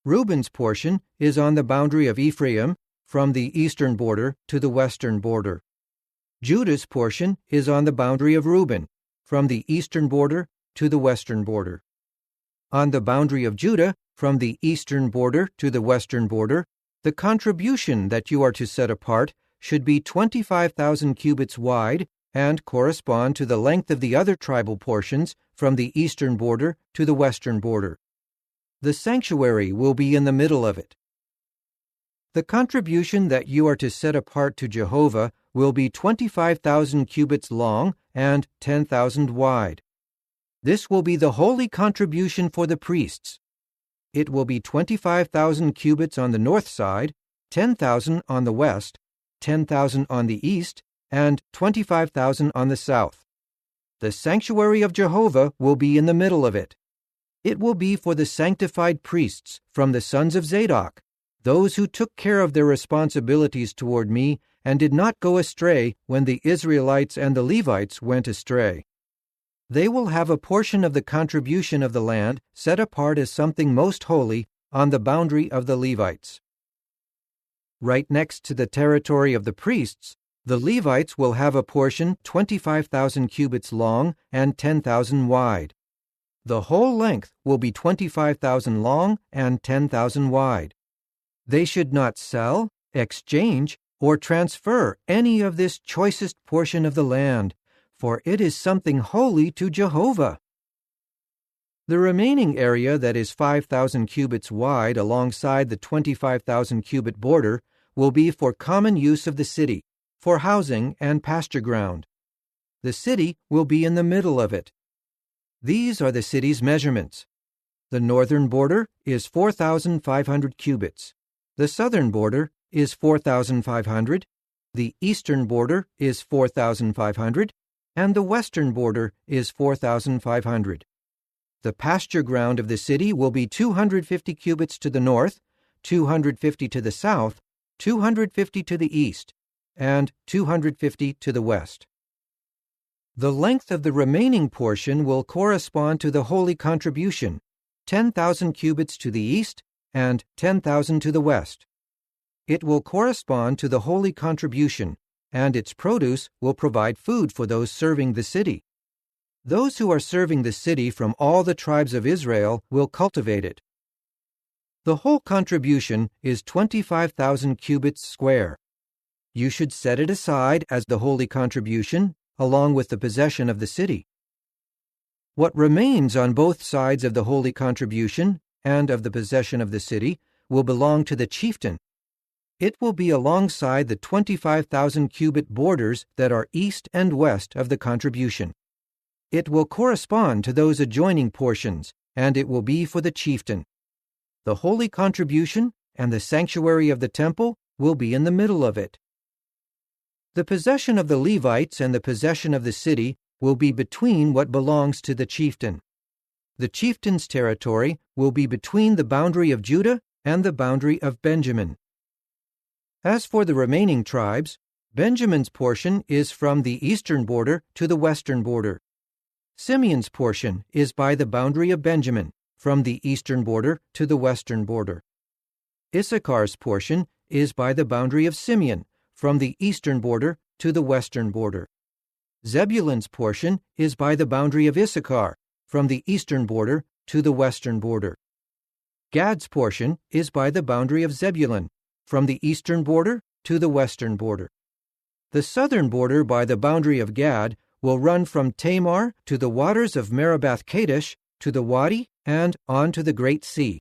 Reuben's portion is on the boundary of Ephraim, from the eastern border to the western border. Judah's portion is on the boundary of Reuben, from the eastern border to the western border. On the boundary of Judah, from the eastern border to the western border, the contribution that you are to set apart should be 25,000 cubits wide and correspond to the length of the other tribal portions from the eastern border to the western border. The sanctuary will be in the middle of it. The contribution that you are to set apart to Jehovah will be 25,000 cubits long and 10,000 wide. This will be the holy contribution for the priests. It will be 25,000 cubits on the north side, 10,000 on the west, 10,000 on the east, and 25,000 on the south. The sanctuary of Jehovah will be in the middle of it. It will be for the sanctified priests from the sons of Zadok, those who took care of their responsibilities toward me and did not go astray when the Israelites and the Levites went astray. They will have a portion of the contribution of the land set apart as something most holy on the boundary of the Levites. Right next to the territory of the priests, the Levites will have a portion 25,000 cubits long and 10,000 wide. The whole length will be 25,000 long and 10,000 wide. They should not sell, exchange, or transfer any of this choicest portion of the land, for it is something holy to Jehovah. The remaining area that is 5,000 cubits wide alongside the 25,000 cubit border will be for common use of the city, for housing and pasture ground. The city will be in the middle of it. These are the city's measurements. The northern border is 4,500 cubits. The southern border is 4,500. The eastern border is 4,500. And the western border is 4,500. The pasture ground of the city will be 250 cubits to the north, 250 to the south, 250 to the east, and 250 to the west. The length of the remaining portion will correspond to the holy contribution, 10,000 cubits to the east and 10,000 to the west. It will correspond to the holy contribution, and its produce will provide food for those serving the city. Those who are serving the city from all the tribes of Israel will cultivate it. The whole contribution is 25,000 cubits square. You should set it aside as the holy contribution, along with the possession of the city. What remains on both sides of the holy contribution and of the possession of the city will belong to the chieftain. It will be alongside the 25,000 cubit borders that are east and west of the contribution. It will correspond to those adjoining portions, and it will be for the chieftain. The holy contribution and the sanctuary of the temple will be in the middle of it. The possession of the Levites and the possession of the city will be between what belongs to the chieftain. The chieftain's territory will be between the boundary of Judah and the boundary of Benjamin. As for the remaining tribes, Benjamin's portion is from the eastern border to the western border. Simeon's portion is by the boundary of Benjamin, from the eastern border to the western border. Issachar's portion is by the boundary of Simeon, from the eastern border to the western border. Zebulun's portion is by the boundary of Issachar, from the eastern border to the western border. Gad's portion is by the boundary of Zebulun, from the eastern border to the western border. The southern border by the boundary of Gad will run from Tamar to the waters of Merabath Kadesh to the Wadi and on to the Great Sea.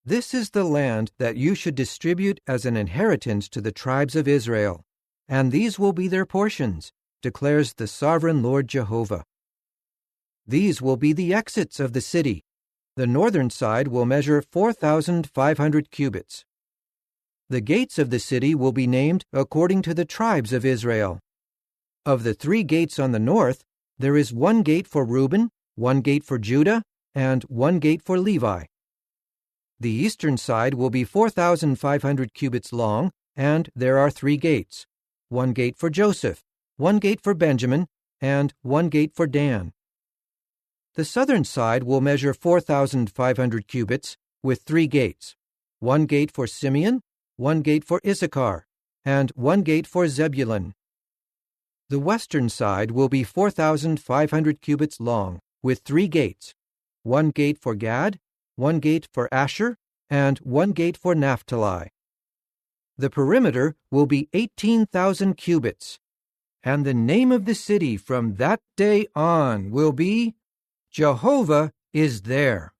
This is the land that you should distribute as an inheritance to the tribes of Israel, and these will be their portions, declares the sovereign Lord Jehovah. These will be the exits of the city. The northern side will measure 4,500 cubits. The gates of the city will be named according to the tribes of Israel. Of the 3 gates on the north, there is 1 gate for Reuben, 1 gate for Judah, and 1 gate for Levi. The eastern side will be 4,500 cubits long, and there are 3 gates, 1 gate for Joseph, 1 gate for Benjamin, and 1 gate for Dan. The southern side will measure 4,500 cubits, with 3 gates, 1 gate for Simeon, 1 gate for Issachar, and 1 gate for Zebulun. The western side will be 4,500 cubits long, with 3 gates, 1 gate for Gad, 1 gate for Asher, and 1 gate for Naphtali. The perimeter will be 18,000 cubits, and the name of the city from that day on will be Jehovah is there.